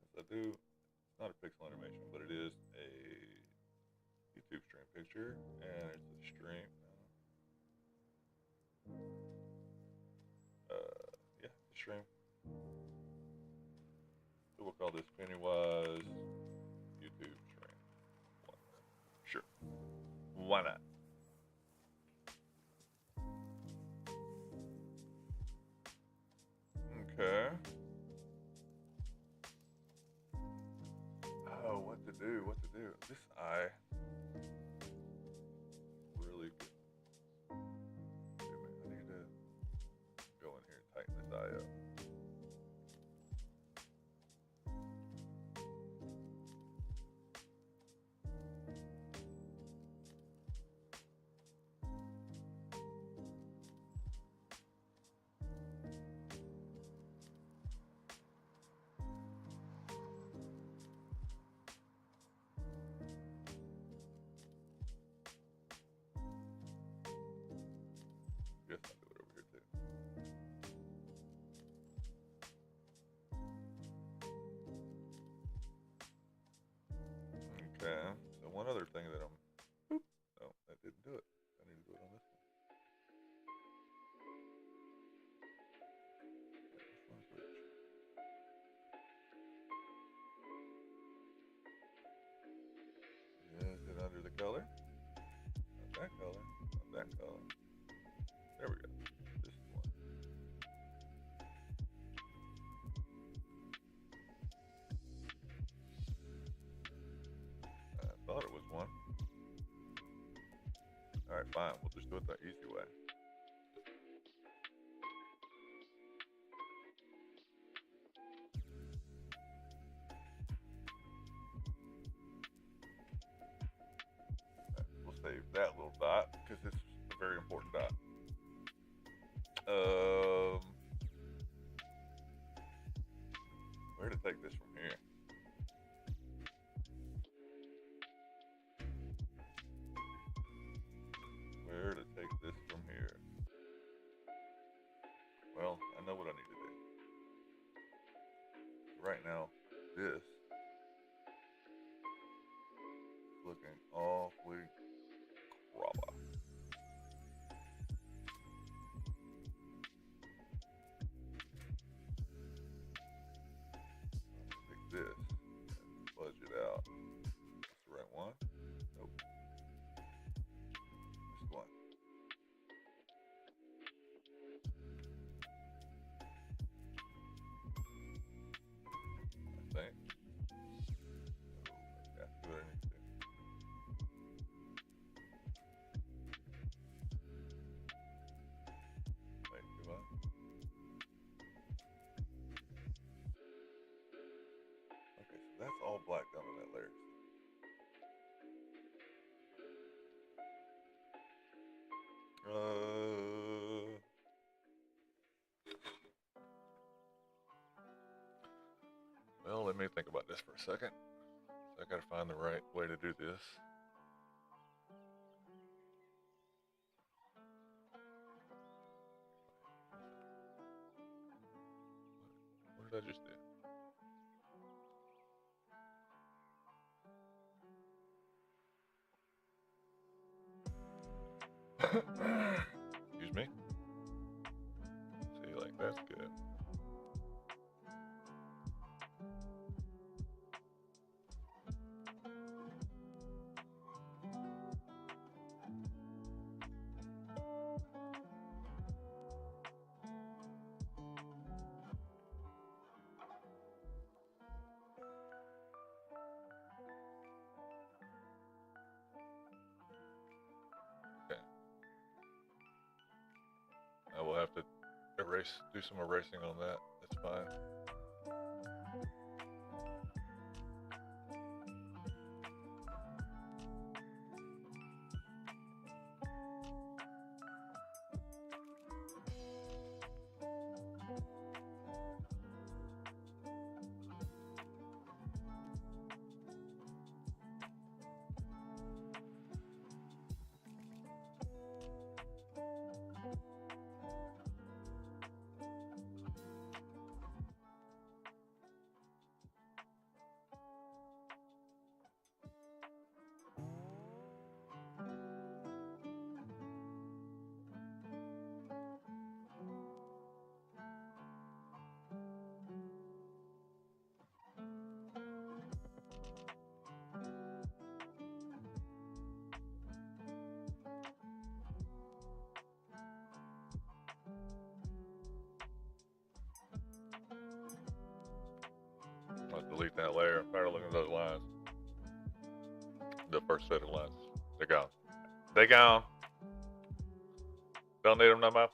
Since I do, it's not a pixel animation, but it is a YouTube stream picture, and it's a stream. Yeah, it's a stream. So we'll call this Pennywise YouTube stream. Sure. Why not? Okay. Oh, what to do? What to do? This eye really good. I need to go in here and tighten this eye up. that color. Not that color. Not that color. There we go. This is one. I thought it was one. Alright, fine. We'll just do it the easy way. We'll save that little dot because it's a very important dot. Where to take this from here? Where to take this from here? Well, I know what I need to do. Right now, this is looking awfully crabba. Take this and fudge it out. That's the right one? Nope. This one. I think. Oh, that's what I need to do. Wait, do I? Okay, so that's all black down in that layer. Well, let me think about this for a second. I gotta find the right way to do this. What did I just do? Excuse me. See, like that's good. Okay. I will have to do some erasing on that. That's fine. I'll delete that layer. I'm tired of looking at those lines. The first set of lines. They're gone. They gone. Don't need them no more.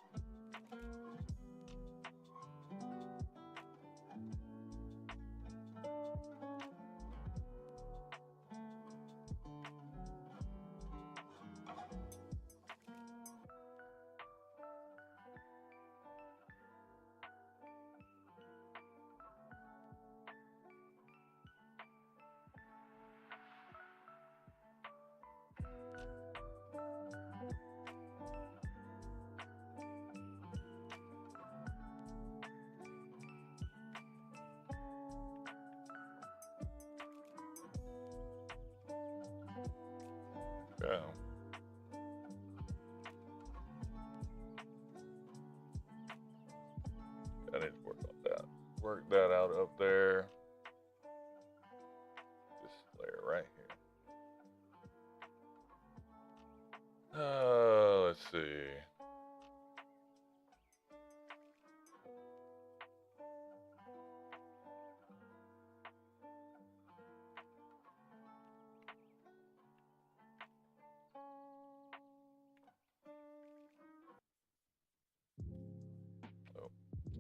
Yeah. I need to work on that. Work that out up there. This layer right here. Oh,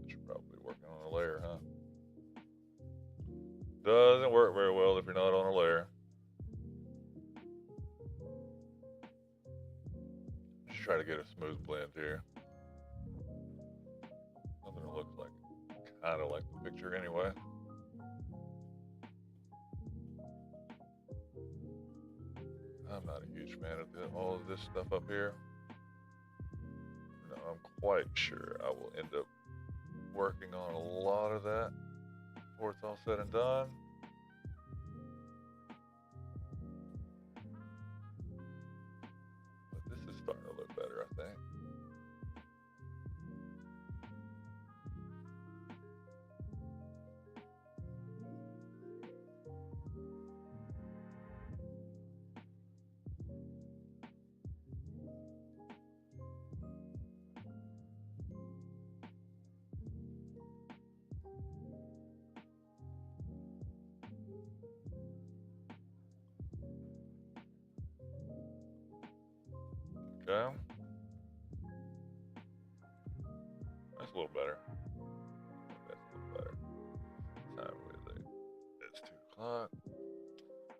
should probably be working on a layer, huh? Doesn't work very well if you're not on a layer. Just try to get a smooth blend here. Something that looks like kind of like the picture anyway. I'm not a huge fan of all of this stuff up here. No, I'm quite sure I will end up working on a lot of that before it's all said and done. But this is starting to look better, I think. Okay. That's a little better. That's a little better. Time with it. It's 2 o'clock.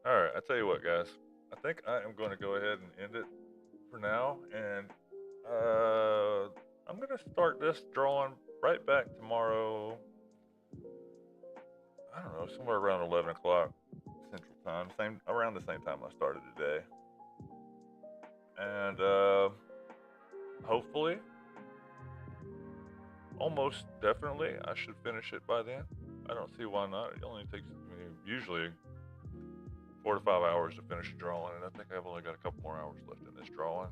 Alright, I tell you what, guys. I think I am going to go ahead and end it for now. And I'm going to start this drawing right back tomorrow. I don't know, somewhere around 11 o'clock Central Time. Around the same time I started today. And hopefully, almost definitely, I should finish it by then. I don't see why not. It only takes usually 4 to 5 hours to finish a drawing, and I think I've only got a couple more hours left in this drawing.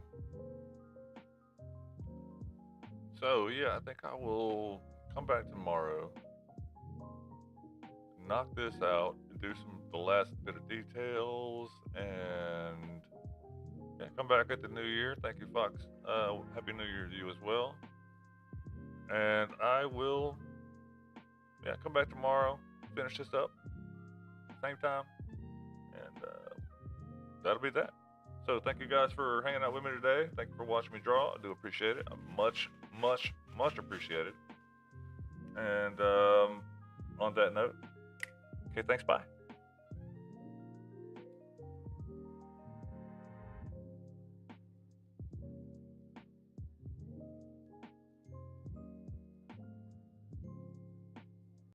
So yeah, I think I will come back tomorrow, knock this out, and do the last bit of details, and yeah, come back at the new year. Thank you, Fox. Happy New Year to you as well. And I will, come back tomorrow, finish this up, same time, and that'll be that. So thank you guys for hanging out with me today. Thank you for watching me draw. I do appreciate it. Much, much, much appreciated. And on that note, okay, thanks, bye.